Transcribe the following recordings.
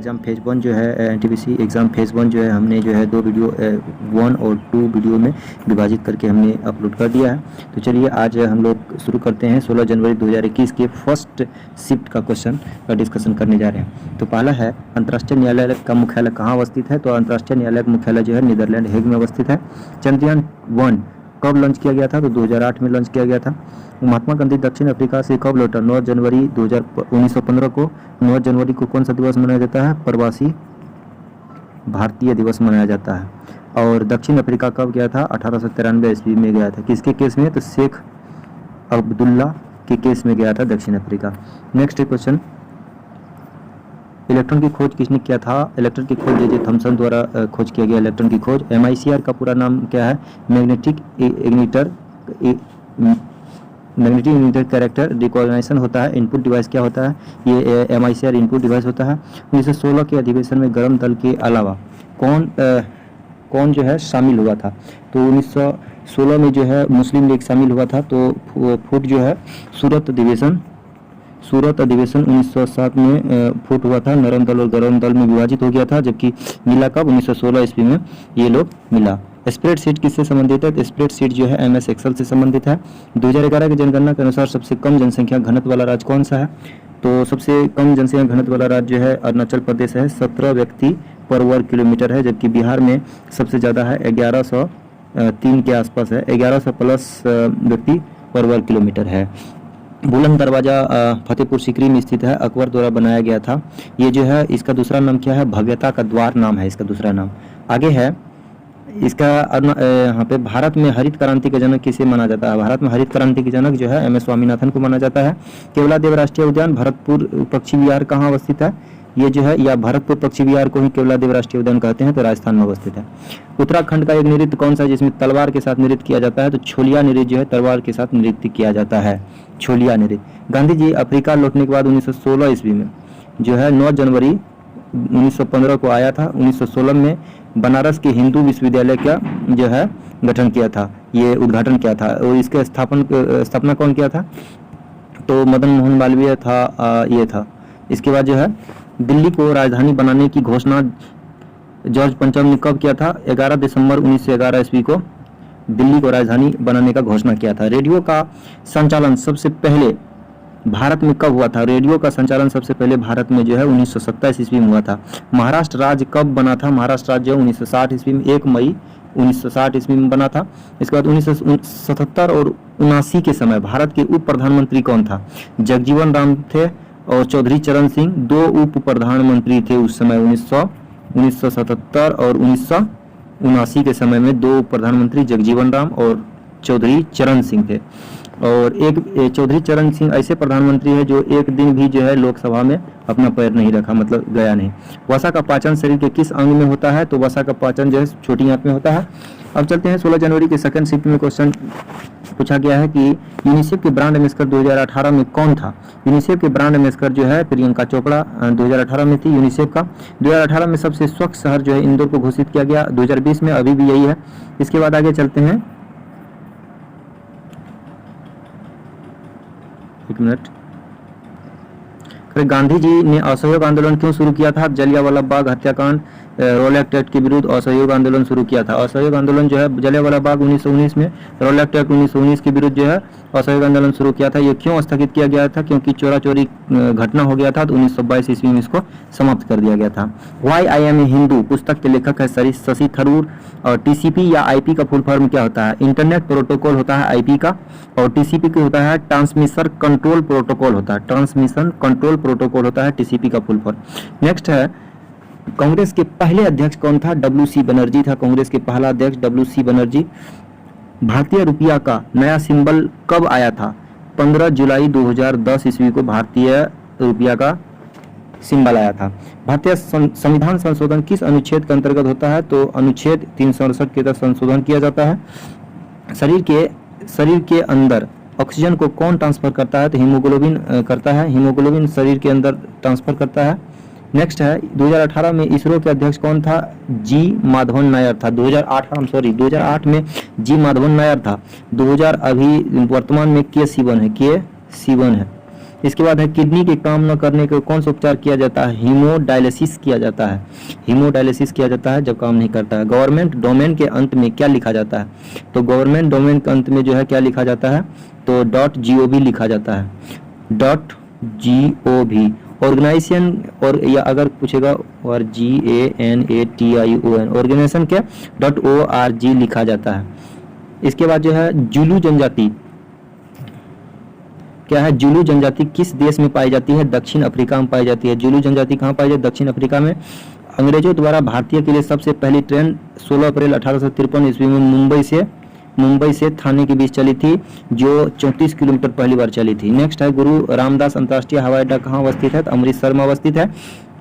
Exam phase 1 जो है NTPC exam phase 1 जो है हमने जो है 2 वीडियो 1 और 2 वीडियो में विभाजित करके हमने अपलोड कर दिया है। तो चलिए आज हम लोग शुरू करते हैं 16 जनवरी 2021 के फर्स्ट शिफ्ट का क्वेश्चन का डिस्कशन करने जा रहे हैं। तो पहला है अंतर्राष्ट्रीय न्यायालय का मुख्यालय कहाँ अवस्थित है? तो अंतर्राष्ट्रीय न्यायालय का मुख्यालय जो है नीदरलैंड हेग में अवस्थित है। चंद्रयान 1 कब लॉन्च किया गया था? तो 2008 में लॉन्च किया गया था। महात्मा गांधी दक्षिण अफ्रीका से कब लौटा? 9 जनवरी 1915 को। 9 जनवरी को कौन सा दिवस मनाया जाता है? प्रवासी भारतीय दिवस मनाया जाता है। और दक्षिण अफ्रीका कब गया था? 1893 ईस्वी में गया था। किसके केस में? तो शेख अब्दुल्ला के केस में गया था दक्षिण अफ्रीका। नेक्स्ट क्वेश्चन, इलेक्ट्रॉन की खोज किसने किया था? इलेक्ट्रॉन की खोज जे थॉमसन द्वारा खोज किया गया इलेक्ट्रॉन की खोज। MICR का पूरा नाम क्या है? मैग्नेटिक इग्निटर कैरेक्टर रिकॉग्निशन होता है। इनपुट डिवाइस क्या होता है? ये MICR इनपुट डिवाइस होता है। 1916 के अधिवेशन में गर्म दल के अलावा कौन जो है शामिल हुआ था? तो 1916 में जो है मुस्लिम लीग शामिल हुआ था। तो फुट जो है सूरत अधिवेशन 1907 में फुट हुआ था। नरम दल और गर्म दल में विभाजित हो गया था, जबकि मिला कब? 1916 ईस्वी में ये लोग मिला। स्प्रेडशीट किससे संबंधित है? तो स्प्रेडशीट जो है MS एक्सेल से संबंधित है। 2011 की जनगणना के अनुसार सबसे कम जनसंख्या घनत्व वाला राज्य कौन सा है? तो सबसे कम जनसंख्या घनत्व वाला राज्य जो है अरुणाचल प्रदेश है, 17 व्यक्ति पर वर्ग किलोमीटर है। जबकि बिहार में सबसे ज़्यादा है, 1103 के आसपास है, 1100 प्लस व्यक्ति पर वर्ग किलोमीटर है। बुलंद दरवाजा फतेहपुर सीकरी में स्थित है, अकबर द्वारा बनाया गया था। ये जो है इसका दूसरा नाम क्या है? भव्यता का द्वार नाम है इसका दूसरा नाम। आगे है इसका यहाँ पे भारत में हरित क्रांति का जनक किसे माना जाता है? भारत में हरित क्रांति के जनक जो है MS स्वामीनाथन को माना जाता है। केवलादेव राष्ट्रीय उद्यान भरतपुर पक्षी विहार कहाँ अवस्थित है? ये जो है या भरतपुर पक्षी विहार को ही केवलादेव राष्ट्रीय उद्यान कहते हैं, तो राजस्थान में अवस्थित है। उत्तराखंड का एक नृत्य कौन सा है जिसमें तलवार के साथ नृत्य किया जाता है? तो छोलिया नृत्य जो है तलवार के साथ नृत्य किया जाता है, छोलिया नृत्य। गांधी जी अफ्रीका लौटने के बाद 1916 ईस्वी में जो है 9 जनवरी 1915 को आया था। 1916 में बनारस के हिंदू विश्वविद्यालय का जो है गठन किया था, ये उद्घाटन किया था। और इसके स्थापना कौन किया था? तो मदन मोहन मालवीय था, ये था। इसके बाद जो है दिल्ली को राजधानी बनाने की घोषणा जॉर्ज पंचम ने कब किया था? 11 दिसंबर 1911 ईस्वी को दिल्ली को राजधानी बनाने का घोषणा किया था। रेडियो का संचालन सबसे पहले भारत में कब हुआ था? रेडियो का संचालन सबसे पहले भारत में जो है 1927 ईस्वी में हुआ था। महाराष्ट्र राज्य कब बना था? महाराष्ट्र राज्य 1960 ईस्वी में 1 मई 1960 ईस्वी में बना था। इसके बाद 1977 और 79 के समय भारत के उप प्रधानमंत्री कौन था? जगजीवन राम थे और चौधरी चरण सिंह, 2 उप प्रधानमंत्री थे उस समय। 1977 और 1979 के समय में 2 प्रधानमंत्री जगजीवन राम और चौधरी चरण सिंह थे। और एक चौधरी चरण सिंह ऐसे प्रधानमंत्री है जो एक दिन भी जो है लोकसभा में अपना पैर नहीं रखा, मतलब गया नहीं। वसा का पाचन शरीर के किस अंग में होता है? तो वसा का पाचन जो है छोटी आंत में होता है। अब चलते हैं 16 जनवरी के सेकंड शिफ्ट में क्वेश्चन पूछा गया है कि यूनिसेफ के ब्रांड एम्बेसडर 2018 में कौन था? यूनिसेफ के ब्रांड एम्बेसडर जो है प्रियंका चोपड़ा 2018 में थी यूनिसेफ का। 2018 में सबसे स्वच्छ शहर जो है इंदौर को घोषित किया गया। 2020 में अभी भी यही है। इसके बाद आगे चलते हैं, एक मिनट। गांधी जी ने असहयोग आंदोलन क्यों शुरू किया था? जलियांवाला बाग हत्याकांड, रोलैक्ट एक्ट के विरुद्ध असहयोग आंदोलन शुरू किया था। असहयोग आंदोलन जो है जलियांवाला बाग 1919 में, रोलैक्ट एक्ट 1919 के विरुद्ध जो है असहयोग आंदोलन शुरू किया था। ये क्यों स्थगित किया गया था? क्योंकि चोरा चोरी घटना हो गया था, तो 1922 ईस्वी में इसको समाप्त कर दिया गया था। Why I am a Hindu पुस्तक के लेखक है शशि थरूर। और TCP या IP का फुल फॉर्म क्या होता है? इंटरनेट प्रोटोकॉल होता है IP का। और TCP का होता है ट्रांसमिशन कंट्रोल प्रोटोकॉल होता है, ट्रांसमिशन कंट्रोल प्रोटोकॉल होता है TCP का फुल फॉर्म। नेक्स्ट है, कांग्रेस के पहले अध्यक्ष कौन था? WC बनर्जी था कांग्रेस के पहला अध्यक्ष, WC बनर्जी। भारतीय रुपया का नया सिंबल कब आया था? 15 जुलाई 2010 ईस्वी को भारतीय रुपया का सिंबल आया था। भारतीय संविधान संशोधन किस अनुच्छेद के अंतर्गत होता है? तो अनुच्छेद 368 के तहत संशोधन किया जाता है। शरीर के अंदर ऑक्सीजन को कौन ट्रांसफर करता है? तो हीमोग्लोबिन करता है, हीमोग्लोबिन शरीर के अंदर ट्रांसफर करता है। नेक्स्ट है, 2018 में इसरो के अध्यक्ष कौन था? G माधवन नायर था। 2008 में G माधवन नायर था। 2000 अभी वर्तमान में K Sivan है, K Sivan है। इसके बाद है किडनी के काम न करने के कौन सा उपचार किया जाता है? हीमोडायलिसिस किया जाता है। हीमोडायलिसिस किया जाता है जब काम नहीं करता है। गवर्नमेंट डोमेन के अंत में क्या लिखा जाता है? तो गवर्नमेंट डोमेन के अंत में जो है क्या लिखा जाता है? तो .gov लिखा जाता है, .gov। ऑर्गेनाइजेशन और या अगर पूछेगा और GANATION ऑर्गेनाइजेशन क्या .org लिखा जाता है। इसके बाद जो है जुलू जनजाति क्या है? जुलू जनजाति किस देश में पाई जाती है? दक्षिण अफ्रीका में पाई जाती है। जुलू जनजाति कहाँ पाई जाती है? दक्षिण अफ्रीका में। अंग्रेजों द्वारा भारतीय के लिए सबसे पहली ट्रेन 16 अप्रैल 1853 ईस्वी में मुंबई से थाने के बीच चली थी, जो 34 किलोमीटर पहली बार चली थी। नेक्स्ट है गुरु रामदास अंतर्राष्ट्रीय हवाई अड्डा कहाँ अवस्थित है? तो अमृतसर में अवस्थित है।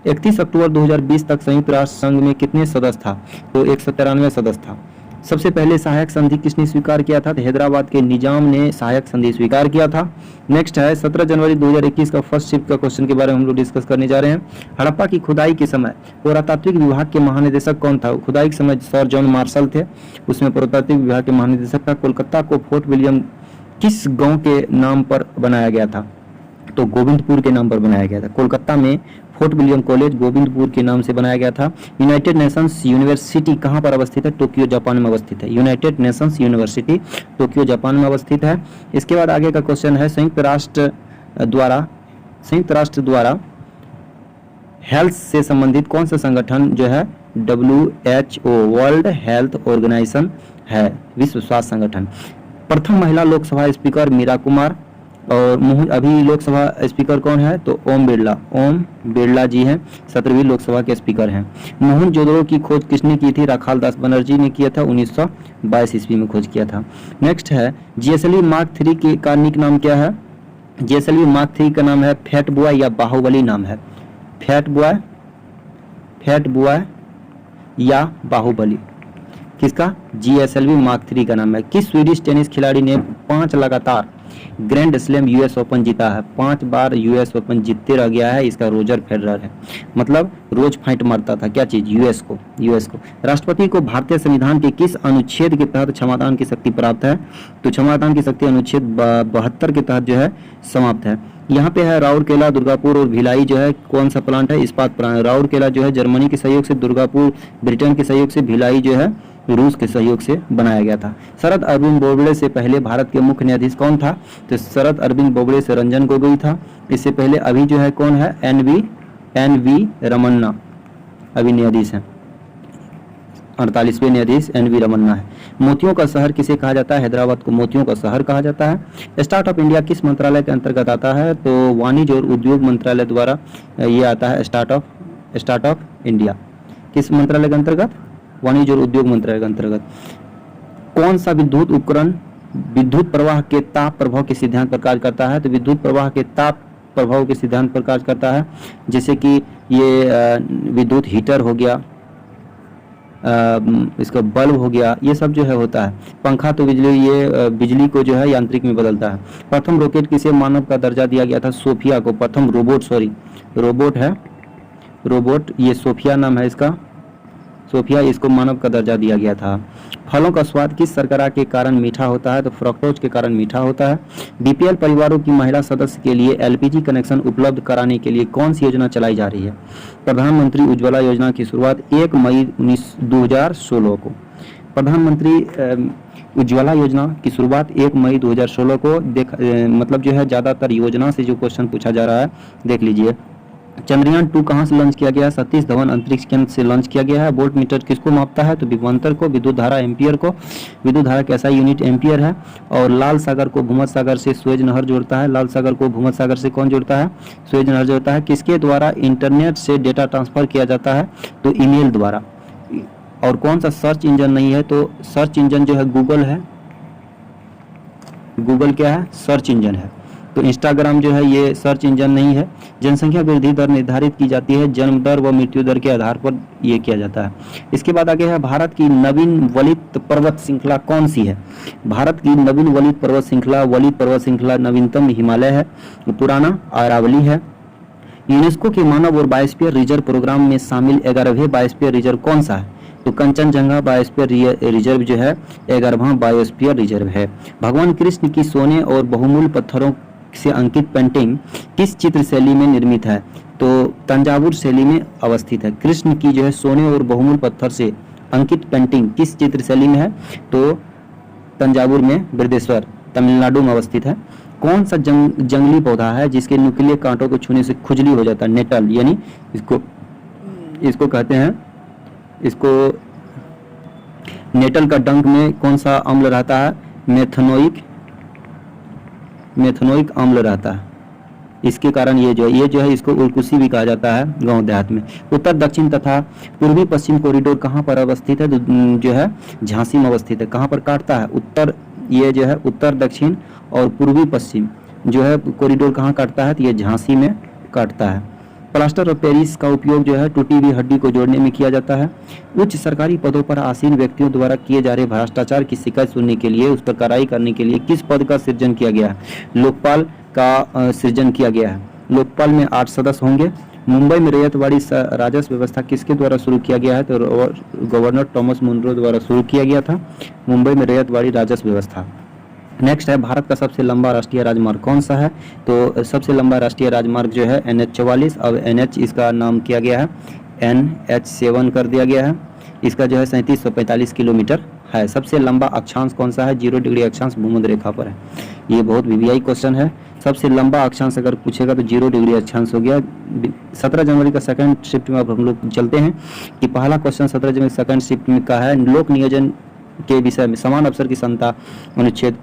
31 अक्टूबर 2020 तक संयुक्त राष्ट्र संघ में कितने सदस्य था? तो 193 सदस्य था। सबसे पहले सहायक संधि किसने स्वीकार किया था? तो हैदराबाद के निजाम ने सहायक संधि स्वीकार किया था। नेक्स्ट है 17 जनवरी 2021 का फर्स्ट शिफ्ट का क्वेश्चन के बारे में हम लोग डिस्कस करने जा रहे हैं। हड़प्पा की खुदाई के समय पुरातात्विक विभाग के महानिदेशक कौन था? खुदाई के समय सर जॉन मार्शल थे, उसमें पुरातात्विक विभाग के महानिदेशक था। कोलकाता को फोर्ट विलियम किस गाँव के नाम पर बनाया गया था? तो गोविंदपुर के नाम पर बनाया गया था। कोलकाता में फोर्ट विलियम कॉलेज गोविंदपुर के नाम से बनाया गया था। यूनाइटेड नेशंस यूनिवर्सिटी कहाँ पर अवस्थित है? टोक्यो जापान में अवस्थित है। United Nations university Tokyo Japan में अवस्थित है। इसके बाद आगे का क्वेश्चन है संयुक्त राष्ट्र द्वारा हेल्थ से संबंधित कौन सा संगठन जो है WHO वर्ल्ड हेल्थ ऑर्गेनाइजेशन है, विश्व स्वास्थ्य संगठन। प्रथम महिला लोकसभा स्पीकर मीरा कुमार और अभी लोकसभा स्पीकर कौन है? तो ओम बिरला जी हैं, 17वीं लोकसभा के स्पीकर हैं। मोहनजोदड़ो की खोज किसने की थी? राखाल दास बनर्जी ने किया था, 1922 ईस्वी में खोज किया था। नेक्स्ट है GSLV मार्क 3 का निक नाम क्या है? GSLV मार्क 3 का नाम है फैट बॉय या बाहुबली नाम है। फैट बॉय या बाहुबली किसका? GSLV मार्क 3 का नाम है। किस स्वीडिश टेनिस खिलाड़ी ने 5 लगातार ग्रैंड स्लैम US ओपन जीता है? 5 बार US ओपन जीतते रह गया है, इसका रोजर फेडरर है। मतलब रोज फाइट मारता था क्या चीज? US को। राष्ट्रपति को भारतीय संविधान के किस अनुच्छेद के तहत क्षमादान की शक्ति प्राप्त है? तो क्षमादान की शक्ति अनुच्छेद 72 के तहत जो है समाप्त है। यहाँ पे है राउरकेला, दुर्गापुर और भिलाई जो है कौन सा प्लांट है? इस्पात प्लांट। राउरकेला जो है जर्मनी के सहयोग से, दुर्गापुर ब्रिटेन के सहयोग से, भिलाई जो है रूस के सहयोग से बनाया गया था। शरद अरविंद बोबड़े से पहले भारत के मुख्य न्यायाधीश कौन था? तो शरद अरविंद बोबड़े से रंजन गोगोई था। इससे पहले अभी जो है कौन है? NV रमन्ना अभी न्यायाधीश हैं। 48वें न्यायाधीश NV रमन्ना है। मोतियों का शहर किसे कहा जाता है? हैदराबाद को मोतियों का शहर कहा जाता है। स्टार्टअप इंडिया किस मंत्रालय के अंतर्गत आता है? तो वाणिज्य और उद्योग मंत्रालय द्वारा ये आता है। स्टार्टअप इंडिया किस मंत्रालय के अंतर्गत? वाणिज्य और उद्योग मंत्रालय के अंतर्गत। कौन सा विद्युत उपकरण विद्युत प्रवाह के ताप प्रभाव के सिद्धांत पर कार्य करता है? तो विद्युत प्रवाह के ताप प्रभाव के सिद्धांत पर कार्य करता है, जैसे कि ये विद्युत हीटर हो गया, इसका बल्ब हो गया, ये सब जो है होता है। पंखा तो बिजली को जो है यांत्रिक में बदलता है। प्रथम रॉकेट किसे मानव का दर्जा दिया गया था? सोफिया को। प्रथम रोबोट है, ये सोफिया नाम है इसका, सोफिया, इसको मानव का दर्जा दिया गया था। फलों का स्वाद किस शर्करा के कारण मीठा होता है? तो फ्रक्टोज के कारण मीठा होता है। BPL परिवारों की महिला सदस्य के लिए LPG कनेक्शन उपलब्ध कराने के लिए कौन सी योजना चलाई जा रही है? प्रधानमंत्री उज्ज्वला योजना की शुरुआत 1 मई 2016 को। प्रधानमंत्री उज्ज्वला योजना की शुरुआत 1 मई 2016 को मतलब जो है ज़्यादातर योजना से जो क्वेश्चन पूछा जा रहा है देख लीजिए। चंद्रयान 2 कहाँ से लॉन्च किया गया है? सतीश धवन अंतरिक्ष केंद्र से लॉन्च किया गया है। वोल्ट मीटर किसको मापता है? तो विभवांतर को। विद्युत धारा एम्पियर को। विद्युत धारा का SI यूनिट एम्पियर है। और लाल सागर को भूमध्य सागर से सुएज नहर जोड़ता है। लाल सागर को भूमध्य सागर से कौन जोड़ता है? सुएज नहर जोड़ता है। किसके द्वारा इंटरनेट से डेटा ट्रांसफर किया जाता है? तो ईमेल द्वारा। और कौन सा सर्च इंजन नहीं है? तो सर्च इंजन जो है गूगल है। गूगल क्या है? सर्च इंजन है। तो इंस्टाग्राम जो है ये सर्च इंजन नहीं है। जनसंख्या वृद्धि दर निर्धारित की जाती है जन्म दर व मृत्यु दर के आधार पर ये किया जाता है। इसके बाद आगे है भारत की नवीन वलित पर्वत श्रृंखला कौन सी है? भारत की नवीन वलित पर्वत श्रृंखला नवीनतम हिमालय है, पुराना अरावली है। यूनेस्को के मानव और बायोस्फीयर रिजर्व प्रोग्राम में शामिल 11वें बायोस्फीयर रिजर्व कौन सा है? तो कंचनजंगा बायोस्फीयर रिजर्व जो है 11वां बायोस्फीयर रिजर्व है। भगवान कृष्ण की सोने और बहुमूल्य पत्थरों से अंकित पेंटिंग किस चित्र शैली में निर्मित है? तो तंजावुर शैली में अवस्थित है। कृष्ण की जो है सोने और बहुमूल्य पत्थर से अंकित पेंटिंग किस चित्र शैली में है? तो तंजावुर में बृहदेश्वर तमिलनाडु में अवस्थित है। कौन सा जंगली पौधा है जिसके नुकीले कांटों को छूने से खुजली हो जाता है? नेटल, यानी इसको कहते हैं, इसको नेटल का डंक में कौन सा अम्ल रहता है? मेथनोइक अम्ल रहता है। इसके कारण ये जो है इसको उल्कुसी भी कहा जाता है गांव देहात में। उत्तर दक्षिण तथा पूर्वी पश्चिम कॉरिडोर कहाँ पर अवस्थित है? जो है झांसी में अवस्थित है। कहाँ पर काटता है? ये जो है उत्तर दक्षिण और पूर्वी पश्चिम जो है कॉरिडोर कहाँ काटता है? तो ये झांसी में काटता है। प्लास्टर ऑफ पेरिस का उपयोग जो है टूटी हुई हड्डी को जोड़ने में किया जाता है। उच्च सरकारी पदों पर आसीन व्यक्तियों द्वारा किए जा रहे भ्रष्टाचार की शिकायत सुनने के लिए, उस पर कार्रवाई करने के लिए किस पद का सृजन किया गया है? लोकपाल का सृजन किया गया है। लोकपाल में 8 सदस्य होंगे। मुंबई में रैयतवाड़ी राजस्व व्यवस्था किसके द्वारा शुरू किया गया है? तो गवर्नर थॉमस मुनरो द्वारा शुरू किया गया था मुंबई में रैयतवाड़ी राजस्व व्यवस्था। नेक्स्ट है, भारत का सबसे लंबा राष्ट्रीय राजमार्ग कौन सा है? तो सबसे लंबा राष्ट्रीय राजमार्ग जो है NH44, अब NH इसका नाम किया गया है NH7 कर दिया गया है। इसका जो है 3745 किलोमीटर है। सबसे लंबा अक्षांश कौन सा है? 0 डिग्री अक्षांश भूमध्य रेखा पर है। ये बहुत VVI क्वेश्चन है। सबसे लंबा अक्षांश अगर पूछेगा तो 0 डिग्री अक्षांश हो गया। 17 जनवरी का सेकंड शिफ्ट में अब हम लोग चलते हैं कि पहला क्वेश्चन 17 जनवरी सेकंड शिफ्ट में का है, लोक नियोजन के विषय में समान अवसर की समता अनुच्छेद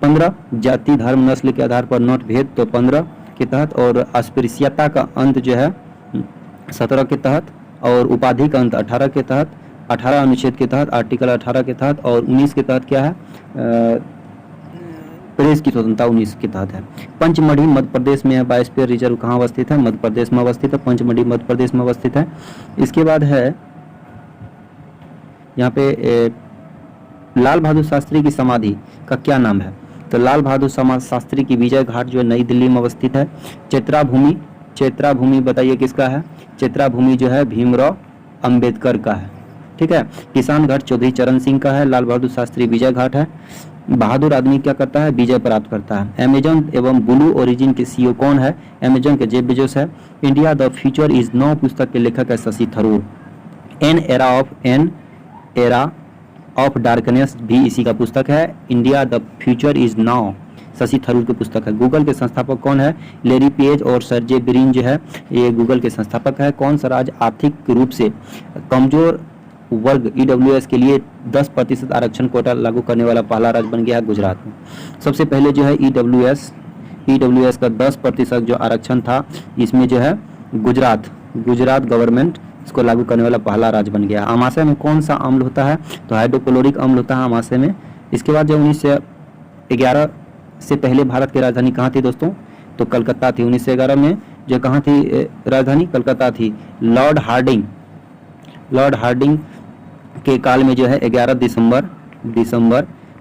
15, जाति धर्म नस्ल के आधार पर नोट भेद तो 15 के तहत, और अस्पृश्यता का अंत जो है 17 के तहत, और उपाधि का अंत 18 के तहत, 18 अनुच्छेद के तहत, आर्टिकल 18 के तहत, और 19 के तहत क्या है? प्रेस की स्वतंत्रता 19 के तहत है। पंचमढ़ी मध्य प्रदेश में है। बायोस्फीयर रिजर्व कहाँ अवस्थित है? मध्य प्रदेश में अवस्थित है। पंचमढ़ी मध्य प्रदेश में अवस्थित है। इसके बाद है यहाँ पे लाल बहादुर शास्त्री की समाधि का क्या नाम है? तो लाल बहादुर शास्त्री की विजय घाट जो है नई दिल्ली में अवस्थित है। चैत्रा भूमि बताइए किसका है? चैत्रा भूमि जो है भीमराव अंबेडकर का है। ठीक है। किसान घाट चौधरी चरण सिंह का है। लाल बहादुर शास्त्री विजय घाट है। बहादुर आदमी क्या करता है? विजय प्राप्त करता है। अमेजॉन एवं ब्लू ओरिजिन के CEO कौन है? अमेजॉन के जेफ बेजोस है। India the future is now पुस्तक के लेखक है Shashi Tharoor. An era of darkness भी इसी का पुस्तक है। India the future is now Shashi Tharoor की पुस्तक है। गूगल के संस्थापक कौन है? लेरी पेज और सर्जे ब्रिन जो है ये गूगल के संस्थापक है। कौन सा राज्य आर्थिक रूप से कमजोर वर्ग EWS के लिए 10% आरक्षण कोटा लागू करने वाला पहला राज्य बन गया है? गुजरात में। सबसे पहले जो है EWS का 10% जो आरक्षण था, इसमें जो है गुजरात गवर्नमेंट इसको लागू करने वाला पहला राज्य बन गया। अमाशय में कौन सा अम्ल होता है? तो हाइड्रोक्लोरिक अम्ल होता है अमाशय में। इसके बाद जो 1911 से पहले भारत की राजधानी कहाँ थी दोस्तों? तो कलकत्ता थी। 1911 में जो कहाँ थी राजधानी? कलकत्ता थी। लॉर्ड हार्डिंग के काल में जो है 11 दिसंबर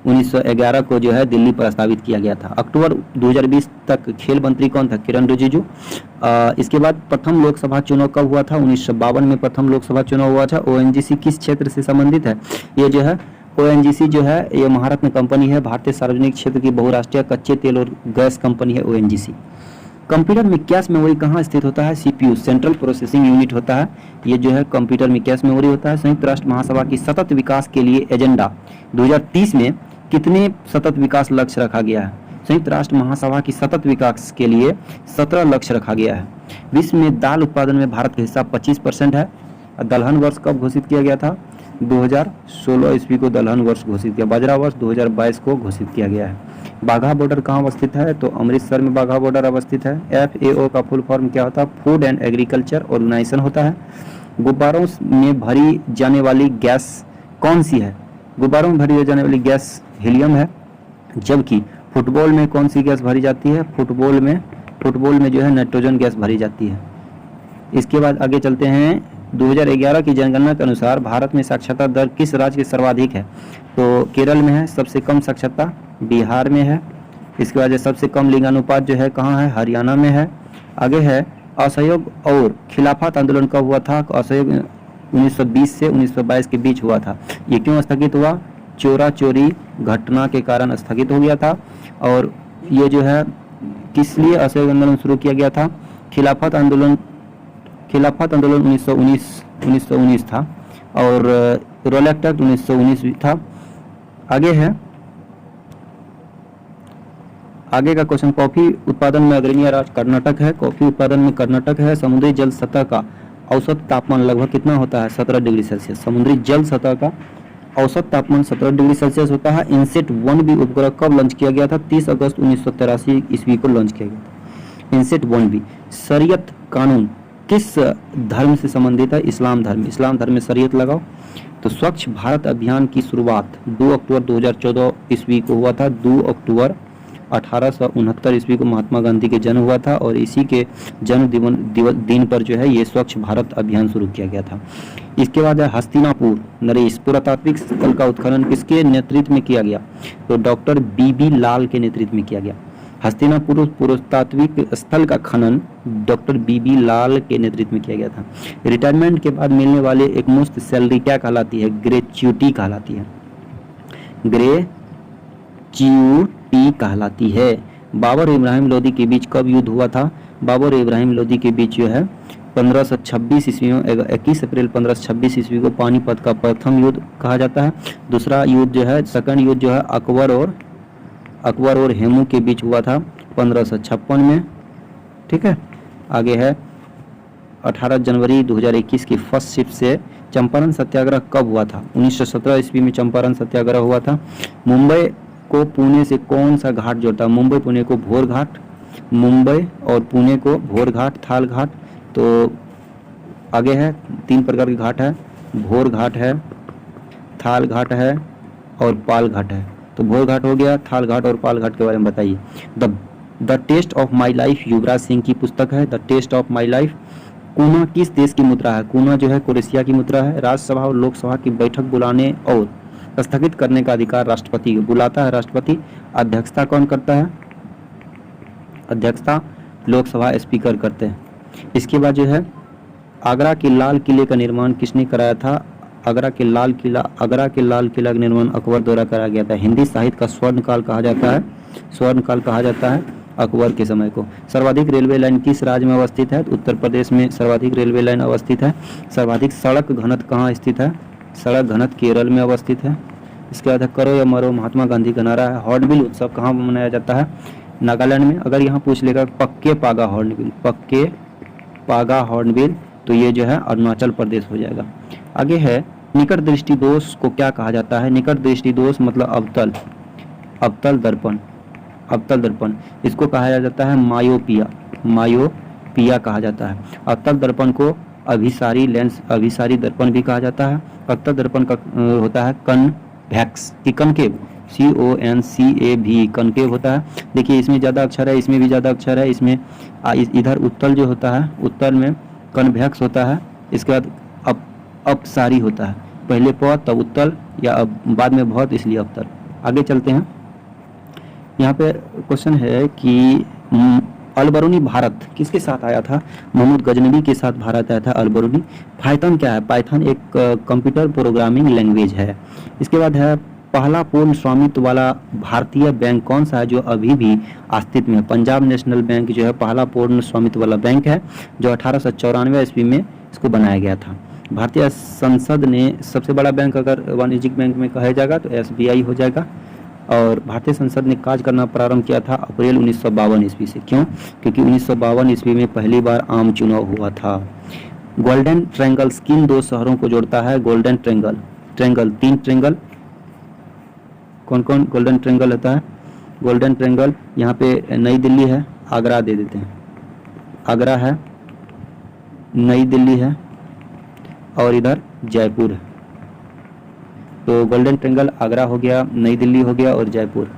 1911 को जो है दिल्ली प्रस्तावित किया गया था। अक्टूबर 2020 तक खेल मंत्री कौन था? किरण रिजिजू। इसके बाद प्रथम लोकसभा चुनाव कब हुआ था? 1952 में प्रथम लोकसभा चुनाव हुआ था। ONGC किस क्षेत्र से संबंधित है? ये जो है ONGC जो है ये महारत्न कंपनी है। भारतीय सार्वजनिक क्षेत्र की बहुराष्ट्रीय कच्चे तेल और गैस कंपनी है ONGC। कंप्यूटर में कैश मेमोरी कहाँ स्थित होता है? CPU सेंट्रल प्रोसेसिंग यूनिट होता है। ये जो है कंप्यूटर में कैश मेमोरी होता है। संयुक्त राष्ट्र महासभा की सतत विकास के लिए एजेंडा 2030 में कितने सतत विकास लक्ष्य रखा गया है? संयुक्त राष्ट्र महासभा की सतत विकास के लिए 17 लक्ष्य रखा गया है। विश्व में दाल उत्पादन में भारत का हिस्सा 25% है। दलहन वर्ष कब घोषित किया गया था? 2016 ईस्वी को दलहन वर्ष घोषित किया। बाजरा वर्ष 2022 को घोषित किया गया है। बाघा बॉर्डर कहाँ अवस्थित है? तो अमृतसर में बाघा बॉर्डर अवस्थित है। FAO का फुल फॉर्म क्या होता है? फूड एंड एग्रीकल्चर ऑर्गेनाइजेशन होता है। गुब्बारों में भरी जाने वाली गैस कौन सी है? गुब्बारों में भरी जाने वाली गैस हीलियम है। जबकि फुटबॉल में कौन सी गैस भरी जाती है? फुटबॉल में जो है नाइट्रोजन गैस भरी जाती है। इसके बाद आगे चलते हैं। 2011 की जनगणना के अनुसार भारत में साक्षरता दर किस राज्य की सर्वाधिक है? तो केरल में है। सबसे कम साक्षरता बिहार में है। इसके बाद सबसे कम लिंगानुपात जो है कहाँ है? हरियाणा में है। आगे है असहयोग और खिलाफत आंदोलन कब हुआ था? असहयोग 1920 से 1922 के बीच हुआ था। ये क्यों स्थगित हुआ? चोरा चोरी घटना के कारण स्थगित हो गया था। और ये जो है किस लिए असहयोग आंदोलन शुरू किया गया था? खिलाफत आंदोलन 1919 था और रॉलेट एक्ट 1919 भी था। आगे का क्वेश्चन, कॉफी उत्पादन में अग्रणी राज्य कर्नाटक है। कॉफी उत्पादन में कर्नाटक है। समुद्री जल सतह का औसत तापमान लगभग कितना होता है? 17 डिग्री सेल्सियस। समुद्री जल सतह का औसत तापमान 17 डिग्री सेल्सियस होता है। इनसेट 1B उपग्रह कब लॉन्च किया गया था? 30 अगस्त 1983 ईस्वी को लॉन्च किया गया था इनसेट 1B। शरीयत कानून किस धर्म से संबंधित है? इस्लाम धर्म। इस्लाम धर्म में शरीयत लगाओ। तो स्वच्छ भारत अभियान की शुरुआत 2 अक्टूबर 2014 ईस्वी को हुआ था। 2 अक्टूबर 1869 ईस्वी को महात्मा गांधी के जन्म हुआ था और इसी के जन्म दिन पर जो है ये स्वच्छ भारत अभियान शुरू किया गया था। इसके बाद है हस्तिनापुर नरेश पुरातात्विक स्थल का उत्खनन किसके नेतृत्व में किया गया? तो डॉक्टर बीबी लाल के नेतृत्व में किया गया। हस्तिनापुर पुरातात्विक स्थल का खनन डॉक्टर बीबी लाल के नेतृत्व में किया गया था। रिटायरमेंट के बाद मिलने वाले एक मुश्त सैलरी क्या कहलाती है? ग्रेच्युटी कहलाती है। ग्रेच्युटी कहलाती है। बाबर और इब्राहिम लोदी के बीच कब युद्ध हुआ था? बाबर और इब्राहिम लोदी के बीच जो है 1526 ईस्वी में 21 अप्रैल 1526 ईस्वी को पानीपत का प्रथम युद्ध कहा जाता है। दूसरा युद्ध जो है सेकंड युद्ध जो है अकबर और हेमू के बीच हुआ था 1556 में। ठीक है, आगे है 18 जनवरी 2021 की फर्स्ट शिफ्ट से चंपारण सत्याग्रह कब हुआ था? 1917 ईस्वी में चंपारण सत्याग्रह हुआ था। मुंबई को पुणे से कौन सा घाट जोड़ता है? मुंबई पुणे को भोर घाट, मुंबई और पुणे को भोर घाट, थाल घाट। तो आगे है 3 प्रकार के घाट है, भोर घाट है, थाल घाट है और पाल घाट है। तो भोर घाट हो गया, थाल घाट और पाल घाट के बारे में बताइए। The test of my life Yuvraj Singh की पुस्तक है the test of my life. Kuno किस देश की मुद्रा है? कूना जो है क्रोएशिया की मुद्रा है। राज्यसभा और लोकसभा की बैठक बुलाने और स्थगित करने का अधिकार राष्ट्रपति बुलाता है, राष्ट्रपति। अध्यक्षता कौन करता है? अध्यक्षता लोकसभा स्पीकर करते हैं। इसके बाद जो है आगरा के लाल किले का निर्माण किसने कराया था? आगरा के लाल किला का निर्माण अकबर द्वारा कराया गया था। हिंदी साहित्य का स्वर्ण काल कहा जाता है अकबर के समय को। सर्वाधिक रेलवे लाइन किस राज्य में अवस्थित है? उत्तर प्रदेश में सर्वाधिक रेलवे लाइन अवस्थित है। सर्वाधिक सड़क घनत्व कहाँ स्थित है? सड़क घनत्व केरल में अवस्थित है। इसके बाद करो या मरो महात्मा गांधी का नारा है। हॉर्नबिल उत्सव कहाँ मनाया जाता है? नागालैंड में। अगर यहाँ पूछ लेगा पक्के पागा हॉर्नबिल तो ये जो है अरुणाचल प्रदेश हो जाएगा। आगे है निकट दृष्टि दोष को क्या कहा जाता है? निकट दृष्टि दोष मतलब अवतल दर्पण इसको कहा जाता है मायोपिया कहा जाता है। अवतल दर्पण को अभिसारी दर्पण भी कहा जाता है। अवतल दर्पण का होता है कन्वेक्स की कनकेव CONCAV कनकेव होता है। देखिए इसमें ज़्यादा अक्षर है, इसमें भी ज़्यादा अक्षर है। इसमें इधर उत्तल जो होता है उत्तल में कन्वेक्स होता है। इसके बाद अपसारी होता है, पहले प तब उत्तल या अब बाद में बहुत इसलिए अवतल। आगे चलते हैं। यहाँ पे क्वेश्चन है कि अलबरूनी भारत किसके साथ आया था? मोहम्मद गजनवी के साथ भारत आया था अलबरूनी। पाइथन क्या है? पाइथन एक कंप्यूटर प्रोग्रामिंग लैंग्वेज है। इसके बाद है पहला पूर्ण स्वामित्व वाला भारतीय बैंक कौन सा है जो अभी भी अस्तित्व में है? पंजाब नेशनल बैंक जो है पहला पूर्ण स्वामित्व वाला बैंक है जो 1894 ईस्वी में इसको बनाया गया था। भारतीय संसद ने सबसे बड़ा बैंक अगर वाणिज्यिक बैंक में कहा जाएगा तो SBI हो जाएगा। और भारतीय संसद ने कार्य करना प्रारंभ किया था अप्रैल 1952 ईस्वी से। क्यों? क्योंकि 1952 ईस्वी में पहली बार आम चुनाव हुआ था। गोल्डन ट्रायंगल किन 2 शहरों को जोड़ता है? गोल्डन ट्रायंगल 3 ट्रायंगल कौन कौन गोल्डन ट्रायंगल होता है? गोल्डन ट्रायंगल यहाँ पे नई दिल्ली है, आगरा दे देते हैं। आगरा है, नई दिल्ली है और इधर जयपुर है। तो गोल्डन ट्रायंगल आगरा हो गया, नई दिल्ली हो गया और जयपुर।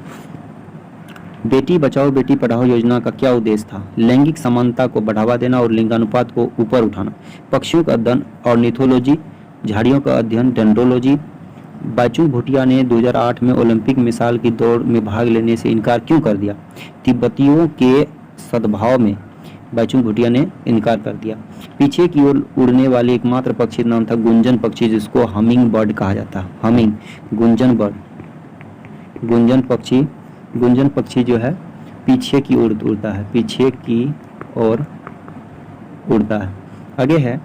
बेटी बचाओ बेटी पढ़ाओ योजना का क्या उद्देश्य था? लैंगिक समानता को बढ़ावा देना और लिंगानुपात को ऊपर उठाना। पक्षियों का अध्ययन ऑर्निथोलॉजी, झाड़ियों का अध्ययन डेंड्रोलॉजी। बाइचुंग भूटिया ने 2008 में ओलंपिक मिसाइल की दौड़ में भाग लेने से इनकार क्यों कर दिया? तिब्बतियों के सद्भाव में बाइचुंग भूटिया ने इनकार कर दिया। पीछे की ओर उड़ने वाले एकमात्र पक्षी नाम था गुंजन पक्षी, जिसको हमिंग बर्ड कहा जाता है। गुंजन पक्षी जो है पीछे की ओर उड़ता है, पीछे की ओर उड़ता है। आगे है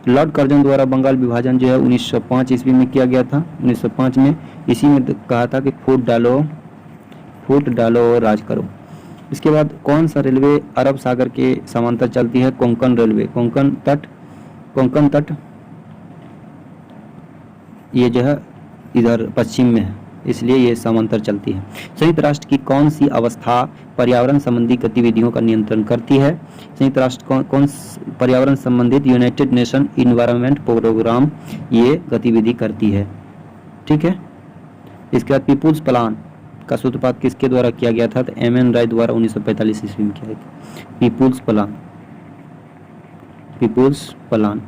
लॉर्ड कर्जन द्वारा बंगाल विभाजन जो है 1905 ईस्वी में किया गया था। 1905 में इसी में कहा था कि फूट डालो और राज करो। इसके बाद कौन सा रेलवे अरब सागर के समांतर चलती है? कोंकण रेलवे। कोंकण तट ये जो है इधर पश्चिम में है, इसलिए ये समांतर चलती है। संयुक्त राष्ट्र की कौन सी अवस्था पर्यावरण संबंधी गतिविधियों का नियंत्रण करती है? संयुक्त राष्ट्र कौन पर्यावरण संबंधित यूनाइटेड नेशन इन्वायरमेंट प्रोग्राम ये गतिविधि करती है। ठीक है। इसके बाद पीपुल्स प्लान का सूत्रपात किसके द्वारा किया गया था? तो एम.एन. राय द्वारा 1945 ईस्वी में किया गया था। People's plan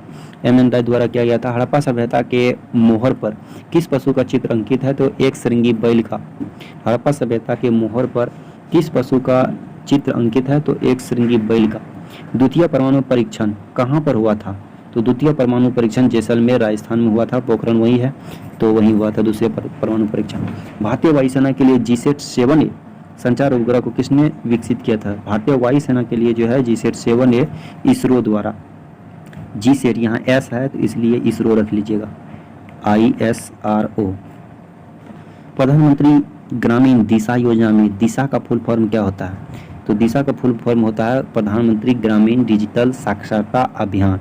M.N.. राय द्वारा किया गया था। हड़प्पा सभ्यता के मोहर पर किस पशु का चित्र अंकित है? तो एक श्रृंगी बैल का। हड़प्पा सभ्यता के मोहर पर किस पशु का चित्र अंकित है? तो एक श्रृंगी बैल का। द्वितीय परमाणु परीक्षण कहाँ पर हुआ था? तो द्वितीय परमाणु परीक्षण जैसलमेर राजस्थान में हुआ था। पोखरण वही है, तो वहीं हुआ था द्वितीय परमाणु परीक्षण। भारतीय वायुसेना के लिए GSAT-7A संचार उपग्रह को किसने विकसित किया था? भारतीय वायुसेना के लिए जो है GSAT-7A इसरो द्वारा। GSAT यहाँ S है तो इसलिए इसरो रख लीजिएगा, ISRO। प्रधानमंत्री ग्रामीण दिशा योजना में दिशा का फुल फॉर्म क्या होता है? तो दिशा का फुल फॉर्म होता है प्रधानमंत्री ग्रामीण डिजिटल साक्षरता अभियान।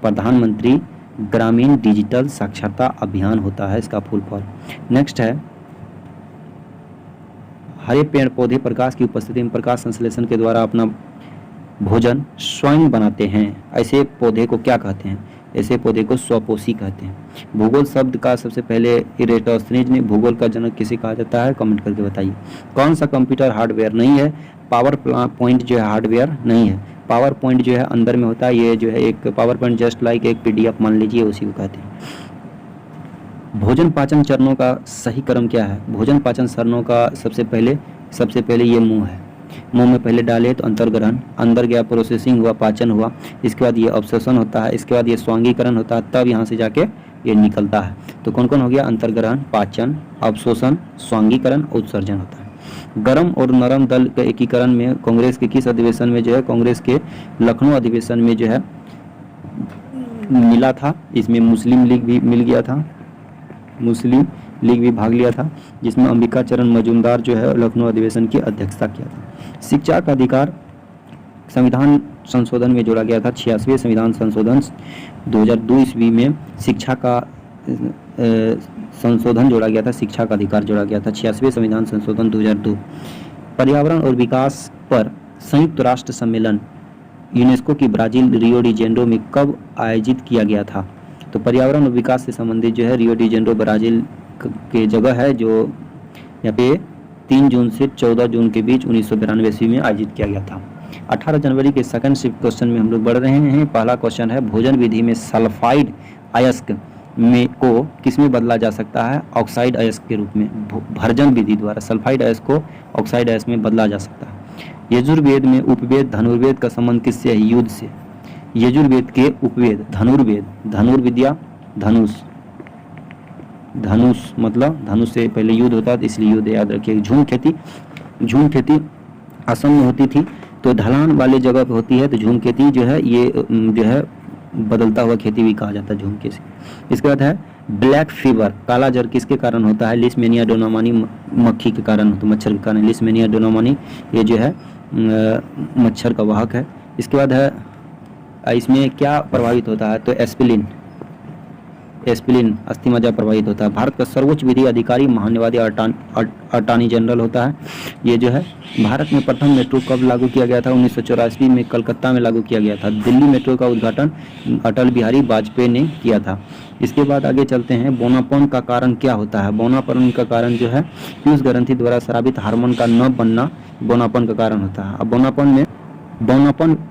प्रधानमंत्री ग्रामीण डिजिटल साक्षरता अभियान होता है इसका फुल फॉर्म। नेक्स्ट है हरे पेड़ पौधे प्रकाश की उपस्थिति में प्रकाश संश्लेषण के द्वारा अपना भोजन स्वयं बनाते हैं, ऐसे पौधे को क्या कहते हैं? ऐसे पौधे को स्वपोषी कहते हैं। भूगोल शब्द का सबसे पहले इरेटोस्थनीज ने भूगोल का जनक किसे कहा जाता है? कमेंट करके बताइए। कौन सा कंप्यूटर हार्डवेयर नहीं है? पावर पॉइंट जो है हार्डवेयर नहीं है। पावर पॉइंट जो है अंदर में होता है, ये जो है एक पावर पॉइंट जस्ट लाइक एक PDF मान लीजिए, उसी को कहते हैं। भोजन पाचन चरणों का सही क्रम क्या है? भोजन पाचन चरणों का सबसे पहले ये मुंह है। मुंह में पहले डाले तो अंतर्ग्रहण, अंदर गया प्रोसेसिंग हुआ, पाचन हुआ, इसके बाद ये अवशोषण होता है, इसके बाद ये स्वांगीकरण होता है, तब यहाँ से जाके ये निकलता है। तो कौन कौन हो गया? अंतर्ग्रहण, पाचन, अवशोषण, स्वांगीकरण, उत्सर्जन होता है। गरम और नरम दल के एकीकरण में कांग्रेस के किस अधिवेशन में जो है? कांग्रेस के लखनऊ अधिवेशन में जो है मिला था। इसमें मुस्लिम लीग भी मिल गया था, मुस्लिम लीग भी भाग लिया था, जिसमें अंबिका चरण मजूमदार जो है लखनऊ अधिवेशन की अध्यक्षता किया था। शिक्षा का अधिकार संविधान संशोधन में जोड़ा गया था। 86वें संविधान संशोधन 2002 ईस्वी में शिक्षा का संशोधन जोड़ा गया था, शिक्षा का अधिकार जोड़ा गया था। 86वें संविधान संशोधन 2002। पर्यावरण और विकास पर संयुक्त राष्ट्र सम्मेलन यूनेस्को की ब्राजील रियो डी जेनेरो में कब आयोजित किया गया था? तो पर्यावरण और विकास से संबंधित जो है रियो डी जेनेरो ब्राजील के जगह है, जो यहाँ पे 3 जून से 14 जून के बीच 1992 ईस्वी में आयोजित किया गया था। 18 जनवरी के सेकंड शिफ्ट क्वेश्चन में हम लोग बढ़ रहे हैं। पहला क्वेश्चन है भोजन विधि में सल्फाइड अयस्क में को किस में बदला जा सकता है? ऑक्साइड अयस्क के रूप में। भर्जन विधि द्वारा सल्फाइड अयस्क को ऑक्साइड अयस्क में बदला जा सकता है। यजुर्वेद में उपवेद धनुर्वेद का संबंध किससे है? युद्ध से। यजुर्वेद के उपवेद धनुर्वेद, धनुर्विद्या, धनुष मतलब धनुष से पहले युद्ध होता है, इसलिए युद्ध याद रखिए। झूम खेती असम में होती थी, तो ढलान वाले जगह पे होती है, तो झूम खेती जो है ये जो है बदलता हुआ खेती भी कहा जाता है झूम के से। इसके बाद है ब्लैक फीवर, काला जर किसके कारण होता है? लिस्मेनिया डोनामानी मक्खी के कारण, तो मच्छर के कारण। लिस्मेनिया डोनामानी ये जो है मच्छर का वाहक है। इसके बाद है इसमें क्या प्रभावित होता है? तो एस्पिलिन अस्थि मज्जा प्रभावित होता है। भारत का सर्वोच्च विधि अधिकारी महान्यायवादी अटॉर्नी जनरल होता है। ये जो है भारत में प्रथम मेट्रो कब लागू किया गया था? 1984 में कलकत्ता में लागू किया गया था। दिल्ली मेट्रो का उद्घाटन अटल बिहारी वाजपेयी ने किया था। इसके बाद आगे चलते हैं। बोनापन का कारण क्या होता है? बोनापन का कारण जो है पीयूष ग्रंथि द्वारा स्रावित हार्मोन का न बनना बोनापन का कारण होता है। अब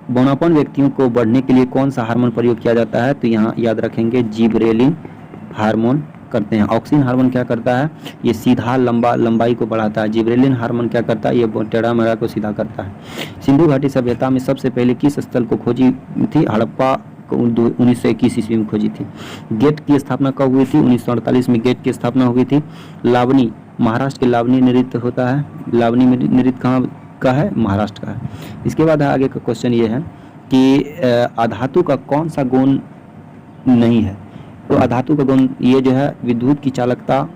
बोनापन व्यक्तियों को बढ़ने के लिए कौन सा हार्मोन प्रयोग किया जाता है? तो यहाँ याद रखेंगे जिबरेलिन हार्मोन करते हैं। ऑक्सिन हार्मोन क्या करता है? ये सीधा लंबाई को बढ़ाता है। जिबरेलिन हार्मोन क्या करता है? ये टेढ़ा मेढ़ा को सीधा करता है। सिंधु घाटी सभ्यता में सबसे पहले किस स्थल को खोजी थी? हड़प्पा को 1921 ईस्वी में खोजी थी। गेट की स्थापना कब हुई थी? 1948 में गेट की स्थापना हुई थी। लावनी, महाराष्ट्र के लावनी नृत्य होता है। लावनी नृत्य कहाँ का है, महाराष्ट्र का है। इसके बाद आगे का क्वेश्चन ये है कि अधातु का कौन सा गुण नहीं है। तो अधातु का गुण ये जो है विद्युत की चालकता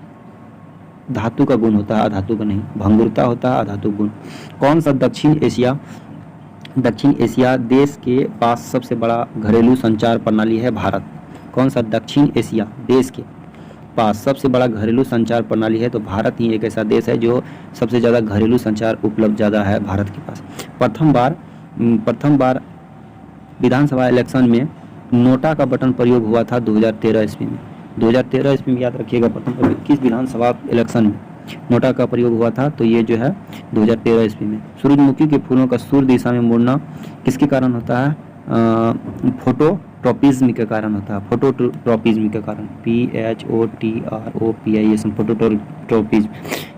धातु का गुण होता है, अधातु का नहीं। भंगुरता होता है अधातु गुण। कौन सा दक्षिण एशिया देश के पास सबसे बड़ा घरेलू संचार प्रणाली है, भारत। कौन सा दक्षिण एशिया देश के पास सबसे बड़ा घरेलू संचार प्रणाली है, तो भारत ही एक ऐसा देश है जो सबसे ज़्यादा घरेलू संचार उपलब्ध ज़्यादा है भारत के पास। प्रथम बार विधानसभा इलेक्शन में नोटा का बटन प्रयोग हुआ था 2013 ईस्वी में। 2013 ईस्वी में याद रखिएगा, प्रथम किस विधानसभा इलेक्शन में नोटा का प्रयोग हुआ था, तो ये जो है 2013 ईस्वी में। सूरजमुखी के फूलों का सूर्य दिशा में मुड़ना किसके कारण होता है, फोटोट्रॉपिज्म के कारण होता है। फोटोट्रॉपिज्म के कारण, PHOTROPISM, फोटोट्रॉपिज्म।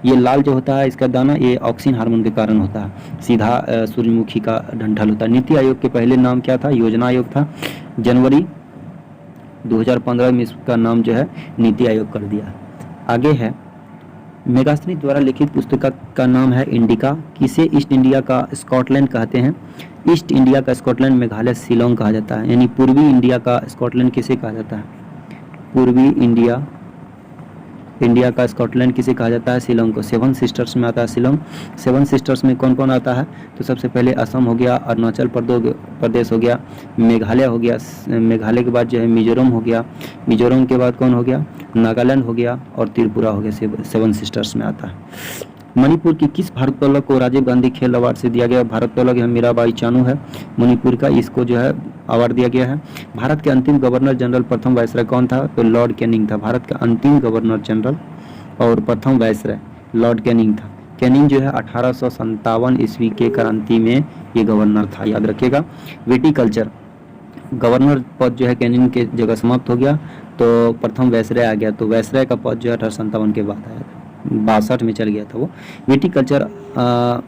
ये लाल जो होता है इसका दाना, ये ऑक्सिन हार्मोन के कारण होता है। सीधा सूरजमुखी का डंठल होता है। नीति आयोग के पहले नाम क्या था, योजना आयोग था। जनवरी 2015 में इसका नाम जो है नीति आयोग कर दिया। आगे है मेगास्नी द्वारा लिखित पुस्तक का नाम है इंडिका। किसे ईस्ट इंडिया का स्कॉटलैंड कहते हैं। ईस्ट इंडिया का स्कॉटलैंड मेघालय शिलोंग कहा जाता है। यानी पूर्वी इंडिया का स्कॉटलैंड किसे कहा जाता है, पूर्वी इंडिया का स्कॉटलैंड किसे कहा जाता है, शिलोंग को। सेवन सिस्टर्स में आता है शिलोंग। सेवन सिस्टर्स में कौन कौन आता है, तो सबसे पहले असम हो गया, अरुणाचल प्रदेश हो गया, मेघालय हो गया, मेघालय के बाद जो है मिजोरम हो गया, मिजोरम के बाद कौन हो गया, नागालैंड हो गया और त्रिपुरा हो गया। सेवन सिस्टर्स में आता है। मणिपुर की किस भारोत्तोलक को राजीव गांधी खेल अवार्ड से दिया गया, भारोत्तोलक है मीराबाई चानू है मणिपुर का, इसको जो है अवार्ड दिया गया है। भारत के अंतिम गवर्नर जनरल प्रथम वायसराय कौन था, तो लॉर्ड कैनिंग था। भारत का अंतिम गवर्नर जनरल और प्रथम वायसराय लॉर्ड कैनिंग था। कैनिंग जो है 1857 ईस्वी के क्रांति में ये गवर्नर था, याद रखिएगा। विटिकल्चर गवर्नर पद जो है कैनिंग के जगह समाप्त हो गया, तो प्रथम वायसराय आ गया। तो वायसराय का पद जो है 1857 के बाद आया था, 62 में चल गया था वो। विटिकल्चर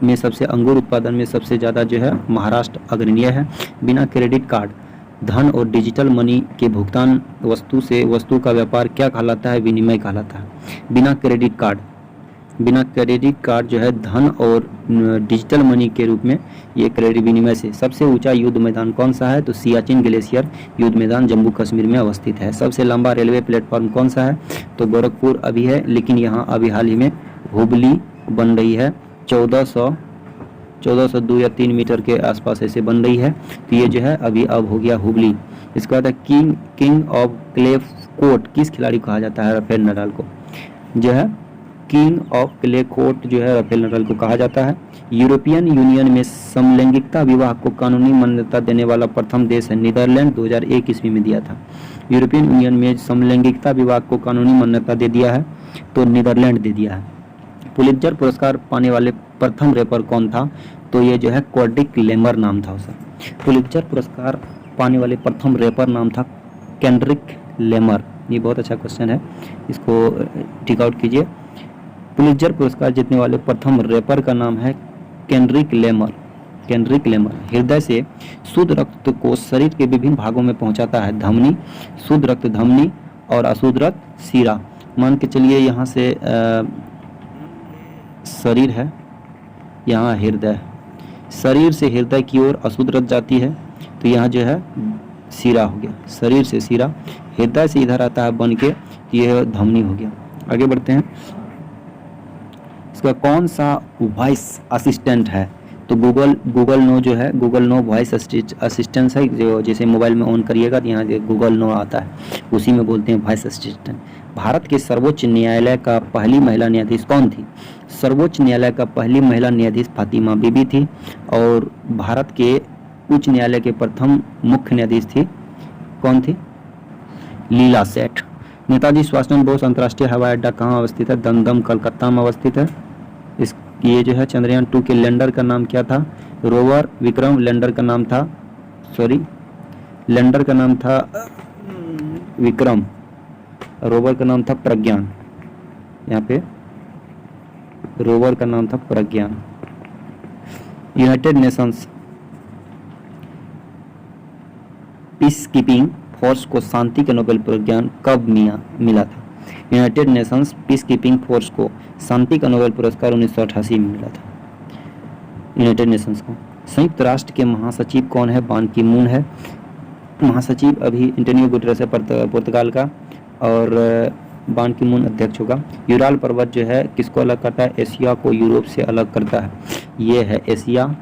में सबसे अंगूर उत्पादन में सबसे ज़्यादा जो है महाराष्ट्र अग्रणीय है। बिना क्रेडिट कार्ड धन और डिजिटल मनी के भुगतान वस्तु से वस्तु का व्यापार क्या कहलाता है, विनिमय कहलाता है। बिना क्रेडिट कार्ड जो है धन और डिजिटल मनी के रूप में ये क्रेडिट विनिमय से। सबसे ऊंचा युद्ध मैदान कौन सा है, तो सियाचिन ग्लेशियर युद्ध मैदान जम्मू कश्मीर में अवस्थित है। सबसे लंबा रेलवे प्लेटफॉर्म कौन सा है, तो गोरखपुर अभी है, लेकिन यहाँ अभी हाल ही में हुबली बन रही है। 1402 या 3 मीटर के आसपास ऐसे बन रही है, तो ये जो है अभी अब हो गया हुबली। इसके बाद किंग ऑफ क्ले कोर्ट किस खिलाड़ी को कहा जाता है, राफेल नडाल को जो है किंग ऑफ क्ले कोर्ट जो है राफेल नडाल को कहा जाता है। यूरोपियन यूनियन में समलैंगिकता विवाह को कानूनी मान्यता देने वाला प्रथम देश है नीदरलैंड, 2001 ईस्वी में दिया था। यूरोपियन यूनियन में समलैंगिकता विवाह को कानूनी मान्यता दे दिया है, तो नीदरलैंड दे दिया है। पुलित्जर पुरस्कार पाने वाले प्रथम रैपर कौन था, तो ये जो है कोड्रिक लेमर नाम था उसे। पुलित्जर पुरस्कार पाने वाले प्रथम रैपर नाम था केंड्रिक लेमर। ये बहुत अच्छा क्वेश्चन है, इसको टिक आउट कीजिए। पुलित्जर पुरस्कार जीतने वाले प्रथम रैपर का नाम है केंड्रिक लेमर। हृदय से शुद्ध रक्त को शरीर के विभिन्न भागों में पहुंचाता है धमनी, शुद्ध रक्त धमनी और अशुद्ध रक्त सीरा। मान के चलिए यहाँ से शरीर है, यहाँ हृदय, शरीर से हृदय की ओर अशुद्ध रक्त जाती है, तो यहाँ जो है सीरा हो गया। शरीर से सीरा, हृदय से इधर आता है बन के, ये धमनी हो गया। आगे बढ़ते हैं। इसका कौन सा वॉइस असिस्टेंट है, तो गूगल नो जो है, गूगल नो वॉइस असिस्टेंट है, जो जैसे मोबाइल में ऑन करिएगा तो यहाँ से गूगल नो आता है, उसी में बोलते हैं वॉइस असिस्टेंट। भारत के सर्वोच्च न्यायालय का पहली महिला न्यायाधीश कौन थी, सर्वोच्च न्यायालय का पहली महिला न्यायाधीश फातिमा बीबी थी। और भारत के उच्च न्यायालय के प्रथम मुख्य न्यायाधीश थी कौन थी, लीला सेठ। नेताजी सुभाष चंद्र बोस अंतर्राष्ट्रीय हवाई अड्डा कहाँ अवस्थित है, दमदम कलकत्ता में अवस्थित है। ये जो है चंद्रयान 2 के लैंडर का नाम क्या था, रोवर विक्रम। लैंडर का नाम था विक्रम, रोवर का नाम था प्रज्ञान। यहाँ पे रोवर का नाम था Pragyan. United Nations peace keeping force को शांति के नोबेल पुरस्कार कब मिला था, United Nations peace keeping force को शांति का नोबेल पुरस्कार 1988 में मिला था। यूनाइटेड नेशंस को। संयुक्त राष्ट्र के महासचिव कौन है? बान की मून है महासचिव। अभी एंटोनियो गुटेरेस है पुर्तगाल का, और बान की मून अध्यक्ष होगा। यूराल पर्वत जो है किसको अलग करता है? एशिया को यूरोप से अलग करता है। ये है एशिया,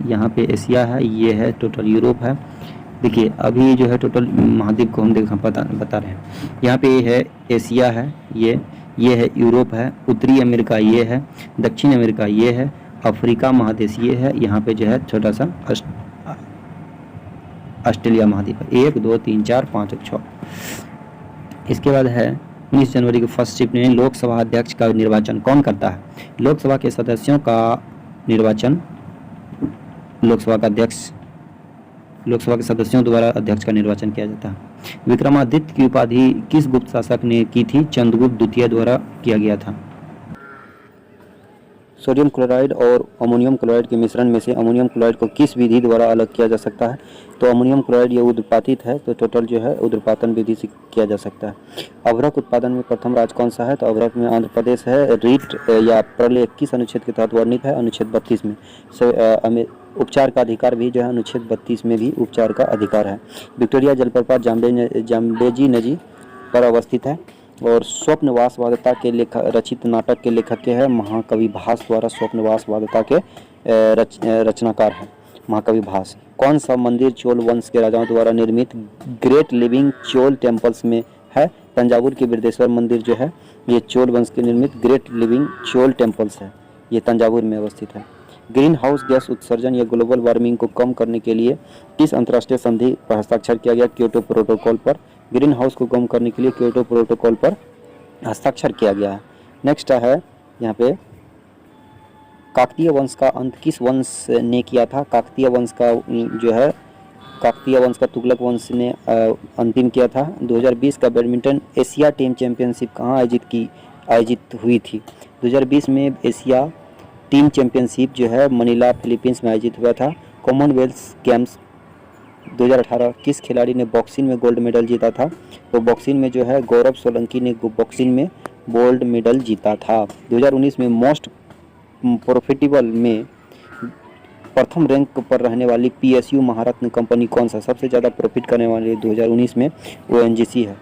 यहाँ पे एशिया है, ये है टोटल यूरोप है। देखिए अभी जो है टोटल महाद्वीप को हम बता रहे हैं। यहाँ पे ये है एशिया है, ये है यूरोप है, उत्तरी अमेरिका ये है, दक्षिण अमेरिका ये है, अफ्रीका महादेश ये है, यहाँ पे जो है छोटा सा ऑस्ट्रेलिया महाद्वीप है। 1 2 3 4 5 6। इसके बाद है 19 जनवरी को फर्स्ट शिफ्ट में लोकसभा अध्यक्ष का निर्वाचन कौन करता है? लोकसभा के सदस्यों का निर्वाचन लोकसभा के सदस्यों द्वारा अध्यक्ष का निर्वाचन किया जाता है। विक्रमादित्य की उपाधि किस गुप्त शासक ने की थी? चंद्रगुप्त द्वितीय द्वारा किया गया था। सोडियम क्लोराइड और अमोनियम क्लोराइड के मिश्रण में से अमोनियम क्लोराइड को किस विधि द्वारा अलग किया जा सकता है? तो अमोनियम क्लोराइड ये उद्रपातित है, तो टोटल जो है उद्रपातन विधि से किया जा सकता है। अभ्रक उत्पादन में प्रथम राज्य कौन सा है? तो अभ्रक में आंध्र प्रदेश है। रीट या प्रलय 21 अनुच्छेद के तहत वर्णित है, अनुच्छेद 32 में। उपचार का अधिकार भी जो है अनुच्छेद 32 में भी उपचार का अधिकार है। विक्टोरिया जलप्रपात जाम्बेजी नदी पर अवस्थित है। और स्वप्नवासवादता के रचित नाटक के लेखक के है? महाकवि भास द्वारा स्वप्नवासवादता के रचनाकार है महाकवि भास। कौन सा मंदिर चोल वंश के राजाओं द्वारा निर्मित ग्रेट लिविंग चोल टेम्पल्स में है? तंजावुर के बृहदेश्वर मंदिर जो है ये चोल वंश के निर्मित ग्रेट लिविंग चोल टेम्पल्स है, ये तंजावुर में अवस्थित है। ग्रीन हाउस गैस उत्सर्जन या ग्लोबल वार्मिंग को कम करने के लिए किस अंतर्राष्ट्रीय संधि पर हस्ताक्षर किया गया? क्योटो प्रोटोकॉल पर। ग्रीन हाउस को कम करने के लिए क्योटो प्रोटोकॉल पर हस्ताक्षर किया गया है। नेक्स्ट है यहाँ पे काकतीय वंश का अंत किस वंश ने किया था? काकतीय वंश का तुगलक वंश ने अंतिम किया था। 2020 का बैडमिंटन एशिया टीम चैंपियनशिप कहाँ आयोजित हुई थी? 2020 में एशिया टीम चैंपियनशिप जो है मनीला फिलीपींस में आयोजित हुआ था। कॉमनवेल्थ गेम्स 2018 किस खिलाड़ी ने बॉक्सिंग में गोल्ड मेडल जीता था? तो बॉक्सिंग में जो है गौरव सोलंकी ने बॉक्सिंग में गोल्ड मेडल जीता था। 2019 में मोस्ट प्रॉफिटेबल में प्रथम रैंक पर रहने वाली PSU महारत्न कंपनी कौन सा? सबसे ज़्यादा प्रॉफिट करने वाली 2019 में ONGC है।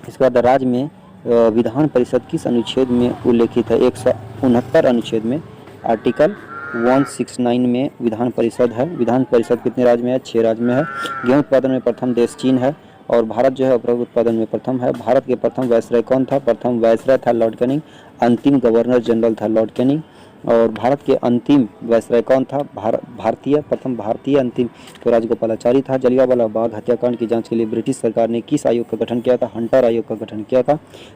इसके बाद राज्य में विधान परिषद किस अनुच्छेद में उल्लेखित है? 169 अनुच्छेद में, आर्टिकल 169 में विधान परिषद है। विधान परिषद कितने राज्य में है? 6 राज्य में है। गेहूं उत्पादन में प्रथम देश चीन है, और भारत जो है अभ्रक उत्पादन में प्रथम है। भारत के प्रथम वायसराय कौन था? प्रथम वायसराय था लॉर्ड कैनिंग, अंतिम गवर्नर जनरल था लॉर्ड कैनिंग। और भारत के अंतिम वायसराय कौन था? प्रथम भारतीय अंतिम तो राजगोपालाचारी था। जलियांवाला बाग हत्याकांड की जांच के लिए ब्रिटिश सरकार ने किस आयोग का गठन किया था? हंटर आयोग का गठन किया था।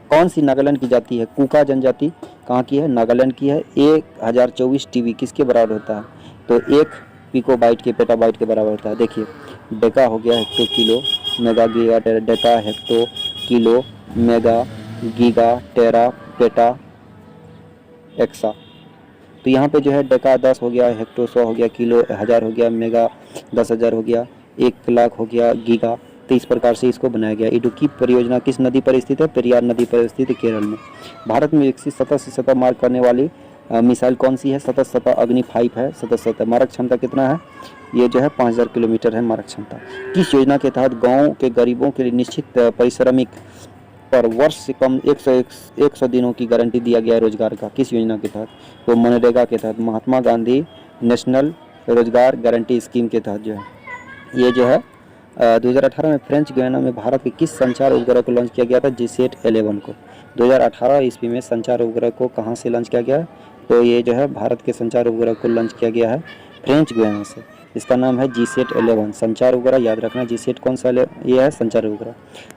कौन सी नागालैंड की जाति है? कूका जनजाति कहाँ की है? नागालैंड की है। 1024 TB किसके बराबर होता है? तो 1 पिकोबाइट के पेटाबाइट के बराबर होता है। देखिए डेका हो गया hecto kilo, mega giga deca hecto kilo mega giga tera peta exa. तो यहाँ पे जो है डेका 10 हो गया, हेक्टो 100 हो गया, किलो 1000 हो गया, मेगा 10,000 हो गया, 1 लाख हो गया, गीगा। तो इस प्रकार से इसको बनाया गया। इडुक्की परियोजना किस नदी पर स्थित है? पेरियार नदी पर स्थित है, केरल में। भारत में विकसित सतह से सतह मार्ग करने वाली मिसाइल कौन सी है? सतत सतह अग्नि 5 है। सतत सतह मारक क्षमता कितना है? ये जो है 5000 किलोमीटर है मारक क्षमता। किस योजना के तहत गाँव के गरीबों के लिए निश्चित पारिश्रमिक पर वर्ष से कम 100 दिनों की गारंटी दिया गया है रोजगार का? किस योजना के तहत? तो मनरेगा के तहत, महात्मा गांधी नेशनल रोजगार गारंटी स्कीम के तहत जो है ये जो है 2018 में फ्रेंच गुयाना में भारत के किस संचार उपग्रह को लॉन्च किया गया था? GSAT 11 को। 2018 ईस्वी में संचार उपग्रह को कहाँ से लॉन्च किया गया? तो ये जो है भारत के संचार उपग्रह को लॉन्च किया गया है फ्रेंच गुयाना से। इसका नाम है GSAT 11 संचार उपग्रह। याद रखना GSAT कौन सा ये है? संचार उपग्रह।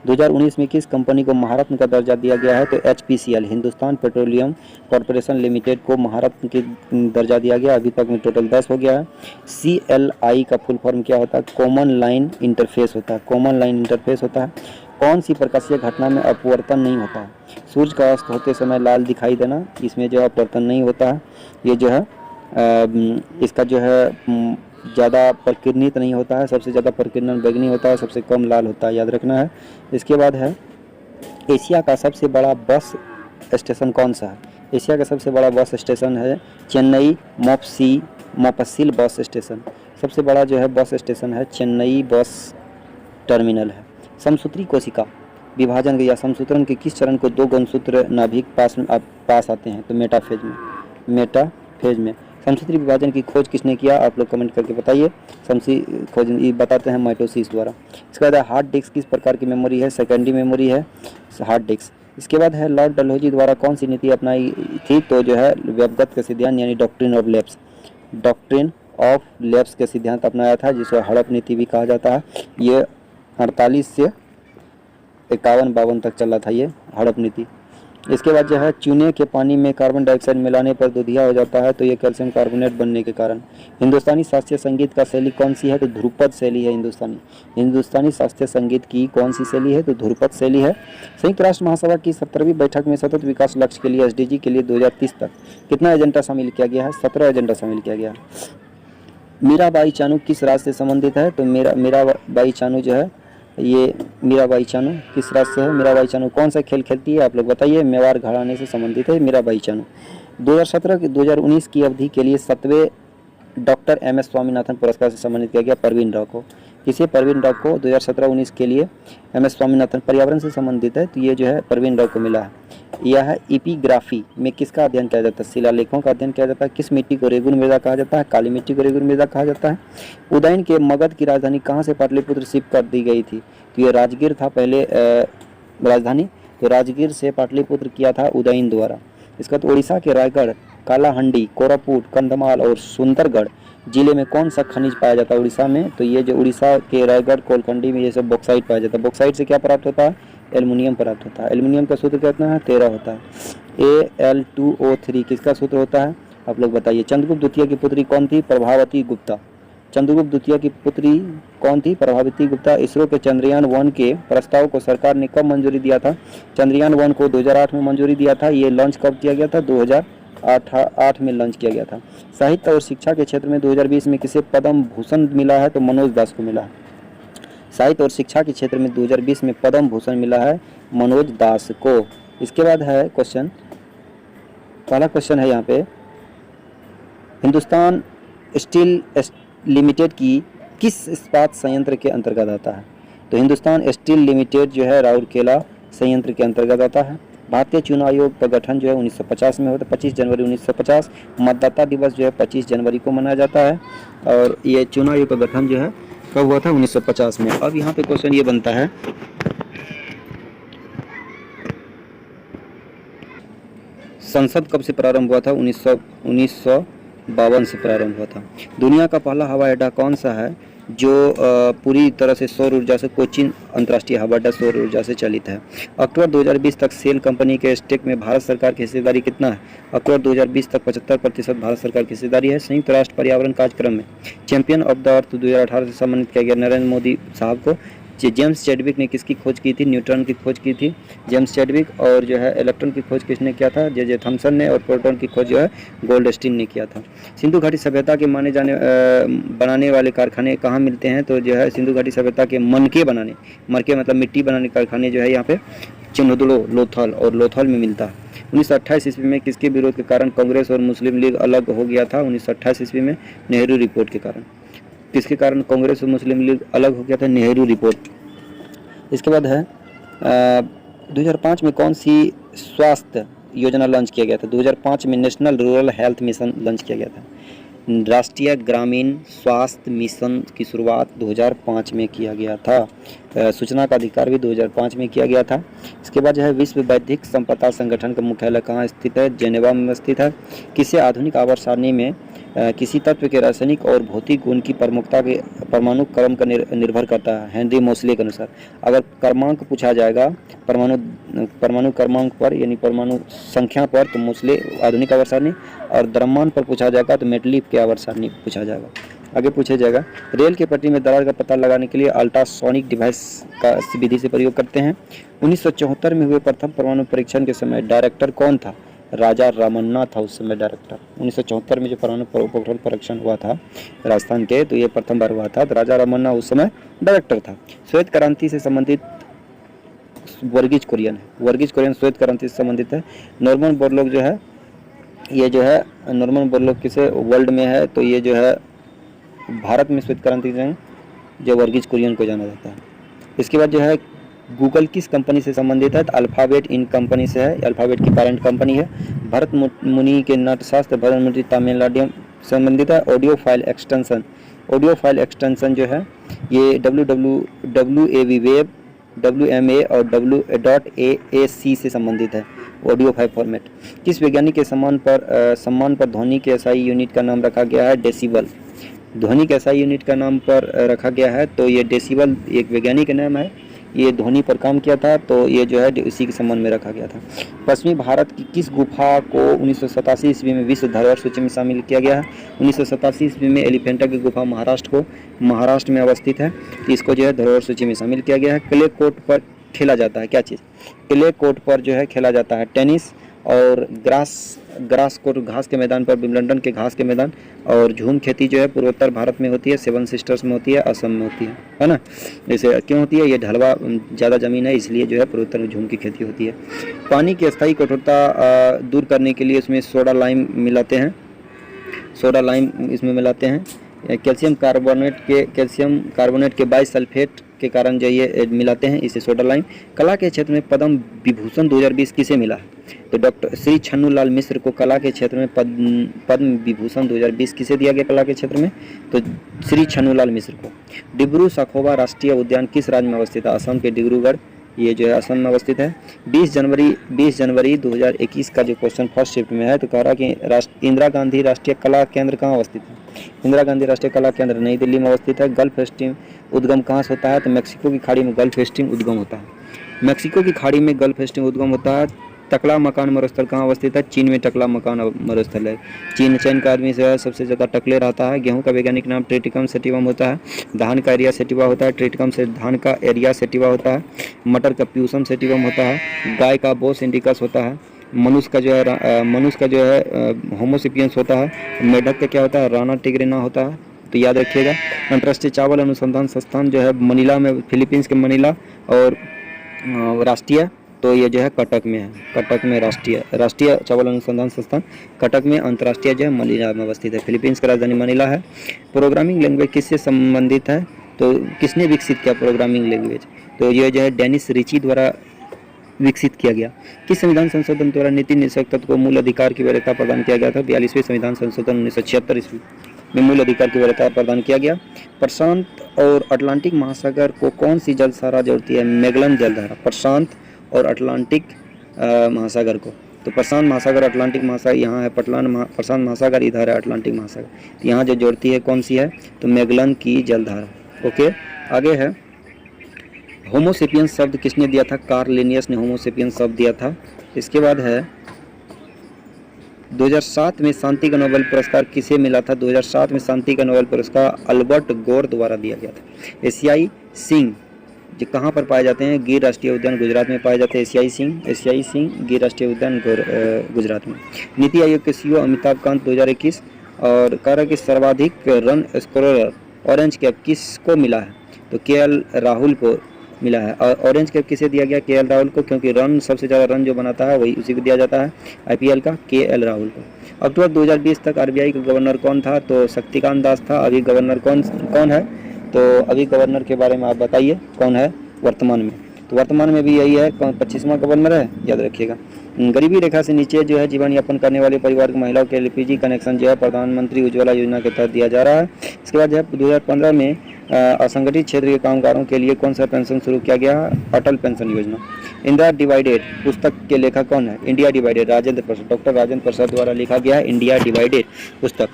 2019 में किस कंपनी को महारत्न का दर्जा दिया गया है? तो HPCL Hindustan petroleum corporation limited को महारत्न की दर्जा दिया गया। अभी तक में टोटल 10 हो गया है। CLI का फुल फॉर्म क्या होता है? कॉमन लाइन इंटरफेस होता है। कॉमन लाइन इंटरफेस होता है। कौन सी प्रकाशीय घटना में अपवर्तन नहीं होता है? सूर्य का अस्त होते समय लाल दिखाई देना, इसमें जो है अपवर्तन नहीं होता है। ये जो है इसका जो है ज़्यादा प्रकीर्णित नहीं होता है। सबसे ज़्यादा प्रकीर्णन बैगनी होता है, सबसे कम लाल होता है, याद रखना है। इसके बाद है एशिया का सबसे बड़ा बस स्टेशन कौन सा है? एशिया का सबसे बड़ा बस स्टेशन है चेन्नई मोपसिल बस स्टेशन। सबसे बड़ा जो है बस स्टेशन है चेन्नई बस टर्मिनल है। समसूत्री कोशिका विभाजन या समसूत्रण के किस चरण को दो गुणसूत्र नाभिक पास आते हैं? तो मेटाफेज में। समसूत्री विभाजन की खोज किसने किया? आप लोग कमेंट करके बताइए। समसूत्री खोज ये बताते हैं माइटोसिस द्वारा। इसके बाद हार्ड डिस्क किस प्रकार की मेमोरी है? सेकेंडरी मेमोरी है हार्ड डिस्क। इसके बाद है लॉर्ड डलहौजी द्वारा कौन सी नीति अपनाई थी? तो जो है व्यवगत के सिद्धांत यानी डॉक्ट्रिन ऑफ लैप्स के सिद्धांत अपनाया था, जिसे हड़प नीति भी कहा जाता है। ये 48 से 51-52 तक चला था ये हड़प नीति। इसके बाद जो है चूने के पानी में कार्बन डाइऑक्साइड मिलाने पर दूधिया हो जाता है, तो ये कैल्शियम कार्बोनेट बनने के कारण। हिंदुस्तानी शास्त्रीय संगीत का शैली कौन सी है? तो ध्रुपद शैली है। हिंदुस्तानी शास्त्रीय संगीत की कौन सी शैली है? तो ध्रुपद शैली है। संयुक्त राष्ट्र महासभा की 17वीं बैठक में सतत विकास लक्ष्य के लिए SDG के लिए 2030 तक कितना एजेंडा शामिल किया गया है? 17 एजेंडा शामिल किया गया है। मीराबाई चानू किस राज्य से संबंधित है? तो मीराबाई चानू जो है ये मीराबाई चानू किस राज्य से है? मीराबाई चानू कौन सा खेल खेलती है? आप लोग बताइए। मेवाड़ घराने से संबंधित है मीराबाई चानू। 2017-2019 की अवधि के लिए 7वें डॉक्टर MS स्वामीनाथन पुरस्कार से सम्मानित किया गया परवीन राव को। किसे? परवीन राव को 2017-19 के लिए MS स्वामीनाथन पर्यावरण से संबंधित है, तो ये जो है परवीन राव को मिला है। यह है एपिग्राफी में किसका अध्ययन किया जाता है? शिलालेखों का अध्ययन किया जाता है। किस मिट्टी को रेगुन मृदा कहा जाता है? काली मिट्टी को रेगुन मृदा कहा जाता है। उदयन के मगध की राजधानी कहाँ से पाटलिपुत्र शिफ्ट कर दी गई थी? तो ये राजगीर था पहले राजधानी, तो राजगीर से पाटलिपुत्र किया था उदयन द्वारा। इसका तो उड़ीसा के रायगढ़, कालाहंडी, कोरापुट, कंधमाल और सुंदरगढ़ जिले में कौन सा खनिज पाया जाता है उड़ीसा में? तो ये जो उड़ीसा के रायगढ़ कोलकंडी में ये सब बॉक्साइट पाया जाता है। बॉक्साइट से क्या प्राप्त होता है? एल्युमिनियम प्राप्त होता है। एल्युमिनियम का सूत्र कितना है? 13 होता है। Al2O3 किसका सूत्र होता है? आप लोग बताइए। चंद्रगुप्त द्वितीय की पुत्री कौन थी? प्रभावती गुप्ता। चंद्रगुप्त द्वितीय की पुत्री कौन थी? प्रभावती गुप्ता। इसरो के चंद्रयान 1 के प्रस्ताव को सरकार ने कब मंजूरी दिया था? चंद्रयान 1 को 2008 में मंजूरी दिया था। ये लॉन्च कब किया गया था? 2008 में लॉन्च किया गया था। साहित्य और शिक्षा के क्षेत्र में 2020 में किसे पद्म भूषण मिला है? तो मनोज दास को मिला है। साहित्य और शिक्षा के क्षेत्र में 2020 में पद्म भूषण मिला है मनोज दास को। इसके बाद है क्वेश्चन, पहला क्वेश्चन है यहाँ पे, हिंदुस्तान स्टील लिमिटेड की किस इस्पात संयंत्र के अंतर्गत आता है? तो हिंदुस्तान स्टील लिमिटेड जो है राउरकेला संयंत्र के अंतर्गत आता है। भारतीय चुनाव आयोग का गठन जो है 1950 में होता है, 25 जनवरी 1950। मतदाता दिवस जो है 25 जनवरी को मनाया जाता है, और ये चुनाव आयोग का गठन जो है कब हुआ था? 1950 में। अब यहाँ पे क्वेश्चन ये बनता है, संसद कब से प्रारंभ हुआ था? 1952 से प्रारंभ हुआ था। दुनिया का पहला हवाई अड्डा कौन सा है जो पूरी तरह से सौर ऊर्जा से? कोचीन अंतर्राष्ट्रीय हवाई अड्डा सौर ऊर्जा से चालित है। अक्टूबर 2020 तक सेल कंपनी के स्टेक में भारत सरकार की हिस्सेदारी कितना है? अक्टूबर 2020 तक 75% भारत सरकार की हिस्सेदारी है। संयुक्त राष्ट्र पर्यावरण कार्यक्रम में चैंपियन ऑफ द अर्थ 2018 से सम्मानित किया गया नरेंद्र मोदी साहब को। जेम्स चैडविक ने किसकी खोज की थी? न्यूट्रॉन की खोज की थी जेम्स चैडविक। और जो है इलेक्ट्रॉन की खोज किसने किया था? जे थॉमसन ने। और प्रोटॉन की खोज जो है गोल्डस्टीन ने किया था। सिंधु घाटी सभ्यता के बनाने वाले कारखाने कहाँ मिलते हैं? तो जो है सिंधु घाटी सभ्यता के मरके मतलब मिट्टी बनाने कारखाने जो है यहाँ पे चिन्हदुलो, लोथल और लोथल में मिलता है। 1928 ईस्वी में किसके विरोध के कारण कांग्रेस और मुस्लिम लीग अलग हो गया था? 1928 ईस्वी में नेहरू रिपोर्ट के कारण। किसके कारण कांग्रेस और मुस्लिम लीग अलग हो गया था? नेहरू रिपोर्ट। इसके बाद है 2005 में कौन सी स्वास्थ्य योजना लॉन्च किया गया था? 2005 में national rural health mission launch किया गया था। राष्ट्रीय ग्रामीण स्वास्थ्य मिशन की शुरुआत 2005 में किया गया था। सूचना का अधिकार भी 2005 में किया गया था। इसके बाद जो है विश्व बौद्धिक संपदा संगठन का मुख्यालय कहाँ स्थित है? जेनेवा में स्थित है। किसे आधुनिक आवर्त सारणी में किसी तत्व के रासायनिक और भौतिक गुण की प्रमुखता के परमाणु क्रम का निर्भर करता है? हेनरी मोसले के अनुसार। अगर क्रमांक पूछा जाएगा परमाणु क्रमांक पर यानी परमाणु संख्या पर तो मोसले आधुनिक आवर्त सारणी, और द्रव्यमान पर पूछा जाएगा तो मेटलिफ की आवर्त सारणी पूछा जाएगा। आगे पूछा जाएगा, रेल के पटरी में दरार का पता लगाने के लिए अल्ट्रासोनिक डिवाइस का विधि से प्रयोग करते हैं। 1974 में हुए प्रथम परमाणु परीक्षण के समय डायरेक्टर कौन था? राजा रामन्ना था उस समय डायरेक्टर। 1974 में जो परमाणु परीक्षण हुआ था राजस्थान के, तो ये प्रथम बार हुआ था, तो राजा रामन्ना उस समय डायरेक्टर था। श्वेत क्रांति से संबंधित वर्गीज कुरियन श्वेत क्रांति से संबंधित है। नॉर्मन बोरलॉग जो है ये जो है नॉर्मन बोरलॉग किसे वर्ल्ड में है, तो ये जो है भारत में श्वेत क्रांति जंग जो वर्गीज कुरियन को जाना जाता है। इसके बाद जो है गूगल किस कंपनी से संबंधित है, तो अल्फ़ाबेट इन कंपनी से है, अल्फ़ाबेट की पेरेंट कंपनी है। भरत मुनि के नाट्यशास्त्र भरत मुनि तमिलनाडु संबंधित है। Audio file extension, audio file extension जो है ये WAV वेब, WMA और W.AAC से संबंधित है, ऑडियो फाइल फॉर्मेट। किस वैज्ञानिक के सम्मान पर ध्वनि के SI यूनिट का नाम रखा गया है, डेसिबल। ध्वनि के SI यूनिट का नाम पर रखा गया है, तो ये डेसिबल एक वैज्ञानिक का नाम है, ये ध्वनि पर काम किया था, तो ये जो है इसी के संबंध में रखा गया था। पश्चिमी भारत की किस गुफा को 1987 ईस्वी में विश्व धरोहर सूची में शामिल किया गया है? 1987 ईस्वी में एलिफेंटा की गुफा महाराष्ट्र में अवस्थित है, इसको जो है धरोहर सूची में शामिल किया गया है। क्ले कोर्ट पर खेला जाता है क्या चीज़? क्ले कोर्ट पर जो है खेला जाता है टेनिस, और ग्रास कोर्ट घास के मैदान पर विम्बलडन के घास के मैदान, और झूम खेती जो है पूर्वोत्तर भारत में होती है, सेवन सिस्टर्स में होती है, असम में होती है ना। जैसे क्यों होती है? ये ढलवा ज़्यादा ज़मीन है, इसलिए जो है पूर्वोत्तर में झूम की खेती होती है। पानी की अस्थायी कठोरता दूर करने के लिए इसमें सोडा लाइम मिलाते हैं, सोडा लाइम इसमें मिलाते हैं। कैल्शियम कार्बोनेट के बाइसल्फेट के कारण जो ये मिलाते हैं, इसे सोडा लाइम। कला के क्षेत्र में पद्म विभूषण 2020 किसे मिला? तो डॉक्टर श्री छन्नूलाल मिश्र को कला के क्षेत्र में पद्म विभूषण 2020 किसे दिया गया कला के क्षेत्र में? तो श्री छन्नूलाल मिश्र को। डिब्रू सखोवा राष्ट्रीय उद्यान किस राज्य में अवस्थित है? असम के डिब्रूगढ़, ये जो है असम में अवस्थित है। 20 जनवरी 2021 का जो क्वेश्चन फर्स्ट शिफ्ट में है, तो कह रहा कि इंदिरा गांधी राष्ट्रीय कला केंद्र कहाँ अवस्थित है? इंदिरा गांधी राष्ट्रीय कला केंद्र नई दिल्ली में अवस्थित है। गल्फ स्ट्रीम उद्गम कहाँ से होता है? तो मैक्सिको की खाड़ी में गल्फ स्ट्रीम उद्गम होता है, मैक्सिको की खाड़ी में गल्फ स्ट्रीम उद्गम होता है। टकला मकान मरुस्थल कहाँ अवस्थित है? चीन में टकला मकान मरुस्थल है। चीन का आदमी जो है सबसे ज़्यादा टकले रहता है। गेहूं का वैज्ञानिक नाम ट्रिटिकम सेटिवम होता है। धान का एरिया सेटिवा होता है, ट्रिटिकम से धान का एरिया सेटिवा होता है। मटर का प्यूसम सेटिवम होता है। गाय का बोस इंडिकस होता है। मनुष्य का जो है होमोसिपियंस होता है। मेढक का क्या होता है? राना टिग्रिना होता है, तो याद रखिएगा। अंतर्राष्ट्रीय चावल अनुसंधान संस्थान जो है मनीला में, फिलीपींस के मनीला, और राष्ट्रीय तो ये जो है कटक में है, कटक में राष्ट्रीय चावल अनुसंधान संस्थान कटक में, अंतर्राष्ट्रीय जो है मनीला में अवस्थित है, फिलीपींस की राजधानी मनीला है। प्रोग्रामिंग लैंग्वेज किससे संबंधित है? तो किसने विकसित किया प्रोग्रामिंग लैंग्वेज? तो ये जो है डेनिस रिची द्वारा विकसित किया गया। किस संविधान संशोधन द्वारा नीति निर्देशक तत्व को मूल अधिकार की वरीयता प्रदान किया गया था? 42वें संविधान संशोधन 1976 ईस्वी में मूल अधिकार की वरीयता प्रदान किया गया। प्रशांत और अटलांटिक महासागर को कौन सी जलधारा जोड़ती है? मैगलन जलधारा। प्रशांत और अटलांटिक महासागर को, तो प्रशांत महासागर, अटलांटिक महासागर यहाँ है, प्रशांत महासागर इधर है, अटलांटिक महासागर, तो यहाँ जो जोड़ती है कौन सी है? तो मैगलन की जलधारा। ओके, आगे है होमोसेपियंस शब्द किसने दिया था? कार्ल लिनियस ने होमोसेपियंस शब्द दिया था। इसके बाद है 2007 में शांति का नोबेल पुरस्कार किसे मिला था? 2007 में शांति का नोबेल पुरस्कार अल्बर्ट गोर द्वारा दिया गया था। एशियाई सिंह जो कहाँ पर पाए जाते हैं? गिर राष्ट्रीय उद्यान गुजरात में पाए जाते हैं। एशियाई सिंह गिर राष्ट्रीय उद्यान गुजरात में। नीति आयोग के CEO अमिताभ कांत 2021 और कह रहा कि सर्वाधिक रन स्कोरर ऑरेंज कैप किसको मिला है? तो KL राहुल को मिला है। और ऑरेंज कैप किसे दिया गया? KL राहुल को, क्योंकि रन सबसे ज़्यादा रन जो बनाता है वही उसी को दिया जाता है, IPL का KL राहुल को। अक्टूबर 2020 तक RBI का गवर्नर कौन था? तो शक्तिकांत दास था। अभी गवर्नर कौन है? तो अभी गवर्नर के बारे में आप बताइए कौन है वर्तमान में? तो वर्तमान में भी यही है, 25वां गवर्नर है, याद रखिएगा। गरीबी रेखा से नीचे जो है जीवन यापन करने वाले परिवार की महिलाओं के LPG कनेक्शन जो है प्रधानमंत्री उज्ज्वला योजना के तहत दिया जा रहा है। इसके बाद जो है 2015 में असंगठित क्षेत्र के कामगारों के लिए कौन सा पेंशन शुरू किया गया? अटल पेंशन योजना। इंडिया डिवाइडेड पुस्तक के लेखक कौन है? India divided Rajendra Prasad, doctor Rajendra Prasad द्वारा लिखा गया है इंडिया डिवाइडेड पुस्तक।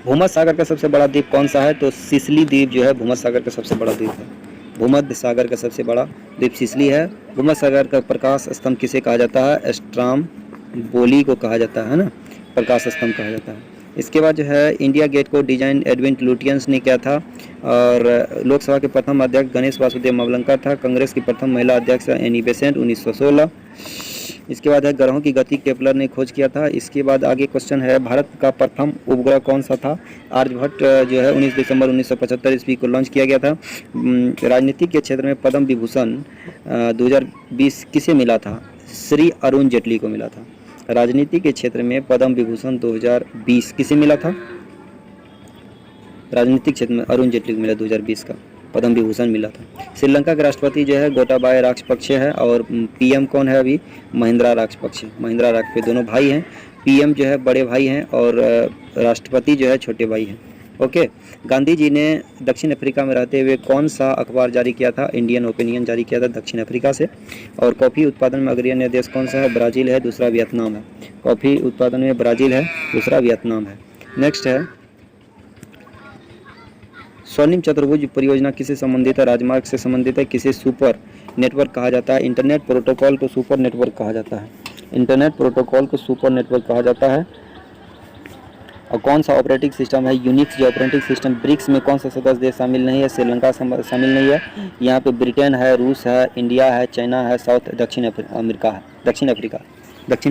भूमध्य सागर का सबसे बड़ा द्वीप कौन सा है? तो सिसिली द्वीप जो है भूमध्य सागर का सबसे बड़ा द्वीप है। भूमध्य सागर का सबसे बड़ा द्वीप सिसिली है। भूमध्य सागर का प्रकाश स्तंभ किसे कहा जाता है? स्ट्रॉम्बोली को कहा जाता है ना, प्रकाश स्तंभ कहा जाता है। इसके बाद जो है इंडिया गेट को डिजाइन एडविन लुटियंस ने किया था। और लोकसभा के प्रथम अध्यक्ष गणेश वासुदेव मावलंकर था। कांग्रेस की प्रथम महिला अध्यक्ष एनी बेसेंट 1916। इसके बाद है ग्रहों की गति केपलर ने खोज किया था। इसके बाद आगे क्वेश्चन है भारत का प्रथम उपग्रह कौन सा था? आर्यभट्ट जो है 19 दिसंबर 1975 ईस्वी को लॉन्च किया गया था। राजनीति के क्षेत्र में पद्म विभूषण 2020 किसे मिला था? श्री अरुण जेटली को मिला था। राजनीति के क्षेत्र में पद्म विभूषण 2020 किसे मिला था? राजनीतिक क्षेत्र में अरुण जेटली को मिला 2020 का पद्म विभूषण मिला था। श्रीलंका के राष्ट्रपति जो है गोटाबाया राजपक्षे है और पीएम कौन है अभी? महिंद्रा राजपक्षे। महिंद्रा राजपक्षे दोनों भाई हैं। पीएम जो है बड़े भाई हैं और राष्ट्रपति जो है छोटे भाई हैं। ओके। गांधी जी ने दक्षिण अफ्रीका में रहते हुए कौन सा अखबार जारी किया था? इंडियन ओपिनियन जारी किया था दक्षिण अफ्रीका से। और कॉफ़ी उत्पादन में अग्रणी देश कौन सा है? ब्राज़ील है, दूसरा वियतनाम है। कॉफ़ी उत्पादन में ब्राज़ील है, दूसरा वियतनाम है। नेक्स्ट है स्वर्णिम चतुर्भुज परियोजना किससे संबंधित है? राजमार्ग से संबंधित है। किसे सुपर नेटवर्क कहा जाता है? इंटरनेट प्रोटोकॉल को सुपर नेटवर्क कहा जाता है। इंटरनेट प्रोटोकॉल को सुपर नेटवर्क कहा जाता है। और कौन सा ऑपरेटिंग सिस्टम है? यूनिक्स जो ऑपरेटिंग सिस्टम। ब्रिक्स में कौन सा सदस्य देश शामिल नहीं है? श्रीलंका शामिल नहीं है। यहाँ पे ब्रिटेन है, रूस है, इंडिया है, चाइना है, दक्षिण अमेरिका है। दक्षिण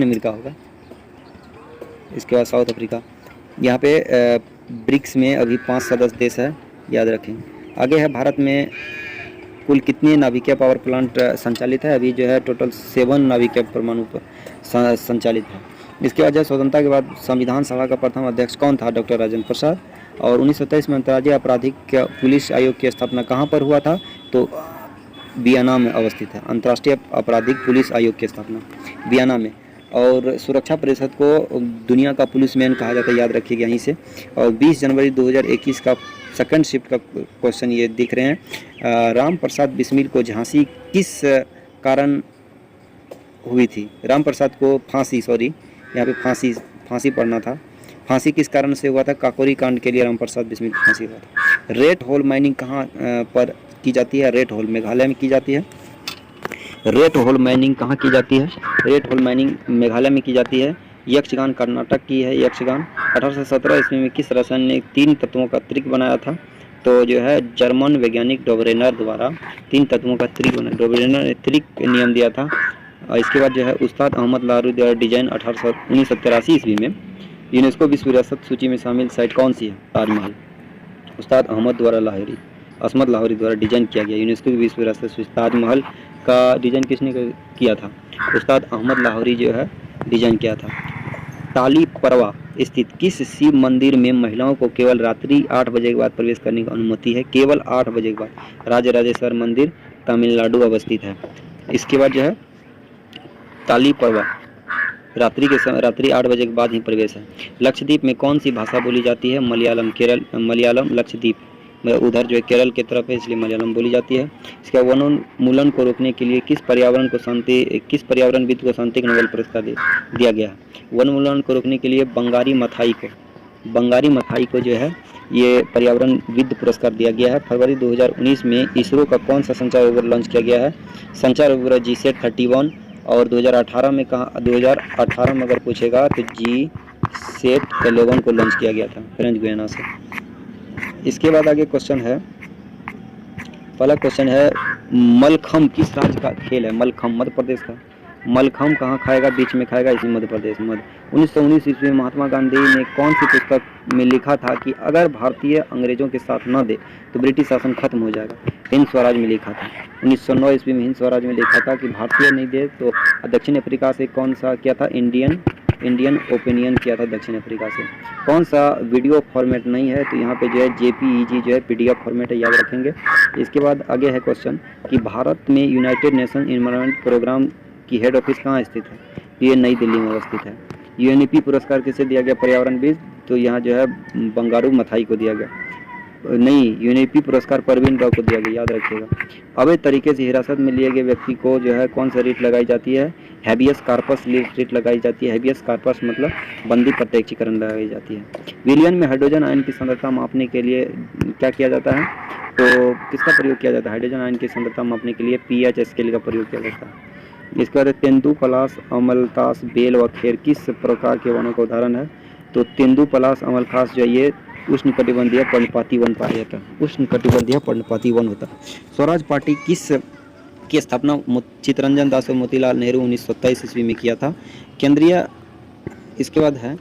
अमेरिका होगा। इसके बाद साउथ अफ्रीका। यहाँ पे ब्रिक्स में अभी 5 सदस्य देश है, याद रखें। आगे है भारत में कुल कितने नाभिकीय पावर प्लांट संचालित है? अभी जो है टोटल 7 नाभिकीय परमाणु संचालित है। इसके बाद स्वतंत्रता के बाद संविधान सभा का प्रथम अध्यक्ष कौन था? डॉक्टर राजेंद्र प्रसाद। और 1927 में अंतर्राज्यीय आपराधिक पुलिस आयोग की स्थापना कहाँ पर हुआ था? तो वियना में अवस्थित है। अंतर्राष्ट्रीय आपराधिक पुलिस आयोग की स्थापना वियना में। और सुरक्षा परिषद को दुनिया का पुलिसमैन कहा जाता है, याद रखिएगा यहीं से। और 20 जनवरी 2021 का सेकंड शिफ्ट का क्वेश्चन ये दिख रहे हैं। राम प्रसाद बिस्मिल को झांसी किस कारण हुई थी? राम प्रसाद को यहाँ पे फांसी पड़ना था। फांसी किस कारण से हुआ था? काकोरी कांड के लिए राम प्रसाद बिस्मिल को फांसी हुआ था। रेड होल माइनिंग कहाँ पर की जाती है? रेड होल मेघालय में की जाती है। रेड होल माइनिंग कहाँ की जाती है? रेड होल माइनिंग मेघालय में की जाती है। यक्षगान कर्नाटक की है। यक्षगान 1817 ईस्वी में किस रसायन ने 3 तत्वों का त्रिक बनाया था? तो जो है जर्मन वैज्ञानिक डोबरेनर द्वारा 3 तत्वों का त्रिक बना। डोबरेनर ने त्रिक नियम दिया था। और इसके बाद जो है उस्ताद अहमद लाहौरी द्वारा डिजाइन 1983 ईस्वी में यूनेस्को विश्व विरासत सूची में शामिल साइट कौन सी है? ताजमहल। उस्ताद अहमद लाहौरी द्वारा डिजाइन किया गया यूनेस्को की विश्व विरासत सूची। ताजमहल का डिजाइन किसने किया था? उस्ताद अहमद लाहौरी जो है डिजाइन किया था। ताली परवा स्थित किस शिव मंदिर में महिलाओं को केवल रात्रि 8 बजे के बाद प्रवेश करने की अनुमति है? केवल 8 बजे के बाद। राजराजेश्वर मंदिर तमिलनाडु अवस्थित है। इसके बाद जो है ताली परवा रात्रि 8 बजे के बाद ही प्रवेश है। लक्षद्वीप में कौन सी भाषा बोली जाती है? मलयालम लक्षद्वीप में उधर जो है केरल की तरफ है, इसलिए मलयालम बोली जाती है। इसका वनोन्मूलन को रोकने के लिए किस पर्यावरणविद को शांति का नोबेल पुरस्कार दिया गया है? वनोन्मूलन को रोकने के लिए बंगारी मथाई को जो है ये पर्यावरणविद पुरस्कार दिया गया है। फरवरी 2019 में इसरो का कौन सा संचार उपग्रह लॉन्च किया गया है? संचार उपग्रह GSAT-31। और 2018 में अगर पूछेगा तो GSAT-11 को लॉन्च किया गया था फ्रेंच गुयाना से। इसके बाद आगे क्वेश्चन है, पहला क्वेश्चन है मलखम किस राज्य का खेल है? मलखम मध्य प्रदेश का। मलखम कहाँ खाएगा? बीच में खाएगा, इसी मध्य प्रदेश में। 1919 ईस्वी में महात्मा गांधी ने कौन सी पुस्तक में लिखा था कि अगर भारतीय अंग्रेजों के साथ न दे तो ब्रिटिश शासन खत्म हो जाएगा? हिंद स्वराज में लिखा था। 1909 ईस्वी में हिंद स्वराज में लिखा था कि भारतीय नहीं दे तो दक्षिण अफ्रीका से कौन सा किया था? इंडियन ओपिनियन किया था दक्षिण अफ्रीका से। कौन सा वीडियो फॉर्मेट नहीं है? तो यहाँ पे जो है JPEG जो है PDF फॉर्मेट है, याद रखेंगे। इसके बाद आगे है क्वेश्चन कि भारत में यूनाइटेड नेशन इन्वायरमेंट प्रोग्राम की हेड ऑफिस कहाँ स्थित है? ये नई दिल्ली में अवस्थित है। UNEP पुरस्कार किसे दिया गया? पर्यावरणविद। तो यहाँ जो है बंगारू मथाई को दिया गया। नहीं, UNEP पुरस्कार परवीन राव को दिया गया, याद रखिएगा। अवैध तरीके से हिरासत में लिए गए व्यक्ति को जो है कौन सा रीट लगाई जाती है? हैबियस कार्पस रीट लगाई जाती है। हैबियस कार्पस मतलब बंदी प्रत्यक्षीकरण लगाई जाती है। विलियन में हाइड्रोजन आयन की सांद्रता मापने के लिए क्या किया जाता है? तो किसका प्रयोग किया जाता है? हाइड्रोजन आयन की सांद्रता मापने के लिए pH स्केल का प्रयोग किया जाता है। इसके बाद तेंदु, पलाश, अमलतास, बेल व खेर किस प्रकार के वनों का उदाहरण है? तो तेंदु, पलाश, अमलखास जो ये उष्णकटिबंधीय पर्णपाती वन पाया जाता है। उष्णकटिबंधीय पर्णपाती वन होता है। स्वराज पार्टी की स्थापना चित्तरंजन दास और मोतीलाल नेहरू 1927 ईस्वी में किया था। इसके बाद है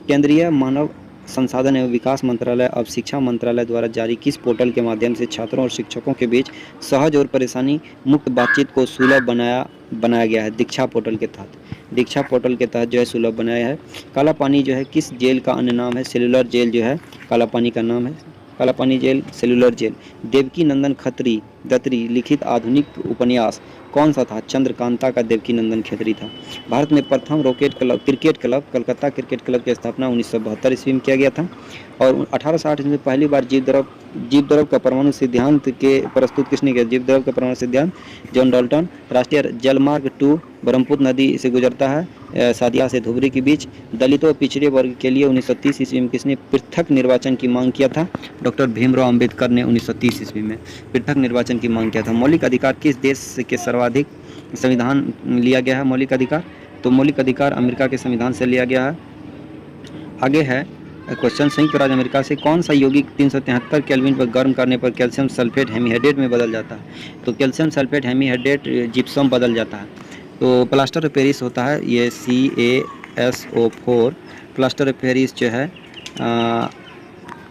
केंद्रीय मानव संसाधन एवं विकास मंत्रालय अब शिक्षा मंत्रालय द्वारा जारी किस पोर्टल के माध्यम से छात्रों और शिक्षकों के बीच सहज और परेशानी मुक्त बातचीत को सुलभ बनाया गया है? दीक्षा पोर्टल के तहत। दीक्षा पोर्टल के तहत जो है सुलभ बनाया है। काला पानी जो है किस जेल का अन्य नाम है? सेलुलर जेल जो है काला पानी का नाम है। काला पानी जेल, सेलुलर जेल। देवकी नंदन खत्री दत्तरी लिखित आधुनिक उपन्यास कौन सा था? चंद्रकांता का देवकी नंदन खत्री था। भारत में प्रथम cricket club Calcutta cricket club की स्थापना 1972 ईस्वी में किया गया था। और 1860 ईस्वी में पहली बार जीव द्रव का परमाणु सिद्धांत के प्रस्तुत किसने किया? जीव द्रव का परमाणु सिद्धांत जॉन डाल्टन। राष्ट्रीय जलमार्ग 2 ब्रह्मपुत्र नदी से गुजरता है सादिया से धुबरी के बीच। दलितों और पिछड़े वर्ग के लिए 1930 ईस्वी में किसने पृथक निर्वाचन की मांग किया था? डॉक्टर भीमराव अंबेडकर ने 1930 ईस्वी में पृथक निर्वाचन की मांग किया था। मौलिक अधिकार किस देश के सर्वाधिक संविधान लिया गया है? मौलिक अधिकार तो मौलिक अधिकार अमेरिका के संविधान से लिया गया है। आगे है क्वेश्चन, संयुक्त राज्य अमेरिका से कौन सा यौगिक 373 केल्विन पर गर्म करने पर कैल्शियम सल्फेट हेमीहाइड्रेट में बदल जाता है? तो कैल्शियम सल्फेट हेमीहाइड्रेट जिप्सम बदल जाता है। तो प्लास्टर ऑफ पेरिस होता है ये CaSO4। प्लास्टर ऑफ पेरिस जो है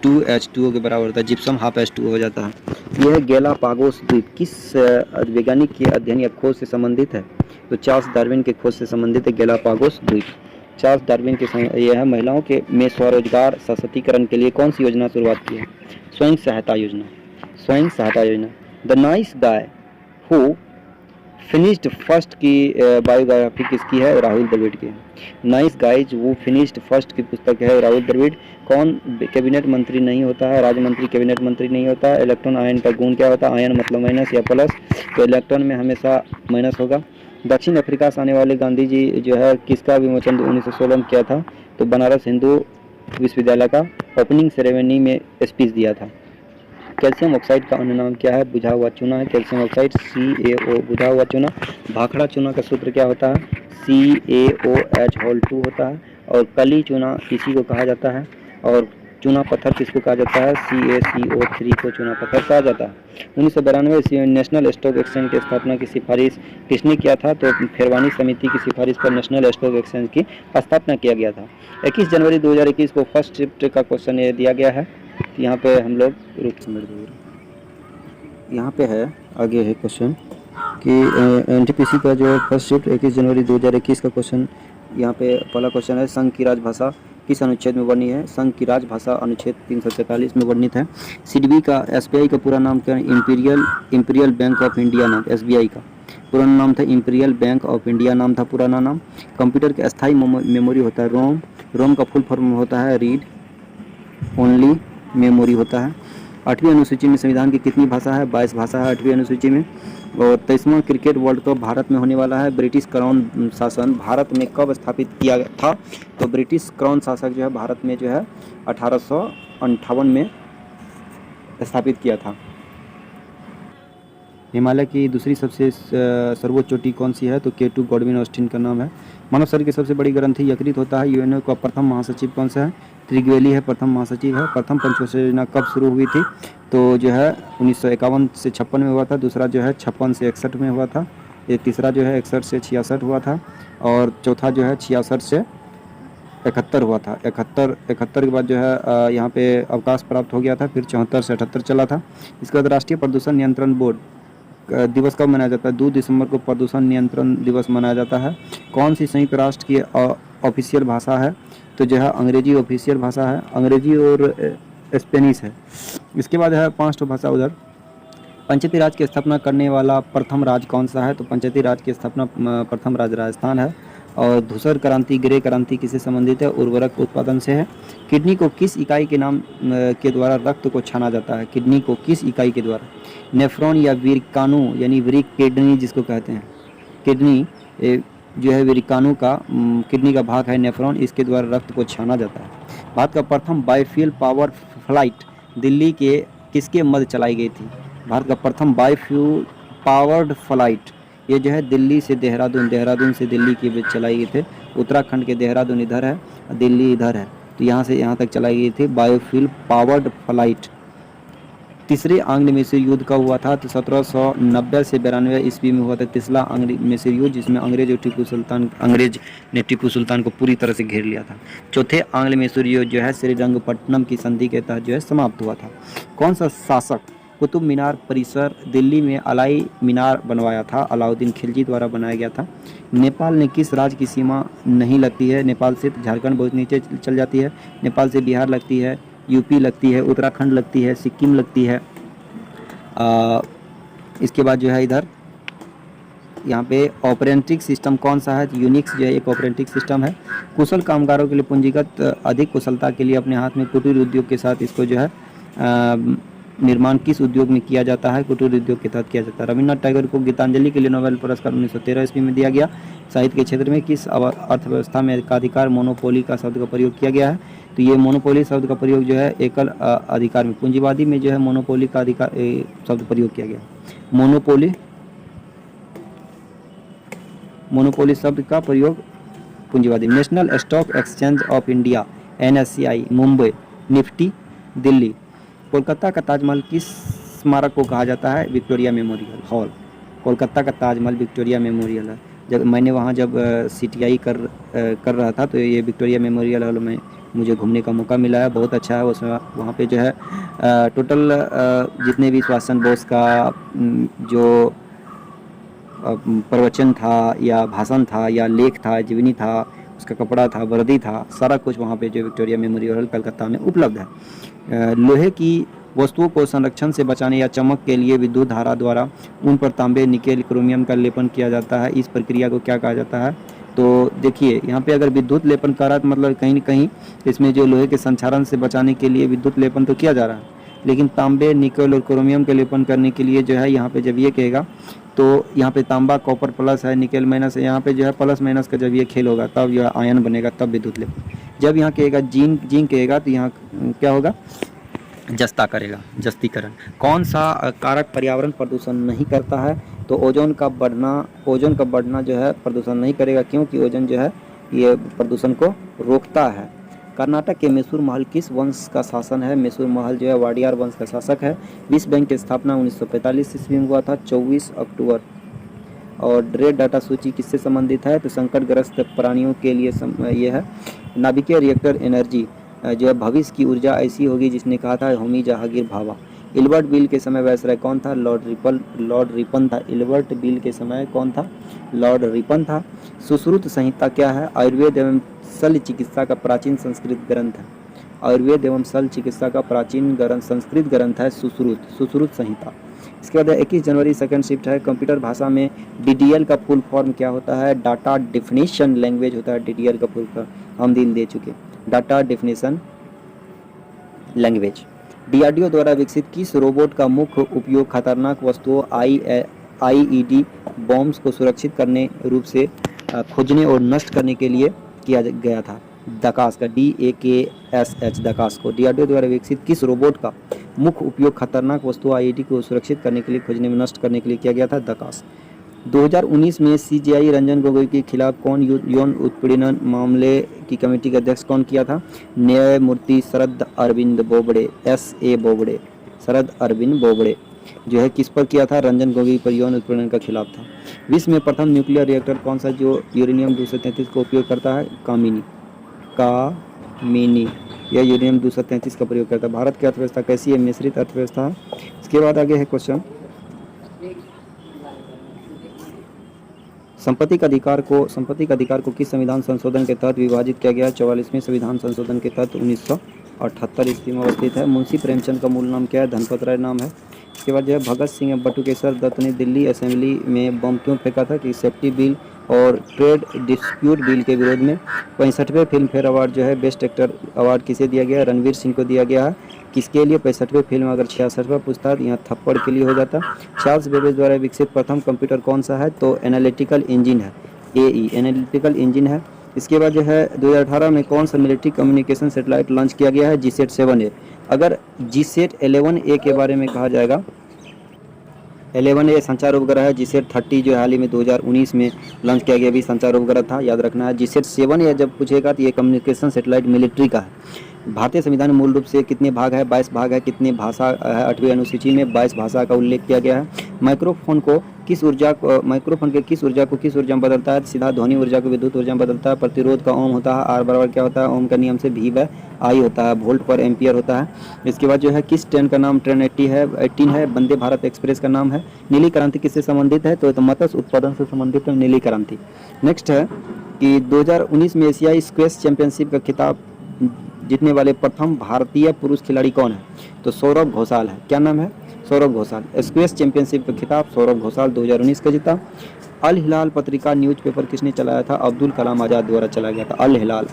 2H2O के बराबर होता है। जिप्सम हाफ H2O हो जाता है। यह गैलापागोस द्वीप किस वैज्ञानिक के अध्ययन या खोज से संबंधित है? तो चार्ल्स डार्विन के खोज से संबंधित है गैलापागोस द्वीप। चार्ल्स डार्विन के यह है महिलाओं के में स्वरोजगार सशक्तिकरण के लिए कौन सी योजना शुरुआत की है? स्वयं सहायता योजना। स्वयं सहायता योजना। The nice guy who finished first की बायोग्राफी किसकी है? राहुल द्रविड़ की। नाइस गाइज वो फिनिश्ड फर्स्ट की पुस्तक है राहुल द्रविड़। कौन कैबिनेट मंत्री नहीं होता है? राज्य मंत्री कैबिनेट मंत्री नहीं होता है। इलेक्ट्रॉन आयन का गुण क्या होता है? आयन मतलब माइनस या प्लस, तो इलेक्ट्रॉन में हमेशा माइनस होगा। दक्षिण अफ्रीका से आने वाले गांधी जी जो है किसका विमोचन 1916 में किया था? तो बनारस हिंदू विश्वविद्यालय का ओपनिंग सेरेमनी में स्पीच दिया था। कैल्शियम ऑक्साइड का अन्य नाम क्या है? बुझा हुआ चूना है कैल्शियम ऑक्साइड, CaO बुझा हुआ चूना। भाखड़ा चूना का सूत्र क्या होता है? CaOH2 होता है। और कली चूना किसी को कहा जाता है, और चूना पत्थर किसको कहा जाता है? CaCO3 को चूना पत्थर कहा जाता है। 1992 ईस्वी में नेशनल स्टॉक एक्सचेंज की स्थापना की सिफारिश किसने किया था? तो फेरवानी समिति की सिफारिश पर नेशनल स्टॉक एक्सचेंज की स्थापना किया गया था। 21 जनवरी 2021 को फर्स्ट शिफ्ट का क्वेश्चन ये दिया गया है। यहाँ पे हम लोग यहाँ पे है, आगे है क्वेश्चन कि NTPC का जो फर्स्ट शिफ्ट 21 जनवरी 2021 का क्वेश्चन। यहाँ पे पहला क्वेश्चन है संघ की राजभाषा किस अनुच्छेद में वर्णित है? संघ की राजभाषा अनुच्छेद 343 में वर्णित है। SIDBI का SBI का पूरा नाम क्या है? इंपीरियल बैंक ऑफ इंडिया नाम। SBI का पुराना नाम था इंपीरियल बैंक ऑफ इंडिया नाम था पुराना नाम। कंप्यूटर के अस्थायी मेमोरी होता है रोम। रोम का फुल फॉर्म होता है रीड ओनली मेमोरी होता है। 8वीं अनुसूची में संविधान की कितनी भाषा है? 22 भाषा है 8वीं अनुसूची में। और 23वां क्रिकेट वर्ल्ड कप भारत में होने वाला है। ब्रिटिश क्राउन शासन भारत में कब स्थापित किया था? तो ब्रिटिश क्राउन शासक जो है भारत में जो है 1858 में स्थापित किया था। हिमालय की दूसरी सबसे सर्वोच्च चोटी कौन सी है? तो K2 गॉडविन ऑस्टिन का नाम है। मानव शरीर की सबसे बड़ी ग्रंथि यकृत होता है। यूएनओ का प्रथम महासचिव कौन सा है? त्रिगवेली है प्रथम महासचिव है। प्रथम पंचवर्षीय योजना कब शुरू हुई थी? तो जो है 1951 से 56 में हुआ था। दूसरा जो है 56 से 61 में हुआ था। ये तीसरा जो है 61 से 66 हुआ था। और चौथा जो है 66 से 71 हुआ था। 71 के बाद जो है यहाँ पे अवकाश प्राप्त हो गया था। फिर 74 से 78 चला था। इसके बाद राष्ट्रीय प्रदूषण नियंत्रण बोर्ड दिवस कब मनाया जाता है? 2 दिसंबर को प्रदूषण नियंत्रण दिवस मनाया जाता है। कौन सी संयुक्त राष्ट्र की ऑफिशियल भाषा है? तो जो है अंग्रेजी ऑफिशियल भाषा है। अंग्रेजी और स्पेनिश है। इसके बाद है 5 भाषा उधर। पंचायती राज की स्थापना करने वाला प्रथम राज्य कौन सा है? तो पंचायती राज की स्थापना प्रथम राज्य राजस्थान है। और धूसर क्रांति ग्रे क्रांति किससे संबंधित है? उर्वरक उत्पादन से है। किडनी को किस इकाई के नाम के द्वारा रक्त को छाना जाता है? किडनी को किस इकाई के द्वारा? नेफ्रॉन या वीरकाणु यानी वीरिक किडनी जिसको कहते हैं। किडनी जो है वीरकाणु का किडनी का भाग है नेफ्रॉन, इसके द्वारा रक्त को छाना जाता है। भारत का प्रथम बायोफ्यूल पावर फ्लाइट दिल्ली के किसके मध्य चलाई गई थी? भारत का प्रथम बायोफ्यूल पावर्ड फ्लाइट ये जो है दिल्ली से देहरादून से दिल्ली के बीच चलाई गई थी। उत्तराखंड के देहरादून इधर है, दिल्ली इधर है, तो यहाँ से यहाँ तक चलाई गई थी बायोफ्यूल पावर्ड फ्लाइट। तीसरे आंग्ल मैसूर युद्ध कब हुआ था? तो 1790 से 92 ईस्वी में हुआ था तीसरा आंग्ल मैसूर युद्ध, जिसमें अंग्रेज ने टीपू सुल्तान को पूरी तरह से घेर लिया था। चौथे आंग्ल मैसूर युद्ध जो है श्रीरंगपट्टनम की संधि के तहत जो है समाप्त हुआ था। कौन सा शासक कुतुब मीनार परिसर दिल्ली में अलाई मीनार बनवाया था? अलाउद्दीन खिलजी द्वारा बनाया गया था। नेपाल ने किस राज्य की सीमा नहीं लगती है? नेपाल से झारखंड बहुत नीचे चल जाती है, नेपाल से बिहार लगती है, यूपी लगती है, उत्तराखंड लगती है, सिक्किम लगती है। इसके बाद जो है इधर यहाँ पे ऑपरेटिंग सिस्टम कौन सा है? यूनिक्स जो है एक ऑपरेटिंग सिस्टम है। कुशल कामगारों के लिए पूंजीगत अधिक कुशलता के लिए अपने हाथ में कुटीर उद्योग के साथ इसको जो है निर्माण किस उद्योग में किया जाता है? कुटीर उद्योग के तहत किया जाता है। रविन्द्रनाथ टैगोर को गीतांजलि के लिए नोबेल पुरस्कार 1913 ईस्वी में दिया गया। साहित्य के क्षेत्र में किस अर्थव्यवस्था में एकाधिकार मोनोपोली का शब्द का प्रयोग किया गया है? तो ये मोनोपोली शब्द का प्रयोग जो है एकल अधिकार में, पूंजीवादी में जो है मोनोपोली का अधिकार शब्द प्रयोग किया गया। मोनोपोली शब्द का प्रयोग पूंजीवादी। National stock exchange of India NSCI Mumbai, Nifty Delhi. Kolkata का ताजमहल किस स्मारक को कहा जाता है? Victoria memorial hall. कोलकाता का ताजमहल विक्टोरिया मेमोरियल है। जब मैंने वहाँ जब CTI कर रहा था तो ये विक्टोरिया मेमोरियल हॉल में मुझे घूमने का मौका मिला है, बहुत अच्छा है। उसमें वहाँ पे जो है टोटल जितने भी सुभाष चंद्र बोस का जो प्रवचन था या भाषण था या लेख था, जीवनी था, उसका कपड़ा था, वर्दी था, सारा कुछ वहाँ पे जो विक्टोरिया मेमोरियल हॉल कलकत्ता में उपलब्ध है। लोहे की वस्तुओं को संरक्षण से बचाने या चमक के लिए विद्युत धारा द्वारा उन पर तांबे, निकेल, क्रोमियम का लेपन किया जाता है। इस प्रक्रिया को क्या कहा जाता है? तो देखिए यहाँ पे अगर विद्युत लेपन कर रहा है तो मतलब कहीं न कहीं इसमें जो लोहे के संक्षारण से बचाने के लिए विद्युत लेपन तो किया जा रहा है, लेकिन तांबे, निकेल और क्रोमियम के लेपन करने के लिए जो है यहाँ पे जब ये कहेगा तो यहाँ पे तांबा कॉपर प्लस है, निकेल माइनस है, यहाँ पे जो है प्लस माइनस का जब ये खेल होगा तब यह आयन बनेगा, तब विद्युत लेपन। जब यहाँ कहेगा जिंक कहेगा तो यहाँ क्या होगा? जस्ता करेगा, जस्तीकरण। कौन सा कारक पर्यावरण प्रदूषण नहीं करता है? तो ओजोन का बढ़ना जो है प्रदूषण नहीं करेगा, क्योंकि ओजोन जो है ये प्रदूषण को रोकता है। कर्नाटक के मैसूर महल किस वंश का शासन है? मैसूर महल जो है वाडियार वंश का शासक है। विश्व बैंक की स्थापना 1945 ईस्वी में हुआ था, 24 अक्टूबर। और रेड डाटा सूची किससे संबंधित है? तो संकटग्रस्त प्राणियों के लिए ये है। नाभिकीय रिएक्टर एनर्जी जो है भविष्य की ऊर्जा ऐसी होगी जिसने कहा था होमी जहांगीर भाभा। इल्बर्ट बिल के समय वायसराय कौन था? लॉर्ड रिपन था। इल्बर्ट बिल के समय कौन था? लॉर्ड रिपन था। सुश्रुत संहिता क्या है? आयुर्वेद एवं शल्य चिकित्सा का प्राचीन संस्कृत ग्रंथ है। आयुर्वेद एवं शल्य चिकित्सा का प्राचीन संस्कृत ग्रंथ है सुश्रुत संहिता। इसके बाद 21 जनवरी सेकंड शिफ्ट है। कंप्यूटर भाषा में DDL का फुल फॉर्म क्या होता है? डाटा डेफिनेशन लैंग्वेज होता है DDL का फुल फॉर्म, हम दिल दे चुके। Data definition language. DRDO द्वारा विकसित किस रोबोट का मुख्य उपयोग खतरनाक वस्तुओं IED बॉम्ब्स को सुरक्षित करने रूप से खोजने और नष्ट करने के लिए किया गया था? दकास का, DAKSH दकास को। DRDO द्वारा विकसित किस रोबोट का मुख्य उपयोग खतरनाक वस्तुओं IED को सुरक्षित करने के लिए खोजने में नष्ट करने के लिए किया गया था? दकास। 2019 में CJI रंजन गोगोई के खिलाफ कौन यौन उत्पीड़न मामले की कमेटी का अध्यक्ष कौन किया था? न्यायमूर्ति शरद अरविंद बोबड़े, SA बोबड़े, शरद अरविंद बोबड़े जो है किस पर किया था? रंजन गोगोई पर यौन उत्पीड़न का खिलाफ था। विश्व में प्रथम न्यूक्लियर रिएक्टर कौन सा जो यूरेनियम 233 का उपयोग करता है? कामिनी यह यूरेनियम 233 का प्रयोग करता है। भारत की अर्थव्यवस्था कैसी है? मिश्रित अर्थव्यवस्था है। इसके बाद आगे है क्वेश्चन, संपत्ति अधिकार को किस संविधान संशोधन के तहत विभाजित किया गया? 44वें संविधान संशोधन के तहत 1978 ईस्वी में अवस्थित है। मुंशी प्रेमचंद का मूल नाम क्या है? धनपत राय नाम है। इसके बाद जो है भगत सिंह बटुकेश्वर दत्त ने दिल्ली असेंबली में बम क्यों फेंका था? कि सेफ्टी बिल और ट्रेड डिस्प्यूट बिल के विरोध में। 65वें फिल्म फेयर अवार्ड जो है बेस्ट एक्टर अवार्ड किसे दिया गया? रणवीर सिंह को दिया गया है। किसके लिए? 65वें फिल्म। अगर 66वां पूछता तो यहाँ थप्पड़ के लिए हो जाता। चार्ल्स बेबेज द्वारा विकसित प्रथम कंप्यूटर कौन सा है? तो एनालिटिकल इंजन है, AE एनालिटिकल इंजन है। इसके बाद जो है 2018 में कौन सा मिलिट्री कम्युनिकेशन सैटेलाइट लॉन्च किया गया है? GSAT-7A। अगर GSAT-11A के बारे में कहा जाएगा, 11A संचार उपग्रह है। GSAT-30 जो हाल ही में 2019 में लॉन्च किया गया भी संचार उपग्रह था, याद रखना है। GSAT-7A जब पूछेगा तो ये कम्युनिकेशन सैटेलाइट मिलिट्री का है। भारतीय संविधान में मूल रूप से कितने भाग है? 22 भाग है। कितने भाषा है? 8वीं अनुसूची में 22 भाषा का उल्लेख किया गया है। माइक्रोफोन के किस ऊर्जा को किस ऊर्जा में बदलता है? सीधा ध्वनि ऊर्जा को विद्युत ऊर्जा में बदलता है। प्रतिरोध का ओम होता है। आर बराबर क्या होता है? ओम का नियम से V बाय I होता है। वोल्ट पर एम्पियर होता है। इसके बाद जो है किस ट्रेन का नाम ट्रेन 18 है? वंदे भारत एक्सप्रेस का नाम है। नीली क्रांति किससे संबंधित है? तो मत्स्य उत्पादन से संबंधित है नीली क्रांति। नेक्स्ट है कि 2019 में एशियाई स्क्वैश चैंपियनशिप का खिताब जीतने वाले प्रथम भारतीय पुरुष खिलाड़ी कौन है? तो सौरभ घोषाल है। क्या नाम है? सौरभ घोषाल। स्क्वैश चैंपियनशिप का खिताब सौरभ घोषाल 2019 का जीता। अल हिलाल पत्रिका न्यूज़पेपर किसने चलाया था? अब्दुल कलाम आज़ाद द्वारा चलाया गया था। अल हिलाल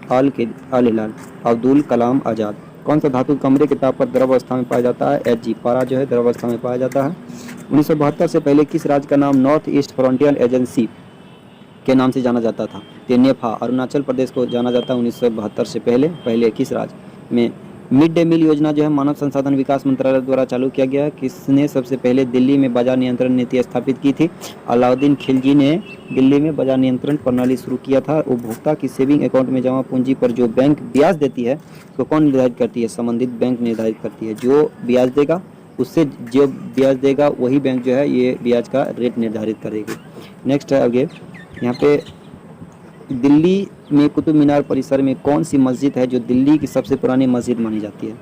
अल हिलाल अब्दुल कलाम आज़ाद। कौन सा धातु कमरे के ताप पर द्रव अवस्था में पाया जाता है? Hg। पारा जो है द्रव अवस्था में पाया जाता है। 1972 से पहले किस राज्य का नाम नॉर्थ ईस्ट फ्रंटियर एजेंसी के नाम से जाना जाता था? तो नेफा। अरुणाचल प्रदेश को जाना जाता है 1972 से पहले किस राज्य में? मिड डे मील योजना जो है मानव संसाधन विकास मंत्रालय द्वारा चालू किया गया। किसने सबसे पहले दिल्ली में बाजार नियंत्रण नीति स्थापित की थी? अलाउद्दीन खिलजी ने दिल्ली में बाजार नियंत्रण प्रणाली शुरू किया था। उपभोक्ता की सेविंग अकाउंट में जमा पूंजी पर जो बैंक ब्याज देती है तो कौन निर्धारित करती है? संबंधित बैंक निर्धारित करती है। जो ब्याज देगा उससे जो ब्याज देगा वही बैंक जो है ये ब्याज का रेट निर्धारित करेगी। नेक्स्ट है आगे, यहाँ पे दिल्ली में कुतुब मीनार परिसर में कौन सी मस्जिद है जो दिल्ली की सबसे पुरानी मस्जिद मानी जाती है?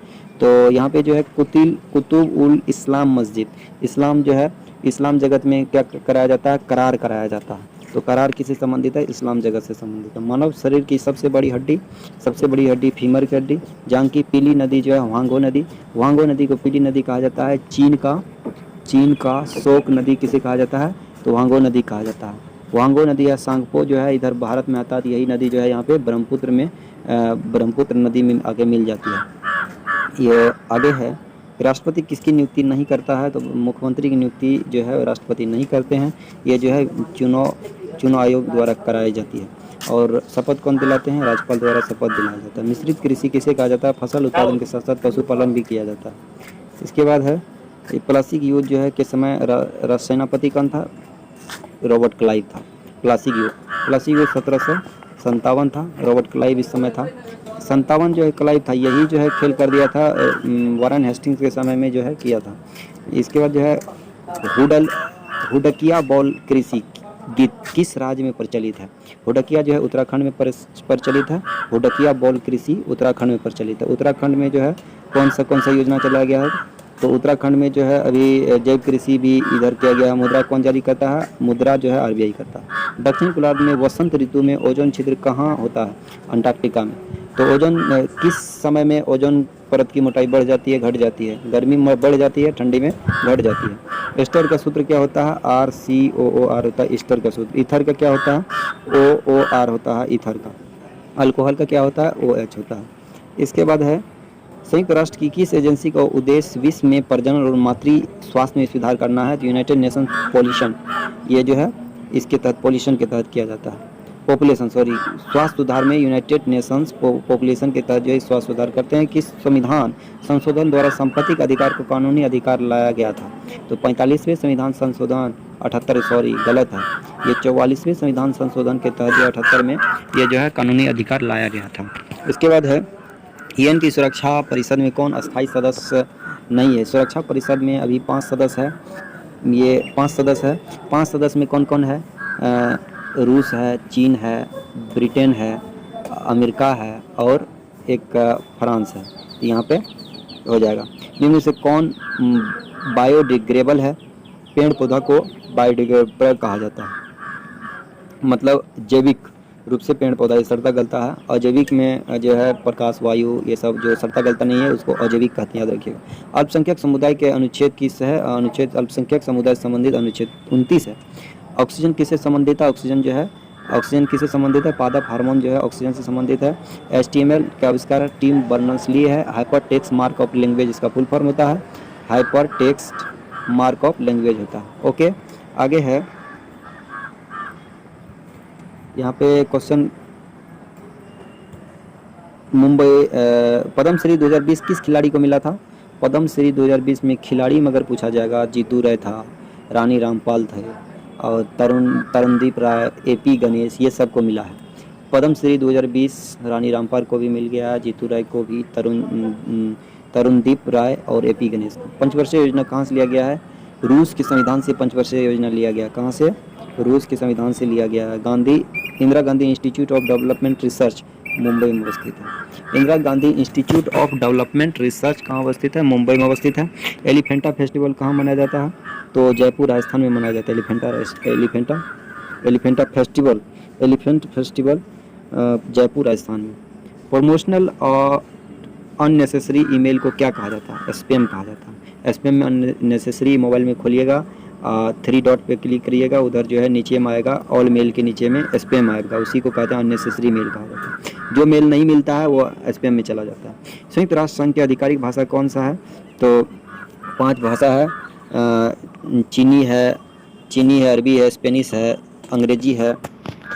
तो यहाँ पे जो है कुतुब उल इस्लाम मस्जिद। इस्लाम जो है इस्लाम जगत में क्या कराया जाता है? करार कराया जाता है। तो करार किससे संबंधित है? इस्लाम जगत से संबंधित है। मानव शरीर की सबसे बड़ी हड्डी फीमर की हड्डी। जांग की पीली नदी जो है वांगो नदी को पीली नदी कहा जाता है। चीन का शोक नदी किसे कहा जाता है? तो वांगो नदी कहा जाता है। वांगो नदी या सांगपो जो है इधर भारत में आता है। यही नदी जो है यहाँ पे ब्रह्मपुत्र नदी में आगे मिल जाती है। ये आगे है, राष्ट्रपति किसकी नियुक्ति नहीं करता है? तो मुख्यमंत्री की नियुक्ति जो है राष्ट्रपति नहीं करते हैं। ये जो है चुनाव आयोग द्वारा कराई जाती है। और शपथ कौन दिलाते हैं? राज्यपाल द्वारा शपथ दिलाया जाता है। मिश्रित कृषि किसे कहा जाता है? फसल उत्पादन के साथ साथ पशुपालन भी किया जाता है। इसके बाद है प्लासी की युद्ध जो है के समय सेनापति कौन था? रॉबर्ट क्लाइव था। प्लासी युद्ध 1757 था। रॉबर्ट क्लाइव इस समय था। 57 जो है क्लाइव था। यही जो है खेल कर दिया था वारन हेस्टिंग्स के समय में जो है किया था। इसके बाद जो है हुडकिया बॉल कृषि गीत किस राज्य में प्रचलित है? हुडकिया जो है उत्तराखंड में प्रचलित है। हुडकिया बॉल कृषि उत्तराखंड में प्रचलित है। उत्तराखंड में जो है कौन सा योजना चलाया गया है? तो उत्तराखंड में जो है अभी जैव कृषि भी इधर किया गया है। मुद्रा कौन जारी करता है? मुद्रा जो है RBI करता है। दक्षिण गोलार्ध में वसंत ऋतु में ओजोन छिद्र कहाँ होता है? अंटार्कटिका में। तो ओजोन किस समय में ओजोन परत की मोटाई बढ़ जाती है घट जाती है? गर्मी में बढ़ जाती है, ठंडी में घट जाती है। एस्टर का सूत्र क्या होता है? RCOOR होता है एस्टर का सूत्र। ईथर का क्या होता है? OOR होता है ईथर का। अल्कोहल का क्या होता है? OH होता है। इसके बाद है संयुक्त राष्ट्र की किस एजेंसी का उद्देश्य विश्व में प्रजनन और मातृ स्वास्थ्य में सुधार करना है? तो यूनाइटेड नेशन पॉल्यूशन, ये जो है इसके तहत पॉल्यूशन के तहत किया जाता है। स्वास्थ्य सुधार में यूनाइटेड नेशंस पॉपुलेशन के तहत जो है स्वास्थ्य सुधार करते हैं। किस संविधान संशोधन द्वारा संपत्ति अधिकार को कानूनी अधिकार लाया गया था? तो 45वें संविधान संशोधन 78 गलत है। ये 44वें संविधान संशोधन के तहत जो 78 में ये जो है कानूनी अधिकार लाया गया था। इसके बाद है UN की सुरक्षा परिषद में कौन अस्थायी सदस्य नहीं है? सुरक्षा परिषद में अभी 5 सदस्य है। ये 5 सदस्य है। 5 सदस्य में कौन कौन है? रूस है, चीन है, ब्रिटेन है, अमेरिका है और एक फ्रांस है। तो यहाँ पे हो जाएगा। निम्न से कौन बायोडिग्रेडेबल है? पेड़ पौधा को बायोडिग्रेडेबल कहा जाता है। मतलब जैविक रूप से पेड़ पौधा सड़ता गलता है। अजैविक में जो है प्रकाश वायु ये सब जो सड़ता गलता नहीं है उसको अजैविक कहते हैं, याद रखिएगा। अल्पसंख्यक समुदाय के अनुच्छेद किस है? अनुच्छेद अल्पसंख्यक समुदाय से संबंधित अनुच्छेद 29 है। ऑक्सीजन किससे संबंधित है? ऑक्सीजन किससे संबंधित है? पादप हार्मोन जो है ऑक्सीजन से संबंधित है। HTML का आविष्कार टिम बर्नर्स-ली है। Hyper text mark of language इसका फुल फॉर्म होता है। Hyper text mark of language होता है। ओके, आगे है यहाँ पे क्वेश्चन मुंबई पद्मश्री 2020 किस खिलाड़ी को मिला था? पद्मश्री 2020 में खिलाड़ी मगर पूछा जाएगा जीतू राय था, रानी रामपाल थे और तरुणदीप राय, AP गणेश, ये सबको मिला है। पद्मश्री 2020 रानी रामपाल को भी मिल गया, जीतू राय को भी, तरुणदीप राय और एपी गणेश को। पंचवर्षीय योजना कहाँ से लिया गया है? रूस के संविधान से पंचवर्षीय योजना लिया गया। कहाँ से? रूस के संविधान से लिया गया है। Indira Gandhi institute of development research Mumbai में अवस्थित है। Indira Gandhi institute of development research कहाँ अवस्थित है? मुंबई में अवस्थित है। एलिफेंटा फेस्टिवल कहाँ मनाया जाता है? तो जयपुर राजस्थान में मनाया जाता है एलिफेंट फेस्टिवल जयपुर राजस्थान में। प्रमोशनल अननेसेसरी ईमेल को क्या कहा जाता है? स्पैम कहा जाता है। स्पैम में अननेसेसरी मोबाइल में खोलिएगा, 3 डॉट पे क्लिक करिएगा, उधर जो है नीचे में आएगा, ऑल मेल के नीचे में स्पैम आएगा, उसी को कहते हैं अननेसेसरी मेल कहा जाता है। जो मेल नहीं मिलता है वो स्पैम में चला जाता है। संयुक्त राष्ट्र संघ की आधिकारिक भाषा कौन सा है? तो 5 भाषा है, चीनी है, अरबी है, स्पेनिश है, अंग्रेजी है।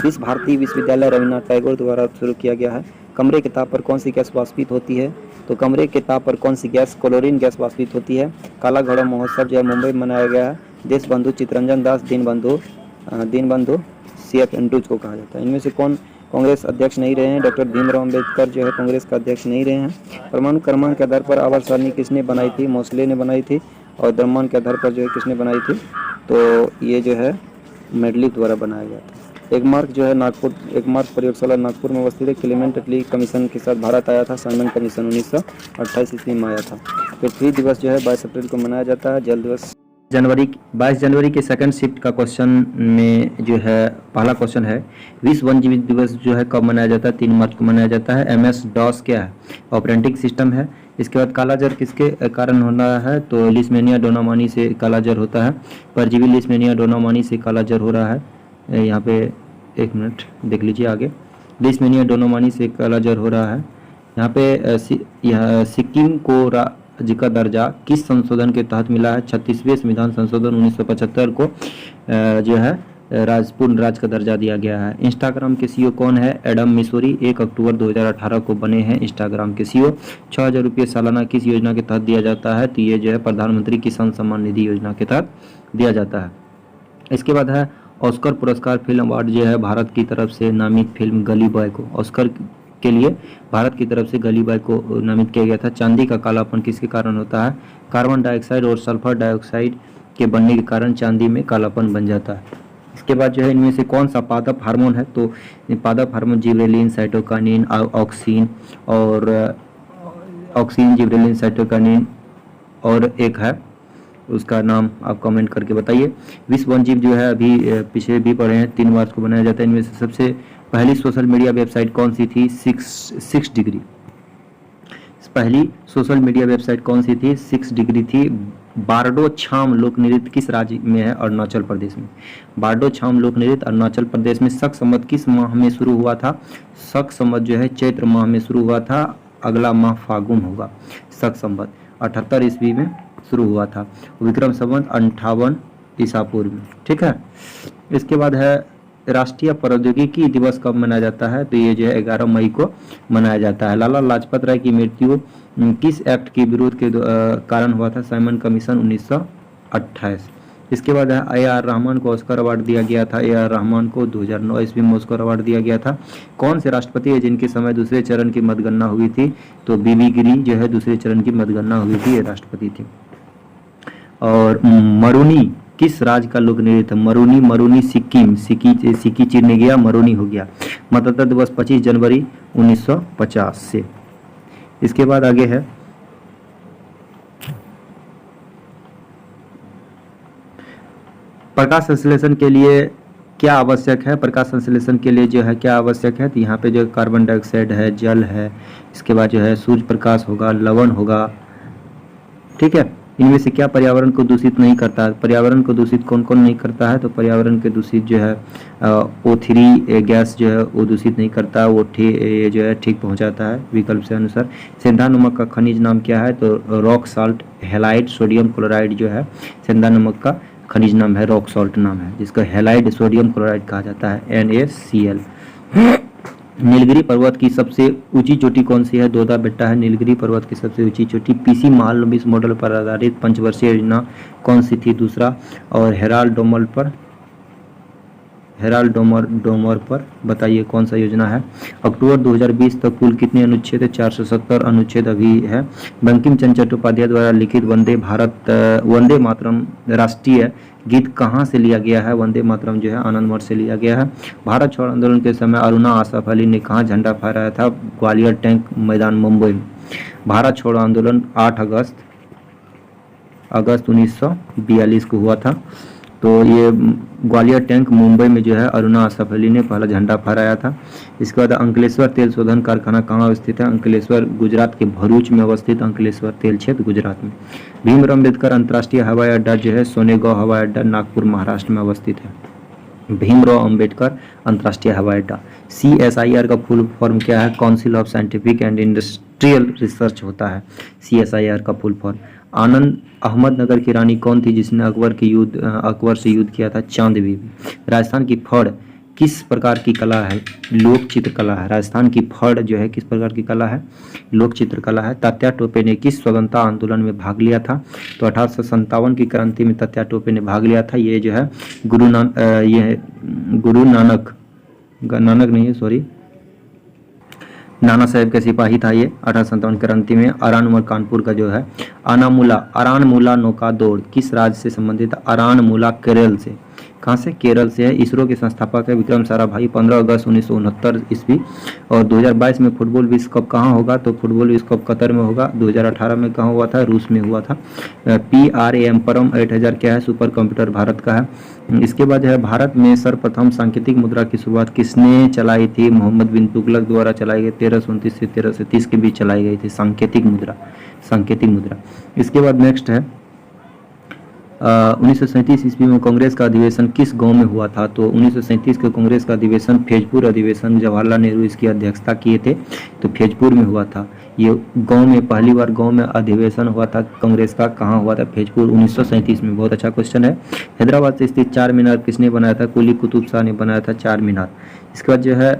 विश्व भारती विश्वविद्यालय रविन्द्रनाथ टैगोर द्वारा शुरू किया गया है। कमरे के ताप पर कौन सी गैस वाष्पित होती है? तो कमरे के ताप पर कौन सी गैस? क्लोरीन गैस वाष्पित होती है। काला घोड़ा महोत्सव जो है मुंबई में मनाया गया है। देशबंधु चित्तरंजन दास, दीनबंधु CF एंड्रूज को कहा जाता है। इनमें से कौन कांग्रेस अध्यक्ष नहीं रहे हैं? डॉक्टर भीमराव अम्बेडकर जो है कांग्रेस का अध्यक्ष नहीं रहे हैं। परमाणु क्रमांक के आधार पर आवर्त सारणी किसने बनाई थी? मोसले ने बनाई थी। और द्रव्यमान के आधार पर जो है किसने बनाई थी? तो ये जो है मेडली द्वारा बनाया गया था। एक मार्क प्रयोगशाला नागपुर में अवस्थित है। क्लेमेंट अटली कमीशन के साथ भारत आया था। साइमन कमीशन 1928 ईस्वी में आया था। पृथ्वी दिवस जो है 22 अप्रैल को मनाया जाता है। जल दिवस 22 जनवरी के सेकंड शिफ्ट का क्वेश्चन में जो है पहला क्वेश्चन है, विश्व वन्यजीव दिवस जो है कब मनाया जाता है? 3 मार्च को मनाया जाता है। MS DOS क्या है? ऑपरेटिंग सिस्टम है। इसके बाद कालाजार किसके कारण होना है? तो लिस्मेनिया डोनामानी से कालाजार होता है। परजीवी लिस्मेनिया डोनामानी से कालाजार हो रहा है। यहाँ पे एक मिनट देख लीजिए आगे। लिस्मेनिया डोनामानी से कालाजार हो रहा है। यहाँ पे सिक्किम को राज्य का दर्जा किस संशोधन के तहत मिला है? 36वें संविधान संशोधन 1975 को जो है पूर्ण राज्य का दर्जा दिया गया है। इंस्टाग्राम के CEO कौन है? एडम मिशोरी 1 अक्टूबर 2018 को बने हैं इंस्टाग्राम के CEO। 6000 रुपये सालाना किस योजना के तहत दिया जाता है? तो ये जो है प्रधानमंत्री किसान सम्मान निधि योजना के तहत दिया जाता है। इसके बाद है ऑस्कर पुरस्कार फिल्म अवार्ड जो है भारत की तरफ से नामित फिल्म गली बॉय को, ऑस्कर के लिए भारत की तरफ से गली बॉय को नामित किया गया था। चांदी का कालापन किसके कारण होता है? कार्बन डाइऑक्साइड और सल्फर डाइऑक्साइड के बनने के कारण चांदी में कालापन बन जाता है। इसके बाद जो है इनमें से कौन सा पादप हार्मोन है? तो पादप hormone gibberellin, cytokinin, oxygen, gibberellin, cytokinin और एक है, उसका नाम आप कमेंट करके बताइए। विश्व वन्यजीव जो है अभी पीछे भी पढ़े हैं, 3 मार्च को बनाया जाता है। इनमें से सबसे पहली सोशल मीडिया वेबसाइट कौन सी थी? 6 डिग्री। पहली सोशल मीडिया वेबसाइट कौन सी थी? 6 डिग्री थी। बारडो छाम लोक नृत्य किस राज्य में है? अरुणाचल प्रदेश में। बारडो छाम लोक नृत्य अरुणाचल प्रदेश में। शक संवत किस माह में शुरू हुआ था? शक संवत जो है चैत्र माह में शुरू हुआ था। अगला माह फागुन होगा। शक संवत 78 ईस्वी में शुरू हुआ था। विक्रम संवत 58 ईसा पूर्व में। ठीक है। इसके बाद है राष्ट्रीय प्रौद्योगिकी दिवस कब मनाया जाता है? तो ये जो है 11 मई को मनाया जाता है। लाला लाजपत राय की मृत्यु किस एक्ट के विरोध के कारण हुआ था? Simon commission 1928। इसके बाद है AR रहमान को ऑस्कर अवार्ड दिया गया था। AR रहमान को 2009 ईस्वी में ऑस्कर अवार्ड दिया गया था। कौन से राष्ट्रपति है जिनके समय दूसरे चरण की मतगणना हुई थी? तो बीबी गिरी जो है दूसरे चरण की मतगणना हुई थी, ये राष्ट्रपति थे। और मरुनी किस राज्य का लोक नृत्य? मरुनी सिक्किम, सिक्की चीरने गया, मरुनी हो गया। मतदाता दिवस 25 जनवरी 1950 से। इसके बाद आगे है प्रकाश संश्लेषण के लिए क्या आवश्यक है? प्रकाश संश्लेषण के लिए जो है क्या आवश्यक है? तो यहाँ पे जो कार्बन डाइऑक्साइड है, जल है, इसके बाद जो है सूर्य प्रकाश होगा, लवण होगा। ठीक है। इनमें से क्या पर्यावरण को दूषित नहीं करता? पर्यावरण को दूषित कौन कौन नहीं करता है? तो पर्यावरण के दूषित जो है O3 गैस जो है वो दूषित नहीं करता, वो जो है ठीक पहुंचाता है विकल्प से अनुसार। सेंधा नमक का खनिज नाम क्या है? तो rock salt halide sodium chloride जो है सेंधा नमक का खनिज नाम है, रॉक साल्ट नाम है, जिसका हैलाइड सोडियम क्लोराइड कहा जाता है, NaCl। नीलगिरी पर्वत की सबसे ऊंची चोटी कौन सी है? दोदा बेट्टा है नीलगिरी पर्वत की सबसे ऊंची चोटी। PC महालनोबिस मॉडल पर आधारित पंचवर्षीय योजना कौन सी थी? दूसरा। और हेराल्ड डोमल पर हेराल्ड डोमर पर बताइए कौन सा योजना है। अक्टूबर 2020 तक कुल कितने अनुच्छेद है? 470 अनुच्छेद अभी है। बंकिम चंद्र चट्टोपाध्याय द्वारा लिखित वंदे मातरम राष्ट्रीय गीत कहाँ से लिया गया है? वंदे मातरम जो है आनंद मठ से लिया गया है। भारत छोड़ो आंदोलन के समय अरुणा आसफ अली ने कहाँ झंडा फहराया था? ग्वालियर टैंक मैदान मुंबई में। भारत छोड़ो आंदोलन 8 अगस्त 1942 को हुआ था। तो ये ग्वालियर टैंक मुंबई में जो है अरुणा आसफ अली ने पहला झंडा फहराया था। इसके बाद अंकलेश्वर तेल शोधन कारखाना कहाँ अवस्थित है? अंकलेश्वर गुजरात के भरूच में अवस्थित अंकलेश्वर तेल क्षेत्र गुजरात में। भीमराव अम्बेडकर अंतर्राष्ट्रीय हवाई अड्डा जो है सोनेगांव हवाई अड्डा नागपुर महाराष्ट्र में अवस्थित है। भीमराव अंबेडकर अंतर्राष्ट्रीय हवाई अड्डा। CSIR का फुल फॉर्म क्या है? Council of scientific and industrial research होता है CSIR का फुल फॉर्म। आनंद अहमदनगर की रानी कौन थी जिसने अकबर से युद्ध किया था? चांद बीबी। राजस्थान की फड़ किस प्रकार की कला है? लोक चित्रकला है। राजस्थान की फड़ जो है किस प्रकार की कला है? लोक चित्रकला है। तात्या टोपे ने किस स्वतंत्रता आंदोलन में भाग लिया था? तो 1857 की क्रांति में तात्या टोपे ने भाग लिया था। ये जो है नाना साहेब का सिपाही था ये 1857 क्रांति में। अरानमुला कानपुर का जो है अरानमुला नौका दौड़ किस राज्य से संबंधित है? अरानमुला केरल से। कहाँ से? केरल से है। इसरो के संस्थापक है विक्रम साराभाई। 15 अगस्त 1969 ईस्वी। और 2022 में फुटबॉल विश्व कप कहाँ होगा? तो फुटबॉल विश्व कप कतर में होगा। 2018 में कहाँ हुआ था? रूस में हुआ था। PRAM परम 8000 क्या है? सुपर कंप्यूटर भारत का है। इसके बाद है भारत में सर्वप्रथम सांकेतिक मुद्रा की शुरुआत किसने चलाई थी? मोहम्मद बिन तुगलक द्वारा चलाई गई। 1329 से 1330 के बीच चलाई गई थी सांकेतिक मुद्रा। इसके बाद नेक्स्ट है 1937 ईस्वी में कांग्रेस का अधिवेशन किस गांव में हुआ था? तो 1937 के कांग्रेस का अधिवेशन फैजपुर अधिवेशन जवाहरलाल नेहरू इसकी अध्यक्षता किए थे, तो फैजपुर में हुआ था। ये गांव में पहली बार गांव में अधिवेशन हुआ था कांग्रेस का। कहाँ हुआ था? फैजपुर 1937 में। बहुत अच्छा क्वेश्चन है। हैदराबाद से स्थित चार मीनार किसने बनाया था? कुली कुतुब शाह ने बनाया था चार मीनार। इसके बाद जो है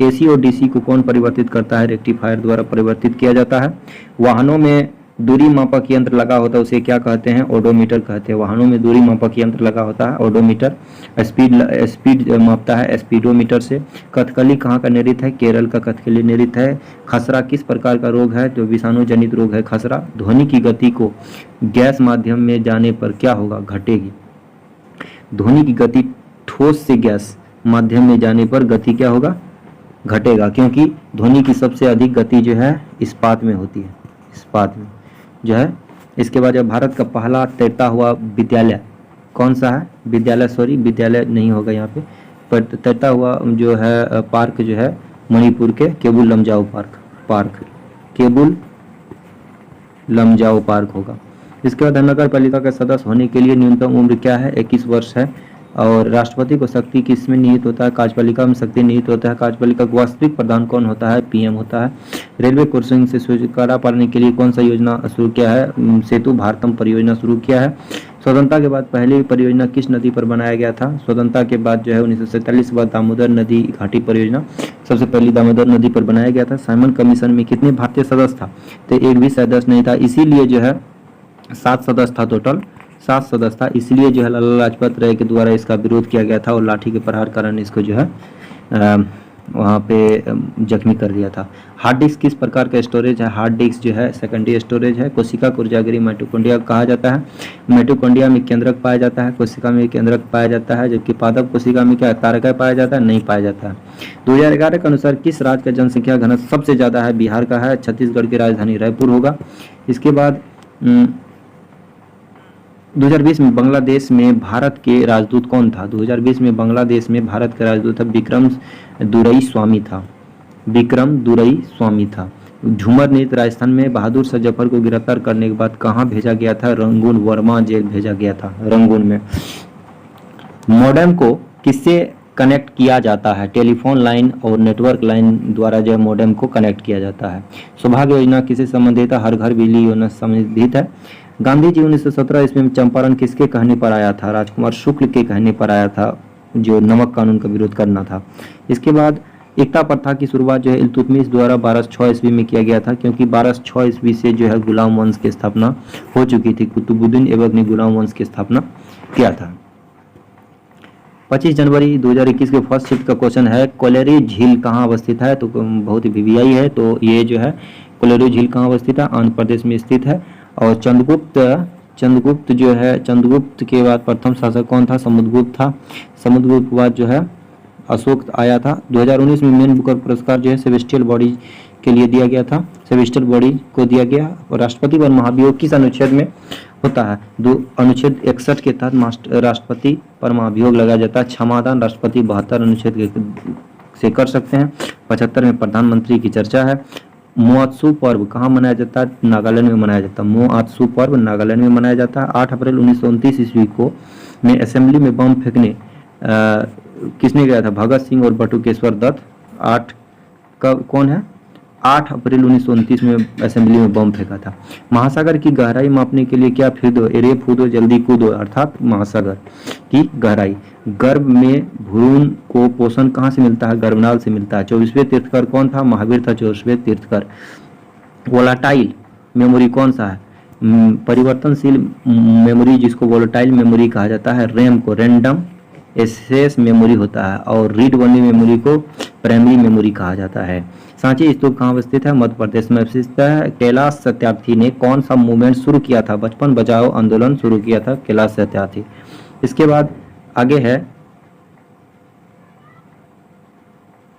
AC और DC को कौन परिवर्तित करता है? रेक्टिफायर द्वारा परिवर्तित किया जाता है। वाहनों में दूरी मापक यंत्र लगा होता है उसे क्या कहते हैं? ओडोमीटर कहते हैं। वाहनों में दूरी मापक यंत्र लगा होता है ओडोमीटर। स्पीड मापता है स्पीडोमीटर से। कथकली कहाँ का नृत्य है? केरल का कथकली नृत्य है। खसरा किस प्रकार का रोग है? जो विषाणु जनित रोग है खसरा। ध्वनि की गति को गैस माध्यम में जाने पर क्या होगा? घटेगी। ध्वनि की गति ठोस से गैस माध्यम में जाने पर गति क्या होगा? घटेगा, क्योंकि ध्वनि की सबसे अधिक गति जो है इस्पात में होती है, इस्पात में जो है। इसके बाद जब भारत का पहला तैरता हुआ विद्यालय कौन सा है? विद्यालय नहीं होगा यहाँ पे, पर तैरता हुआ जो है पार्क जो है मणिपुर के केबुल लमजाओ पार्क होगा। इसके बाद नगर पालिका का सदस्य होने के लिए न्यूनतम उम्र क्या है? 21 वर्ष है। और राष्ट्रपति को शक्ति किस में निहित होता है? कार्यपालिका में शक्ति निहित होता है। कार्यपालिका का वास्तविक प्रधान कौन होता है? PM होता है। रेलवे क्रॉसिंग से छुटकारा पाने के लिए कौन सा योजना शुरू किया है? सेतु भारतम परियोजना शुरू किया है। स्वतंत्रता के बाद पहली परियोजना किस नदी पर बनाया गया था? स्वतंत्रता के बाद जो है 1947 के बाद दामोदर नदी घाटी परियोजना सबसे पहली दामोदर नदी पर बनाया गया था। साइमन कमीशन में कितने भारतीय सदस्य था? तो एक भी सदस्य नहीं था, इसीलिए जो है 7 सदस्य था, टोटल 7 सदस्य था। इसलिए जो है लाला लाजपत राय के द्वारा इसका विरोध किया गया था और लाठी के प्रहार कारण इसको जो है वहाँ पे जख्मी कर दिया था। हार्ड डिस्क किस प्रकार का स्टोरेज है? हार्ड डिस्क जो है सेकेंडरी स्टोरेज है। कोशिका को ऊर्जागृह माइटोकॉन्ड्रिया कहा जाता है। माइटोकॉन्ड्रिया में केंद्रक पाया जाता है, कोशिका में केंद्रक पाया जाता है, जबकि पादप कोशिका में क्या तारका पाया जाता है? नहीं पाया जाता है। 2011 के अनुसार किस राज्य का जनसंख्या घनत्व सबसे ज़्यादा है? बिहार का है। छत्तीसगढ़ की राजधानी रायपुर होगा। इसके बाद 2020 में बांग्लादेश में भारत के राजदूत कौन था? 2020 में बांग्लादेश में भारत के राजदूत विक्रम दुरई स्वामी था। झूमर नृत्य राजस्थान में बहादुर शाह जफर को गिरफ्तार करने के बाद कहाँ भेजा गया था? रंगून वर्मा जेल भेजा गया था, रंगून में। मॉडेम को किससे कनेक्ट किया जाता है? टेलीफोन लाइन और नेटवर्क लाइन द्वारा जो मॉडेम को कनेक्ट किया जाता है। सौभाग्य योजना किससे संबंधित है? हर घर बिजली योजना से संबंधित है। गांधी जी 1917 ईस्वी में चंपारण किसके कहने पर आया था? राजकुमार शुक्ल के कहने पर आया था, जो नमक कानून का विरोध करना था। इसके बाद एकता प्रथा की शुरुआत जो है इल्तुतमिश द्वारा 1206 ईस्वी में किया गया था, क्योंकि 1206 ईस्वी से जो है गुलाम वंश की स्थापना हो चुकी थी। कुतुबुद्दीन ऐबक ने गुलाम वंश की स्थापना किया था। 25 जनवरी 2021 के फर्स्ट शिफ्ट का क्वेश्चन है कोलेरी झील कहाँ अवस्थित है, तो बहुत ही वीवीआई है, तो ये जो है कोलेरी झील कहाँ अवस्थित है, आंध्र प्रदेश में स्थित है। और चंद्रगुप्त जो है, चंद्रगुप्त के बाद प्रथम शासक कौन था, समुद्रगुप्त था। समुद्रगुप्त के बाद जो है अशोक आया था। 2019 में मेन बुकर पुरस्कार जो है सेबेस्टियल बॉडी के लिए दिया गया था, सेबेस्टियल बॉडी को दिया गया। और राष्ट्रपति पर महाभियोग किस अनुच्छेद में होता है, अनुच्छेद 61 के तहत राष्ट्रपति पर महाभियोग लगाया जाता है। क्षमादान राष्ट्रपति 72 अनुच्छेद से कर सकते हैं। 75 में प्रधानमंत्री की चर्चा है। मोआत्सु पर्व कहाँ मनाया जाता है, नागालैंड में मनाया जाता है। मोआत्सु पर्व नागालैंड में मनाया जाता है। 8 अप्रैल 1929 ईस्वी को में असेंबली में बम फेंकने किसने गया था, भगत सिंह और बटुकेश्वर दत्त। 8 कौन है, 8 अप्रैल 1929 में असेंबली में बम फेंका था। महासागर की गहराई मापने के लिए क्या फेंक दो, एरे फूदो जल्दी कूदो, अर्थात महासागर की गहराई। गर्भ में भ्रूण को पोषण कहाँ से मिलता है, गर्भनाल से मिलता है। 24वें तीर्थकर कौन था, महावीर था 24वें तीर्थकर। वोलाटाइल मेमोरी कौन सा है, परिवर्तनशील मेमोरी जिसको वोलाटाइल मेमोरी कहा जाता है। रैम को रैंडम एक्सेस मेमोरी होता है और रीड ओनली मेमोरी को प्राइमरी मेमोरी कहा जाता है। सांची स्तूप कहाँ अवस्थित है, मध्य प्रदेश में स्थित है। कैलाश सत्यार्थी ने कौन सा मूवमेंट शुरू किया था, बचपन बचाओ आंदोलन शुरू किया था कैलाश सत्यार्थी। इसके बाद आगे है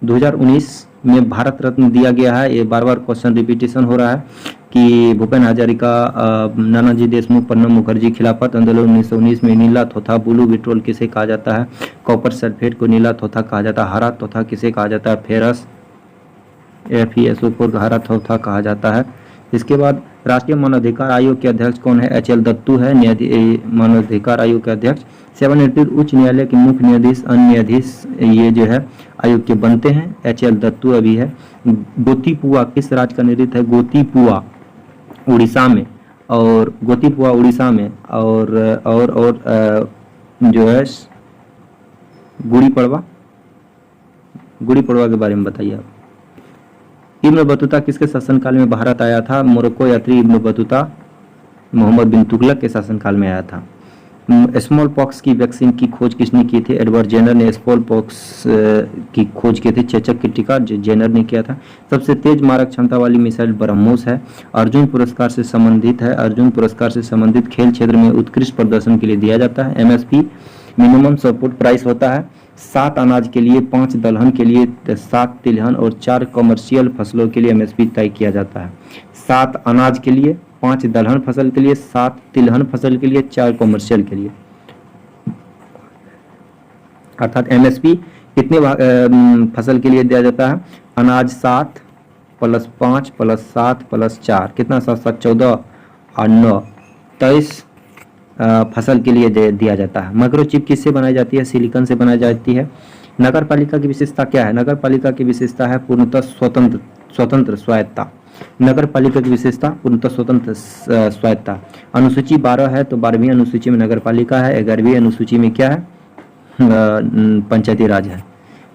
2019 में भारत रत्न दिया गया है। ये बार बार क्वेश्चन रिपीटेशन हो रहा है कि भूपेन हजारिका, नानाजी देशमुख, प्रणब मुखर्जी खिलाफत आंदोलन 1919 में नीला थोथा ब्लू पेट्रोल किसे कहा जाता है, कॉपर सल्फेट को नीला थोथा कहा जाता है। हरा थोथा किसे कहा जाता है, फेरस FeSO4 हरा थोथा कहा जाता है। इसके बाद राष्ट्रीय मानवाधिकार आयोग के अध्यक्ष कौन है, HL दत्तू है मानवाधिकार आयोग के अध्यक्ष। 780 उच्च न्यायालय के मुख्य न्यायाधीश अन्य न्यायाधीश ये जो है आयोग के बनते हैं, HL दत्तू अभी है। गोतीपुआ किस राज्य का नृत्य है, गोतीपुआ उड़ीसा में, और गोतीपुआ उड़ीसा में। और जो है गुड़ी पड़वा के बारे में बताइए आप। इब्न बतूता किसके शासनकाल में भारत आया था, मोरक्को यात्री इब्न बतूता मोहम्मद बिन तुगलक के शासनकाल में आया था। स्मॉल पॉक्स की वैक्सीन की खोज किसने की थी, एडवर्ड जेनर ने स्मॉल पॉक्स की खोज की थी। चेचक की टीका जेनर ने किया था। सबसे तेज मारक क्षमता वाली मिसाइल ब्रह्मोस है। अर्जुन पुरस्कार से संबंधित है, अर्जुन पुरस्कार से संबंधित खेल क्षेत्र में उत्कृष्ट प्रदर्शन के लिए दिया जाता है। MSP मिनिमम सपोर्ट प्राइस होता है। 7 अनाज के लिए, 5 दलहन के लिए, 7 तिलहन और 4 कमर्शियल फसलों के लिए MSP तय किया जाता है। 7 अनाज के लिए, 5 दलहन फसल के लिए, 7 तिलहन फसल के लिए, 4 कमर्शियल के लिए। अर्थात MSP कितने फसल के लिए दिया जाता है, अनाज 7 + 5 + 7 + 4 कितना, 7 7 14 और 9 23 फसल के लिए दिया जाता है। माइक्रोचिप किससे बनाई जाती है, सिलिकॉन से बनाई जाती है। नगर पालिका की विशेषता क्या है, नगर पालिका की विशेषता है पूर्णतः स्वतंत्र स्वायत्ता। नगर पालिका की विशेषता पूर्णतः स्वतंत्र स्वायत्ता। अनुसूची 12 है तो 12वीं अनुसूची में नगर पालिका है। 11वीं अनुसूची में क्या है, पंचायती राज है।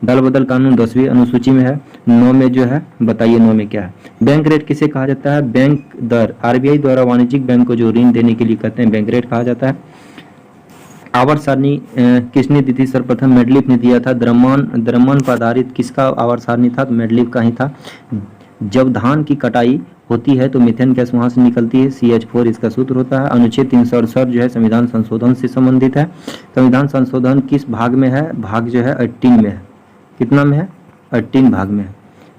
दल बदल कानून 10वीं अनुसूची में है। 9 में जो है बताइए 9 में क्या है। बैंक रेट किसे कहा जाता है, बैंक दर। RBI द्वारा वाणिज्यिक बैंक को जो ऋण देने के लिए कहते हैं बैंक रेट कहा जाता है। आवर्त सारणी किसने दी थी, सर्वप्रथम मेडलिफ ने दिया था। द्रव्यमान पर आधारित किसका आवर्त सारणी था, मेडलिफ का ही था। जब धान की कटाई होती है तो मीथेन गैस वहां से निकलती है, CH4 इसका सूत्र होता है। अनुच्छेद 368 जो है संविधान संशोधन से संबंधित है। संविधान संशोधन किस भाग में है, भाग जो है 18 में है। कितना में है, 18 भाग में है।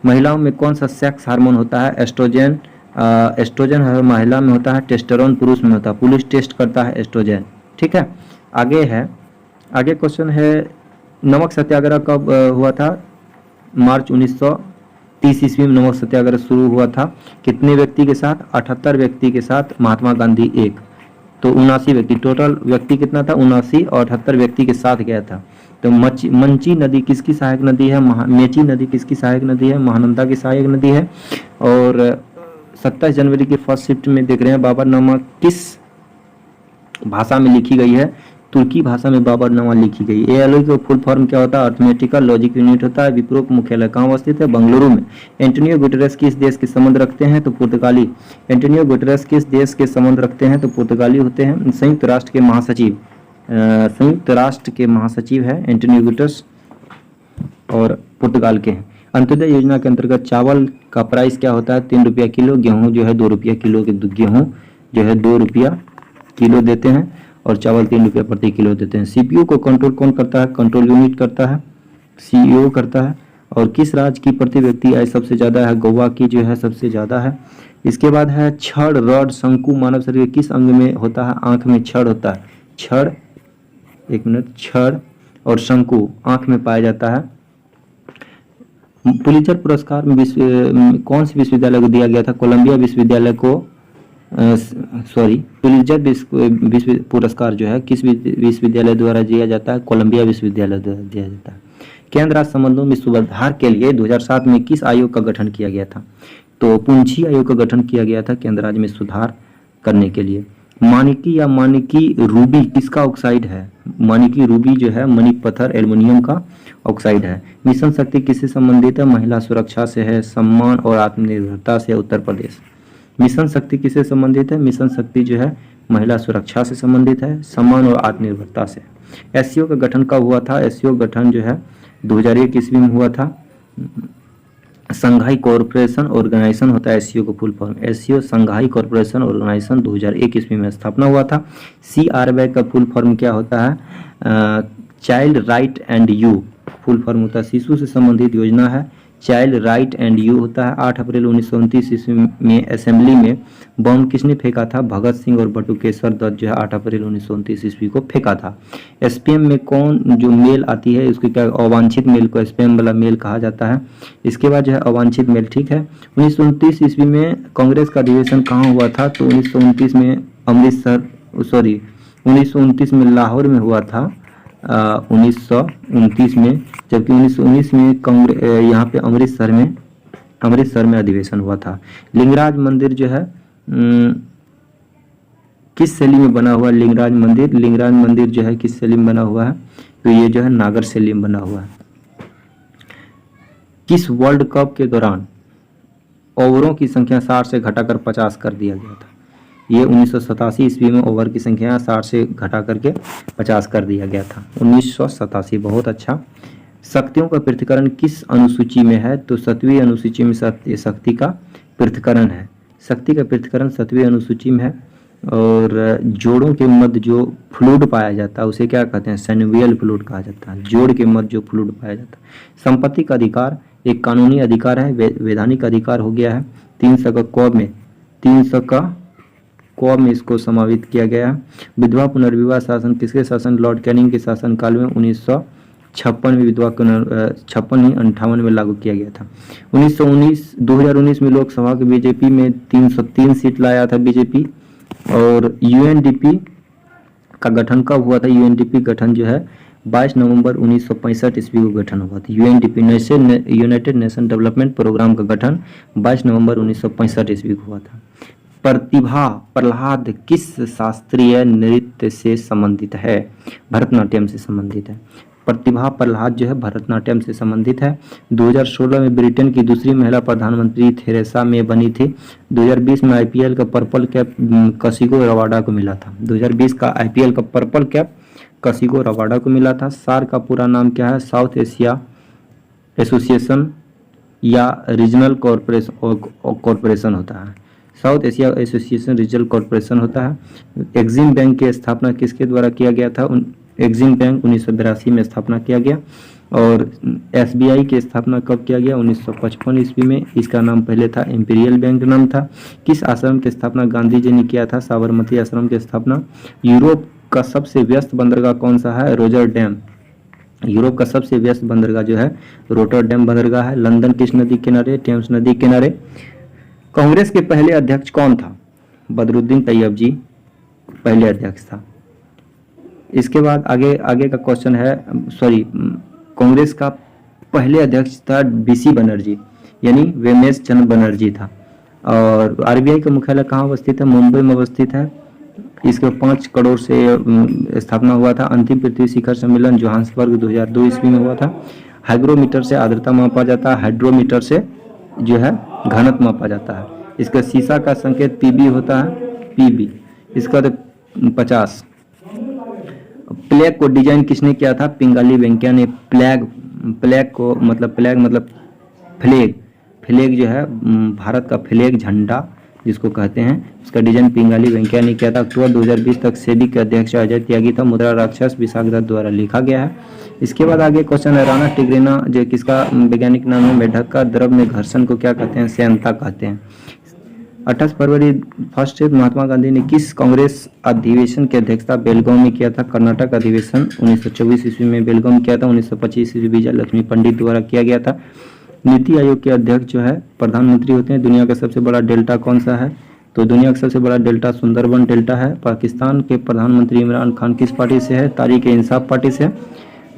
महिलाओं में कौन सा सेक्स हार्मोन होता है, एस्ट्रोजन। एस्ट्रोजन महिला में होता है, टेस्टोस्टेरोन पुरुष में होता है। पुलिस टेस्ट करता है एस्ट्रोजन, ठीक है। आगे क्वेश्चन है नमक सत्याग्रह कब हुआ था, मार्च 1930 ईस्वी में नमक सत्याग्रह शुरू हुआ था। कितने व्यक्ति के साथ, 78 व्यक्ति के साथ, महात्मा गांधी 1, तो 79 व्यक्ति, टोटल व्यक्ति कितना था 79 और 78 व्यक्ति के साथ गया था। तो मंची नदी किसकी सहायक नदी है, मेची नदी किसकी सहायक नदी है, महानंदा की सहायक नदी है। और 27 जनवरी के फर्स्ट शिफ्ट में देख रहे हैं बाबरनामा किस भाषा में लिखी गई है, तुर्की भाषा में बाबरनामा लिखी गई। ALO का फुल फॉर्म क्या होता है, अर्थमेटिकल लॉजिक यूनिट होता है। विप्रो का मुख्यालय कहाँ अवस्थित है, बेंगलुरु में। एंटोनियो गुटेरेस किस देश के संबंध रखते हैं, तो पुर्तगाली। एंटोनियो गुटेरेस किस देश के संबंध रखते हैं, तो पुर्तगाली होते हैं। संयुक्त राष्ट्र के महासचिव संयुक्त राष्ट्र के महासचिव है एंटोनियो गुटेरेस और पुर्तगाल के हैं। अंत्योदय योजना के अंतर्गत चावल का प्राइस क्या होता है? 3 रुपया किलो। गेहूँ जो है 2 रुपया किलो के, गेहूँ जो है 2 रुपया किलो देते हैं और चावल 3 रुपया प्रति किलो देते हैं। सीपीयू को कंट्रोल कौन करता है? कंट्रोल यूनिट करता है, सीईओ करता है। और किस राज्य की प्रति व्यक्ति आय सबसे ज़्यादा है? गोवा की जो है सबसे ज़्यादा है। इसके बाद है छड़, रॉड, शंकु मानव शरीर के किस अंग में होता है? आँख में छड़ होता है। छड़, एक मिनट, छड़ और शंकु आँख में पाया जाता है। पुलित्जर पुरस्कार में कौन से विश्वविद्यालय को दिया गया था? कोलंबिया विश्वविद्यालय को, पुलित्जर विश्व पुरस्कार जो है किस विश्वविद्यालय द्वारा दिया जाता है? कोलंबिया विश्वविद्यालय द्वारा दिया जाता है। केंद्र राज्य संबंधों में सुधार के लिए 2007 में किस आयोग का गठन किया गया था? तो पुंछी आयोग का गठन किया गया था केंद्र राज्य में सुधार करने के लिए। मानिकी या मानिकी रूबी किसका ऑक्साइड है? मानिकी रूबी जो है मणिक पत्थर, एल्युमिनियम का ऑक्साइड है। मिशन शक्ति किससे संबंधित है? महिला सुरक्षा से है, सम्मान और आत्मनिर्भरता से। उत्तर प्रदेश। मिशन शक्ति किससे संबंधित है? मिशन शक्ति जो है महिला सुरक्षा से संबंधित है, सम्मान और आत्मनिर्भरता से। एससीओ का गठन कब हुआ था? एससीओ गठन जो है 2001 ईस्वी में हुआ था। संघाई कॉरपोरेशन ऑर्गेनाइजेशन होता है एससीओ का full form. SCO Shanghai corporation organisation 2001 ईस्वी में स्थापना हुआ था। CRY का फुल फॉर्म क्या होता है? Child right and you full form होता है, शिशु से संबंधित योजना है। चाइल्ड राइट एंड यू होता है। 8 अप्रैल 1929 ईस्वी में असेंबली में बम किसने फेंका था? भगत सिंह और बटुकेश्वर दत्त जो है 8 अप्रैल 1929 ईस्वी को फेंका था। स्पैम में कौन जो मेल आती है उसको क्या? अवांछित मेल को स्पैम वाला मेल कहा जाता है। इसके बाद जो है अवांछित मेल, ठीक है। 1929 ईस्वी में कांग्रेस का अधिवेशन कहाँ हुआ था? तो 1929 में 1929 में लाहौर में हुआ था। 1929 में, जबकि 1919 में कांग्रेस यहाँ पे अमृतसर में अधिवेशन हुआ था। लिंगराज मंदिर जो है किस शैली में बना हुआ? लिंगराज मंदिर जो है किस शैली में बना हुआ है? तो ये जो है नागर शैली में बना हुआ है। किस वर्ल्ड कप के दौरान ओवरों की संख्या 60 से घटाकर 50 कर दिया गया था? ये 1987 ईस्वी में ओवर की संख्या 60 से घटा करके 50 कर दिया गया था। 1987, बहुत अच्छा। शक्तियों का पृथक्करण किस अनुसूची में है? तो 7वीं अनुसूची में शक्ति का पृथक्करण है। शक्ति का पृथक्करण 7वीं अनुसूची में है। और जोड़ों के मध्य जो फ्लूइड पाया जाता है उसे क्या कहते हैं? सैनोवियल फ्लूइड कहा जाता है। जोड़ के मध्य जो फ्लूइड पाया जाता है। संपत्ति का अधिकार एक कानूनी अधिकार है, वैधानिक अधिकार हो गया है। 300 का कौ में इसको समावित किया गया है। विधवा पुनर्विवाह शासन किसके शासन? लॉर्ड कैनिंग के शासन काल में 1956 में विधवा 58 में लागू किया गया था। 2019 में लोकसभा के बीजेपी में 303 सीट लाया था बीजेपी। और यूएनडीपी का गठन कब हुआ था? यूएनडीपी गठन जो है 22 नवंबर 1965 ईस्वी को गठन हुआ था। UNDP united nation development programme का गठन 22 नवंबर 1965 ईस्वी को हुआ था। प्रतिभा प्रहलाद किस शास्त्रीय नृत्य से संबंधित है? भरतनाट्यम से संबंधित है। प्रतिभा प्रहलाद जो है भरतनाट्यम से संबंधित है। 2016 में ब्रिटेन की दूसरी महिला प्रधानमंत्री थेरेसा मे बनी थी। 2020 में आईपीएल का पर्पल कैप कसिको रवाडा को मिला था। 2020 का आईपीएल का पर्पल कैप कसिको रवाडा को मिला था। सार का पूरा नाम क्या है? साउथ एशिया एसोसिएशन या रीजनल कॉरपोरेशन होता है। South Asia association regional corporation होता है। एक्सिम बैंक की स्थापना किसके द्वारा किया गया था? एक्सिम बैंक 1982 में स्थापना किया गया। और एसबीआई की स्थापना कब किया गया? 1955 ईस्वी में। इसका नाम पहले था इंपीरियल बैंक नाम था। किस आश्रम की स्थापना गांधी जी ने किया था? साबरमती आश्रम की स्थापना। यूरोप का सबसे व्यस्त बंदरगाह कौन सा है? रोटरडैम। यूरोप का सबसे व्यस्त बंदरगाह जो है रोटरडैम बंदरगाह है। लंदन किस नदी किनारे? टेम्स नदी किनारे। कांग्रेस के पहले अध्यक्ष कौन था? बदरुद्दीन तैयब जी पहले अध्यक्ष था। इसके बाद आगे का क्वेश्चन है, कांग्रेस का पहले अध्यक्ष था बीसी बनर्जी, यानी वेमेश चंद्र बनर्जी था। और आरबीआई का मुख्यालय कहाँ अवस्थित है? मुंबई में अवस्थित है। इसके 5 करोड़ से स्थापना हुआ था। अंतिम पृथ्वी शिखर सम्मेलन जोहान्सबर्ग 2002 ईस्वी में हुआ था। हाइग्रोमीटर से आर्द्रता मापा जाता है। हाइड्रोमीटर से जो है घनत्व मापा जाता है। इसका सीसा का संकेत पीबी होता है, पीबी। इसका तो 50 प्लेग को डिजाइन किसने किया था? पिंगाली वेंकैया ने। प्लेग मतलब फ्लैग, फ्लैग जो है भारत का फ्लैग झंडा जिसको कहते हैं, उसका डिजाइन पिंगाली वेंकैया ने किया था। अक्टूबर 2020 तक सेबी के अध्यक्ष अजय त्यागी था। मुद्रा राक्षस विशाख दत्त द्वारा लिखा गया है। इसके बाद आगे क्वेश्चन है, राणा टिग्रिना जो किसका वैज्ञानिक नाम है? मेढक का। द्रव में घर्षण को क्या कहते हैं? श्यानता कहते हैं। 28 फरवरी फर्स्ट है, महात्मा गांधी ने किस कांग्रेस अधिवेशन की अध्यक्षता बेलगांव में किया था? कर्नाटक अधिवेशन 1924 ईस्वी में बेलगांव में किया था। 1925 ईस्वी विजय लक्ष्मी पंडित द्वारा किया गया था। नीति आयोग के अध्यक्ष जो है प्रधानमंत्री होते हैं। दुनिया का सबसे बड़ा डेल्टा कौन सा है? तो दुनिया का सबसे बड़ा डेल्टा सुंदरबन डेल्टा है। पाकिस्तान के प्रधानमंत्री इमरान खान किस पार्टी से है? तारीख इंसाफ पार्टी से।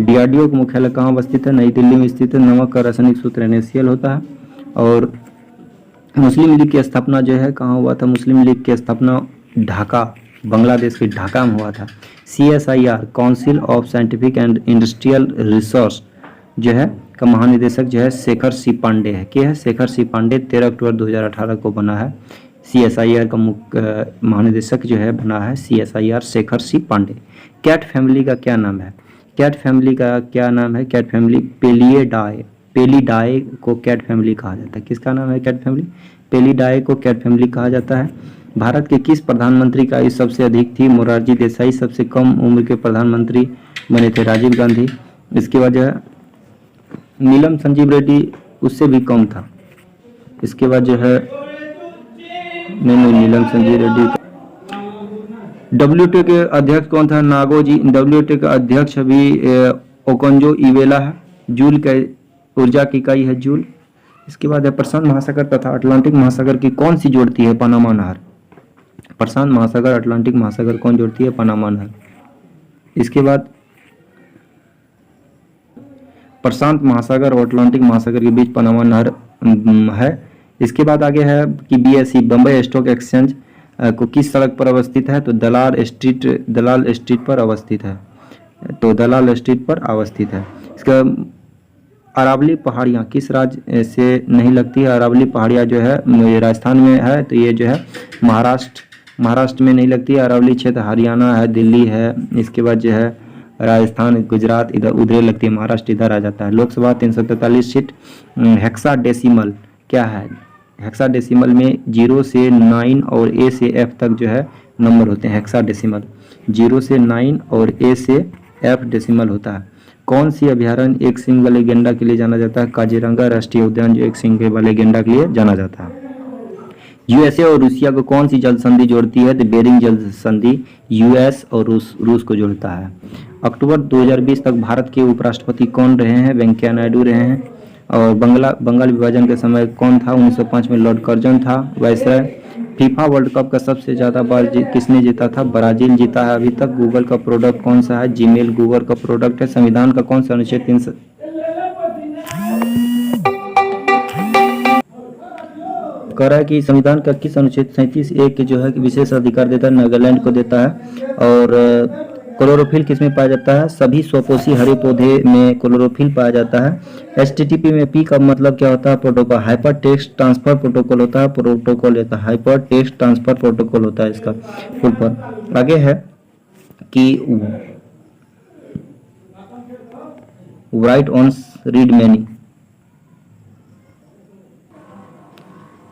डीआरडीओ का मुख्यालय कहाँ अवस्थित है? नई दिल्ली में स्थित है। नमक का रासायनिक सूत्र NaCl होता है। और मुस्लिम लीग की स्थापना जो है कहाँ हुआ था? मुस्लिम लीग की स्थापना ढाका, बांग्लादेश के ढाका में हुआ था। CSIR council of scientific and industrial research जो है का महानिदेशक जो है शेखर सी पांडे है। क्या है? शेखर सी पांडे 13 अक्टूबर 2018 को बना है। CSIR का मुख्य महानिदेशक जो है बना है CSIR शेखर सी पांडे। कैट फैमिली का क्या नाम है? कैट फैमिली का क्या नाम है? कैट फैमिली पेलिडाए को कैट फैमिली कहा जाता है। किसका नाम है कैट फैमिली? पेलिडाए को कैट फैमिली कहा जाता है। भारत के किस प्रधानमंत्री का आयु सबसे अधिक थी? मोरारजी देसाई। सबसे कम उम्र के प्रधानमंत्री बने थे राजीव गांधी। इसके बाद जो है नीलम संजीव रेड्डी उससे भी कम था। इसके बाद जो है नहीं नीलम संजीव रेड्डी। WTO के अध्यक्ष कौन था? नागोजी। WTO का अध्यक्ष अभी ओकोंजो इवेला है। जूल का ऊर्जा की इकाई है जूल। इसके बाद है प्रशांत महासागर तथा अटलांटिक महासागर की कौन सी जोड़ती है? पनामा नहर। प्रशांत महासागर अटलांटिक महासागर कौन जोड़ती है? पनामा नहर। इसके बाद प्रशांत महासागर और अटलांटिक महासागर के बीच पनामा नहर है। इसके बाद आगे है कि BSE बम्बई स्टॉक एक्सचेंज को किस सड़क पर अवस्थित है? तो दलाल स्ट्रीट पर अवस्थित है। तो दलाल स्ट्रीट पर अवस्थित है। इसका अरावली पहाड़ियाँ किस राज्य से नहीं लगती है? अरावली पहाड़ियाँ जो है ये राजस्थान में है। तो ये जो है महाराष्ट्र में नहीं लगती है। अरावली क्षेत्र हरियाणा है, दिल्ली है। इसके बाद जो है राजस्थान, गुजरात उधर लगती है। महाराष्ट्र इधर आ जाता है। लोकसभा 343 सीट। हेक्साडेसिमल क्या है? हेक्साडेसिमल में 0 से 9 और A से F तक जो है नंबर होते हैं। हेक्साडेसिमल 0 से 9 और A से F डेसिमल होता है। कौन सी अभयारण्य एक सींग वाले गेंडा के लिए जाना जाता है? काजीरंगा राष्ट्रीय उद्यान जो एक सींग वाले गेंडा के लिए जाना जाता है। USA और रूसिया को कौन सी जल संधि जोड़ती है? तो बेरिंग जल संधि US और रूस को जोड़ता है। अक्टूबर 2020 तक भारत के उपराष्ट्रपति कौन रहे हैं? वेंकैया नायडू रहे हैं। और बंगाल विभाजन के समय कौन था? 1905 में लॉर्ड कर्जन था वायसराय। फीफा वर्ल्ड कप का सबसे ज्यादा बार किसने जीता था? ब्राजील जीता है अभी तक। गूगल का प्रोडक्ट कौन सा है? जीमेल गूगल का प्रोडक्ट है। संविधान का कौन सा अनुच्छेद 3 कह रहा है कि संविधान का किस अनुच्छेद 37(1) जो है विशेष अधिकार देता है? नागालैंड को देता है। और क्लोरोफिल किस में पाया जाता है? सभी स्वपोषी हरे पौधे में क्लोरोफिल पाया जाता है। HTTP में P का मतलब क्या होता है? Protocol, hyper text transfer protocol होता है। प्रोटोकॉल होता है हाइपर टेक्स्ट ट्रांसफर प्रोटोकॉल होता है इसका फुल फॉर्म। आगे है कि राइट ऑन्स रीड मैनी।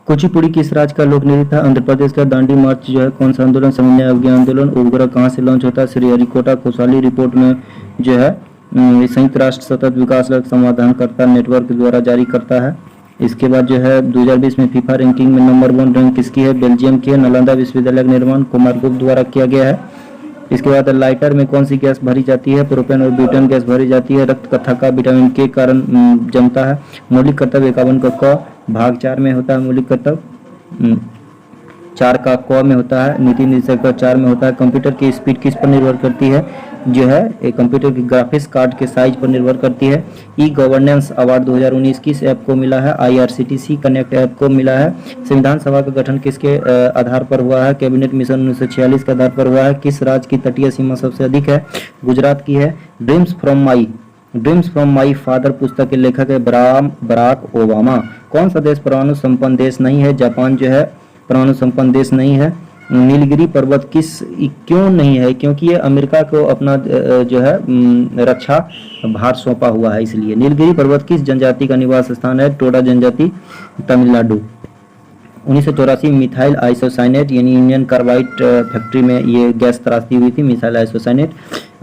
कुचिपुड़ी किस राज्य का लोक नृत्य था? आंध्र प्रदेश का। दांडी मार्च जो है कौन सा आंदोलन? समन्वय अवज्ञा आंदोलन। उपग्रह कहाँ से लॉन्च होता है? श्रीहरिकोटा। खुशहाली रिपोर्ट में जो है संयुक्त राष्ट्र सतत विकास लक्ष्य समाधानकर्ता नेटवर्क द्वारा जारी करता है। इसके बाद जो है 2020 में फीफा रैंकिंग में नंबर 1 रैंक किसकी है? बेल्जियम की है। नालंदा विश्वविद्यालय का निर्माण कुमार गुप्त द्वारा किया गया है। इसके बाद लाइटर में कौन सी गैस भरी जाती है? प्रोपेन और ब्यूटेन गैस भरी जाती है। रक्त का थक्का विटामिन के कारण जमता है। मौलिक कर्तव्य 51 का क भाग 4 में होता है। मौलिक कर्तव्य 4 का क में होता है। नीति निर्देशक का 4 में होता है। कंप्यूटर की स्पीड किस पर निर्भर करती है? जो है एक कंप्यूटर की ग्राफिक्स कार्ड के साइज पर निर्भर करती है। ई गवर्नेंस अवार्ड 2019 किस ऐप को मिला है? IRCTC कनेक्ट ऐप को मिला है। संविधान सभा का गठन किसके आधार पर हुआ है? कैबिनेट मिशन 1946 के आधार पर हुआ है। किस राज्य की तटीय सीमा सबसे अधिक है? गुजरात की है। ड्रीम्स फ्रॉम माई फादर पुस्तक के लेखक है बराक ओबामा। कौन सा देश परमाणु संपन्न देश नहीं है? जापान जो है परमाणु संपन्न देश नहीं है। नीलगिरी पर्वत क्यों नहीं है? क्योंकि ये अमेरिका को अपना जो है रक्षा भार सौंपा हुआ है, इसलिए। नीलगिरी पर्वत किस जनजाति का निवास स्थान है? टोडा जनजाति, तमिलनाडु। 1984 मिथाइल आइसोसाइनेट यानी इंडियन कार्बाइड फैक्ट्री में ये गैस तराशती हुई थी, मिथाइल आइसोसाइनेट।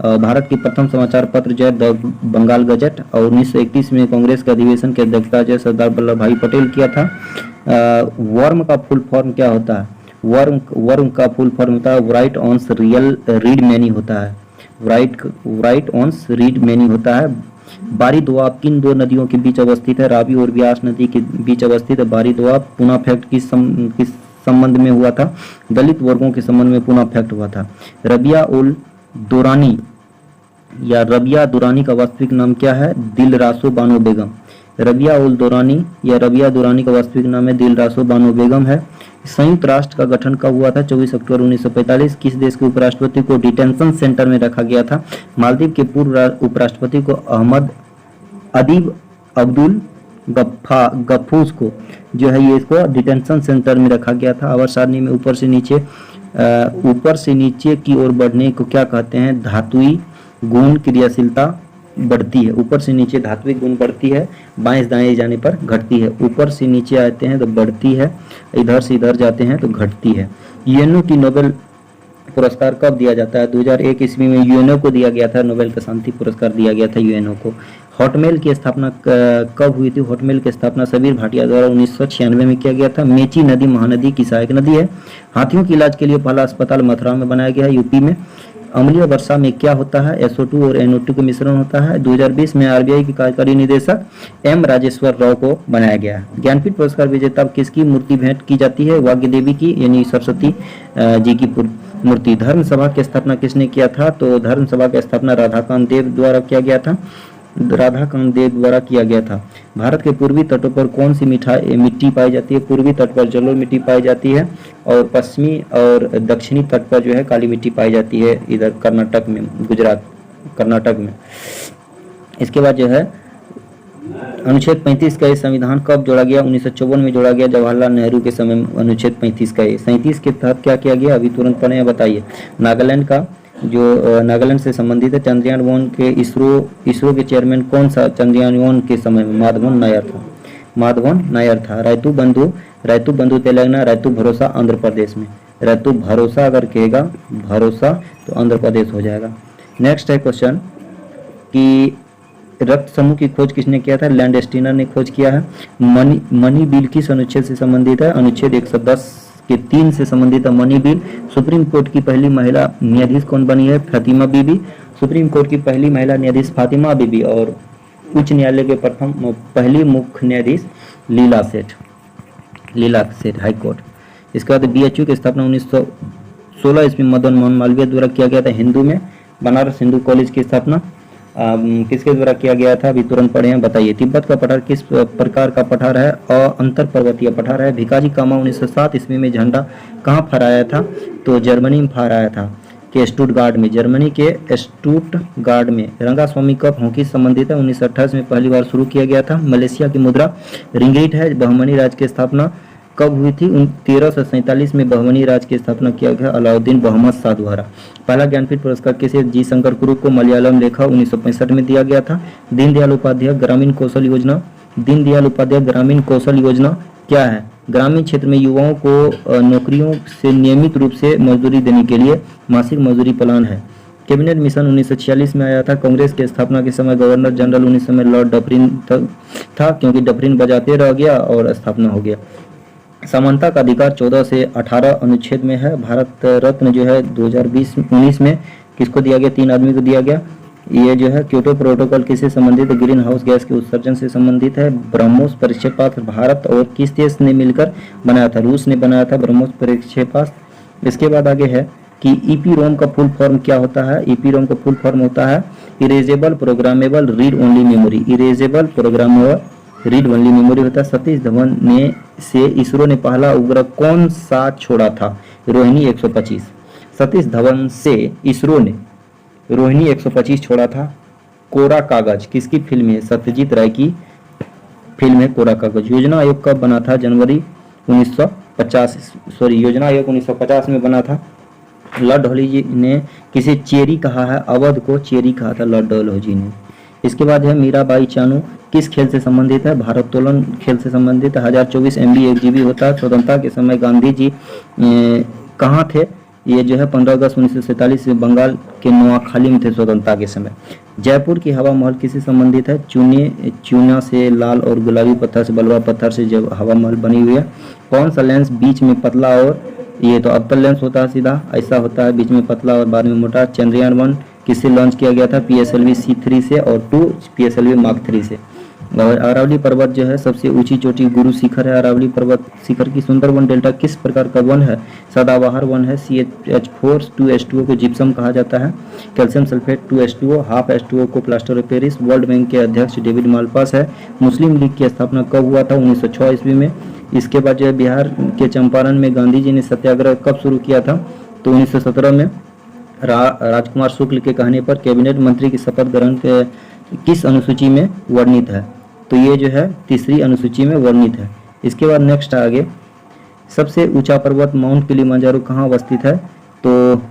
भारत की प्रथम समाचार पत्र जो है द बंगाल गजट, और 1931 में कांग्रेस के अधिवेशन की अध्यक्षता जो है सरदार वल्लभ भाई पटेल किया था। वर्म का फुल फॉर्म क्या होता है? वर्म का फुल फॉर्म होता है राइट ऑन्स रियल रीड मैनी होता है, राइट ऑन्स रीड मैनी होता है। बारी दोआब किन दो नदियों के बीच अवस्थित है? रावी और ब्यास नदी के बीच अवस्थित है बारी दोआब। पूना फैक्ट किस संबंध में हुआ था? दलित वर्गों के संबंध में पूना फैक्ट हुआ था। रबिया उल दुरानी या रबिया दुरानी का वास्तविक नाम क्या है? दिलरासो बानो बेगम। रबिया उल दुरानी या रबिया दुरानी का वास्तविक नाम है दिलरासो बानो बेगम है। संयुक्त राष्ट्र का गठन कब हुआ था? 24 अक्टूबर 1945। किस देश के उपराष्ट्रपति को डिटेंशन सेंटर में रखा गया था? मालदीव के पूर्व उपराष्ट्रपति को अहमद अदीब अब्दुल गफूस को जो है ये इसको डिटेंशन सेंटर में रखा गया था। आवर्त सारणी में ऊपर से नीचे की ओर बढ़ने को क्या कहते हैं? धात्विक गुण क्रियाशीलता बढ़ती है। ऊपर से नीचे धात्विक गुण बढ़ती है, बाएं दाएं जाने पर घटती है। ऊपर से नीचे आते हैं तो बढ़ती है, इधर से इधर जाते हैं तो घटती है। यूएनओ की नोबेल पुरस्कार कब दिया जाता है? 2001 ईस्वी में यूएनओ को दिया गया था, नोबेल का शांति पुरस्कार दिया गया था यूएनओ को। हॉटमेल की स्थापना कब हुई थी? हॉटमेल की स्थापना सबीर भाटिया द्वारा 1996 में किया गया था। मेची नदी महानदी की सहायक नदी है। हाथियों के इलाज के लिए पहला अस्पताल मथुरा में बनाया गया है, यूपी में। अम्लीय वर्षा में क्या होता है? SO2 और NO2 का मिश्रण होता है। 2020 में आरबीआई के कार्यकारी निदेशक M राजेश्वर राव को बनाया गया है। ज्ञानपीठ पुरस्कार विजेता किसकी मूर्ति भेंट की जाती है? वाग्य देवी की यानी सरस्वती जी की मूर्ति। धर्म सभा की स्थापना किसने किया था? तो धर्म सभा की स्थापना राधाकांत देव द्वारा किया गया था, भारत के पूर्वी तटों पर कौन सी मिट्टी पाई जाती है? पूर्वी तट पर जलोढ़ मिट्टी पाई जाती है, और पश्चिमी और दक्षिणी तट पर जो है काली मिट्टी पाई जाती है, इधर कर्नाटक में, कर्नाटक में। इसके बाद जो है अनुच्छेद 35 का ये संविधान कब जोड़ा गया? 1954 में जोड़ा गया, जवाहरलाल नेहरू के समय में अनुच्छेद 35 का ये। 37 के तहत क्या किया गया? अभी तुरंत पढ़े, बताइए। नागालैंड का जो नागालैंड से संबंधित है, चंद्रयान-1 के इसरो के चेयरमैन कौन सा चंद्रयान-1 के समय में? माधवन नायर था। रैतु बंधु तेलंगाना, रैतु भरोसा आंध्र प्रदेश में। रैतु भरोसा अगर कहेगा भरोसा तो आंध्र प्रदेश हो जाएगा। नेक्स्ट है क्वेश्चन कि रक्त समूह की खोज किसने किया था? लैंडस्टीनर ने खोज किया है। मनी बिल किस अनुच्छेद से संबंधित है? अनुच्छेद 110 के 3 से संबंधित है मनी बिल। सुप्रीम कोर्ट की पहली महिला न्यायाधीश कौन बनी है? फातिमा बीबी। सुप्रीम कोर्ट की पहली महिला न्यायाधीश फातिमा बीबी, और उच्च न्यायालय के पहली मुख्य न्यायाधीश लीला सेठ, हाई कोर्ट। इसके बाद BHU की स्थापना 1916 ईस्वी मदन मोहन मालवीय द्वारा किया गया था। हिंदू में बनारस हिंदू कॉलेज की स्थापना किसके द्वारा किया गया था? अभी तुरंत पढ़े हैं, बताइए। तिब्बत का पठार किस प्रकार का पठार है? अंतर पर्वतीय पठार है। भिकाजी कामा 1907 ईस्वी में झंडा कहाँ फहराया था? तो जर्मनी में फहराया था, के स्टुटगार्ड में, जर्मनी के स्टुटगार्ड में। रंगास्वामी कप हॉकी संबंधित है, 1928 में पहली बार शुरू किया गया था। मलेशिया की मुद्रा रिंगिट है। बहमनी राज्य की स्थापना कब हुई थी? 1347 में बहमनी राज्य की स्थापना किया गया अलाउद्दीन मोहम्मद शाह द्वारा। पहला ज्ञानपीठ पुरस्कार किसे? जी शंकर कुरुप को मलयालम लेखा 1965 में दिया गया था। दीनदयाल उपाध्याय ग्रामीण कौशल योजना क्या है? ग्रामीण क्षेत्र में युवाओं को नौकरियों से नियमित रूप से मजदूरी देने के लिए मासिक मजदूरी प्लान है। कैबिनेट मिशन 1946 में आया था। कांग्रेस की स्थापना के समय गवर्नर जनरल 19 में लॉर्ड डफरिन था, क्योंकि डफरिन बजाते रह गया और स्थापना हो गया। समानता का अधिकार 14 से 18 अनुच्छेद में है। भारत रत्न जो है 2019 में किसको दिया गया? 3 आदमी को दिया गया। ये जो है क्योटो प्रोटोकॉल किससे संबंधित है? ग्रीन हाउस गैस के उत्सर्जन से संबंधित है। ब्रह्मोस प्रक्षेपास्त्र भारत और किस देश ने मिलकर बनाया था? रूस ने बनाया था ब्रह्मोस प्रक्षेपास्त्र। इसके बाद आगे है कि EPROM का फुल फॉर्म क्या होता है? EPROM का फुल फॉर्म होता है erasable programmable read only memory. Erasable programmable read only memory होता है। सतीश धवन से इसरो ने पहला उपग्रह कौन सा छोड़ा था? रोहिणी 125। सतीश धवन से इसरो ने रोहिणी 125 छोड़ा था। कोरा कागज किसकी फिल्म है? सत्यजीत राय की फिल्म है कोरा कागज। योजना आयोग कब बना था? जनवरी योजना आयोग 1950 में बना था। लॉर्ड डलहौजी ने किसे चेरी कहा है? अवध को चेरी कहा था लॉर्ड डलहौजी ने। इसके बाद है मीराबाई चानू किस खेल से संबंधित है? भारोत्तोलन खेल से संबंधित है। 1024 MB 1 GB होता है। स्वतंत्रता के समय गांधी जी कहाँ थे? ये जो है 15 अगस्त 1947 से बंगाल के नोआखाली में थे स्वतंत्रता के समय। जयपुर की हवा महल किससे संबंधित है? चूना से, लाल और गुलाबी पत्थर से, बलुआ पत्थर से जब हवा महल बनी हुई है। कौन सा लेंस बीच में पतला और ये तो अवतल लेंस होता है, सीधा ऐसा होता है, बीच में पतला और बाद में मोटा। चंद्रयान 1 किससे लॉन्च किया गया था? PSLV C3 से और 2 PSLV Mark 3 से। और अरावली पर्वत जो है सबसे ऊंची चोटी गुरु शिखर है। अरावली पर्वत शिखर की सुंदरवन डेल्टा किस प्रकार का वन है? सदाबहार वन है। CH4 2H2O को जिप्सम कहा जाता है। Calcium sulphate 2H2O, half H2O को plaster of Paris. World bank के अध्यक्ष डेविड मालपास है। मुस्लिम लीग की स्थापना कब हुआ था? 1906 ईस्वी में। इसके बाद जो है बिहार के चंपारण में गांधी जी ने सत्याग्रह कब शुरू किया था? तो 1917 में। राजकुमार शुक्ल के कहने पर कैबिनेट मंत्री की शपथ ग्रहण किस अनुसूची में वर्णित है? तो ये जो है 3री अनुसूची में वर्णित है। इसके बाद नेक्स्ट आगे, सबसे ऊंचा पर्वत माउंट किलिमंजारो कहाँ अवस्थित है? तो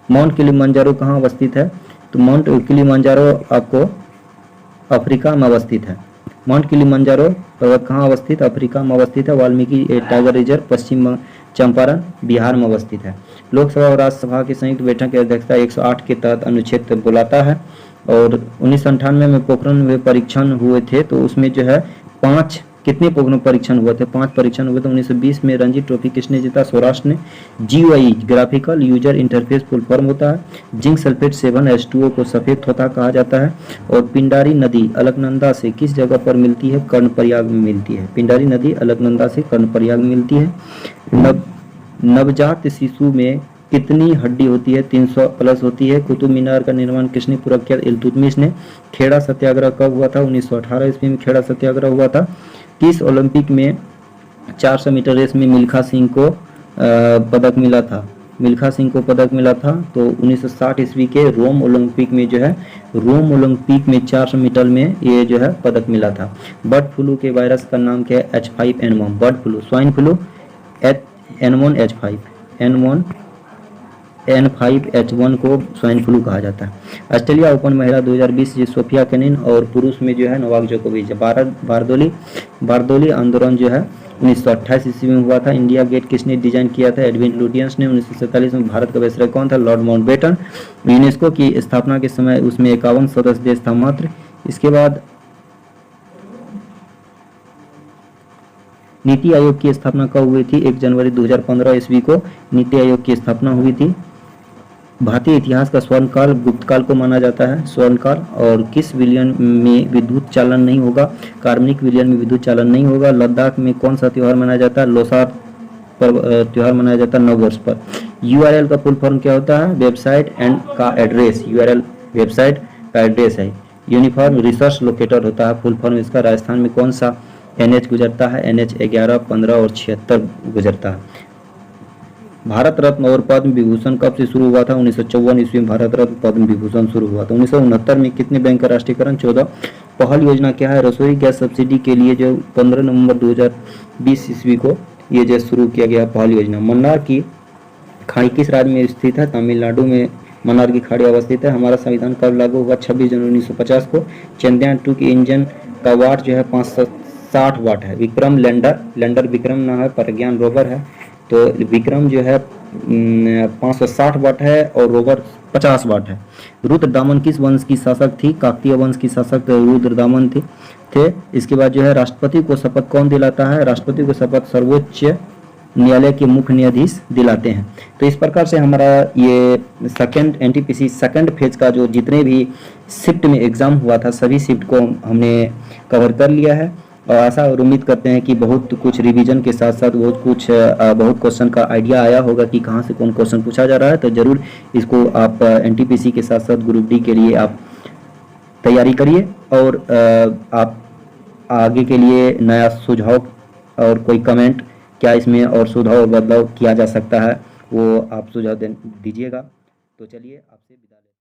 माउंट किलिमंजारो कहाँ अवस्थित है? तो माउंट किलिमंजारो आपको अफ्रीका में अवस्थित है। माउंट किलिमंजारो पर्वत कहाँ अवस्थित? अफ्रीका में अवस्थित है। वाल्मीकि टाइगर रिजर्व पश्चिम चंपारण बिहार में अवस्थित है। लोकसभा और राज्यसभा की संयुक्त बैठक की अध्यक्षता 108 के तहत अनुच्छेद बुलाता है। और 1998 में पोखरण में परीक्षण हुए थे, तो उसमें जो है 5 कितने पोखरण परीक्षण हुए थे? 5 परीक्षण हुए थे। 1920 में रणजी ट्रॉफी किसने जीता? सौराष्ट्र ने। GUI graphical user interface full form होता है। जिंक सल्फेट 7H2O को सफेद थोथा कहा जाता है। और पिंडारी नदी अलकनंदा से किस जगह पर मिलती है? कर्णप्रयाग में मिलती है। पिंडारी नदी अलकनंदा से कर्णप्रयाग में मिलती है। नवजात शिशु में कितनी हड्डी होती है? 300 प्लस होती है। कुतुब मीनार का निर्माण किसने पूरा किया? इल्तुतमिश ने। खेड़ा सत्याग्रह कब हुआ था? 1918 ईस्वी में खेड़ा सत्याग्रह हुआ था। किस ओलंपिक में 400 मीटर रेस में मिल्खा सिंह को पदक मिला था? मिल्खा सिंह को पदक मिला था तो 1960 ईस्वी के रोम ओलंपिक में जो है, रोम ओलंपिक में 400 मीटर में ये जो है पदक मिला था। बर्ड फ्लू के वायरस का नाम क्या है? H5N1। Bird flu, swine flu N1H5 को स्वाइन फ्लू कहा जाता है। ऑस्ट्रेलिया ओपन महिला 2020 सोफिया केनिन और पुरुष में जो है नोवाक जोकोविच। बारदोली आंदोलन जो है 1928 ईस्वी में हुआ था। इंडिया गेट किसने डिजाइन किया था? एडविन लुटियंस ने। 1947 में भारत का वायसराय कौन था? Lord Mountbatten. यूनेस्को की स्थापना के समय उसमें 51 सदस्य देश था मात्र। इसके बाद नीति आयोग की स्थापना कब हुई थी? 1 जनवरी 2015 ईस्वी को नीति आयोग की स्थापना हुई थी। भारतीय इतिहास का स्वर्ण काल गुप्त काल को माना जाता है, स्वर्ण काल। और किस विलियन में विद्युत चालन नहीं होगा? कार्बनिक विलियन में विद्युत चालन नहीं होगा। लद्दाख में कौन सा त्योहार मनाया जाता है? लोसार त्योहार मनाया जाता है नव वर्ष पर। URL का फुल फॉर्म क्या होता है? वेबसाइट एंड का एड्रेस। URL वेबसाइट का एड्रेस है। यूनिफॉर्म रिसर्च लोकेटर होता है फुल फॉर्म इसका। राजस्थान में कौन सा NH गुजरता है? NH 11, 15 और 76 गुजरता है। भारत रत्न और पद्म विभूषण कब से शुरू हुआ था? 1954 ईस्वी में भारत रत्न पद्म विभूषण शुरू हुआ था। 1969 में कितने बैंक का राष्ट्रीयकरण? 14। पहल योजना क्या है? रसोई गैस सब्सिडी के लिए जो 15 नवंबर 2020 ईस्वी को ये जो शुरू किया गया पहल योजना। मन्नार की खाड़ी किस राज्य में स्थित है? तमिलनाडु में मन्नार की खाड़ी अवस्थित है। हमारा संविधान कब लागू हुआ? 26 जनवरी 1950 को। चंद्रयान 2 की इंजन का वाट जो है 560 वाट है। विक्रम लैंडर विक्रम ना है, प्रज्ञान रोवर है। तो विक्रम जो है 560 वाट है और रोवर 50 वाट है। रुद्रदामन किस वंश की शासक थी? काकतीय वंश की शासक रुद्रदामन थे। इसके बाद जो है राष्ट्रपति को शपथ कौन दिलाता है? राष्ट्रपति को शपथ सर्वोच्च न्यायालय के मुख्य न्यायाधीश दिलाते हैं। तो इस प्रकार से हमारा ये सेकंड NTPC सेकंड फेज का जो जितने भी शिफ्ट में एग्जाम हुआ था सभी शिफ्ट को हमने कवर कर लिया है। और आशा और उम्मीद करते हैं कि बहुत कुछ रिवीजन के साथ साथ बहुत क्वेश्चन का आइडिया आया होगा कि कहाँ से कौन क्वेश्चन पूछा जा रहा है। तो जरूर इसको आप NTPC के साथ साथ ग्रुप D के लिए आप तैयारी करिए। और आप आगे के लिए नया सुझाव और कोई कमेंट क्या इसमें और सुधार और बदलाव किया जा सकता है वो आप सुझाव दीजिएगा। तो चलिए आपसे विदा लेते हैं।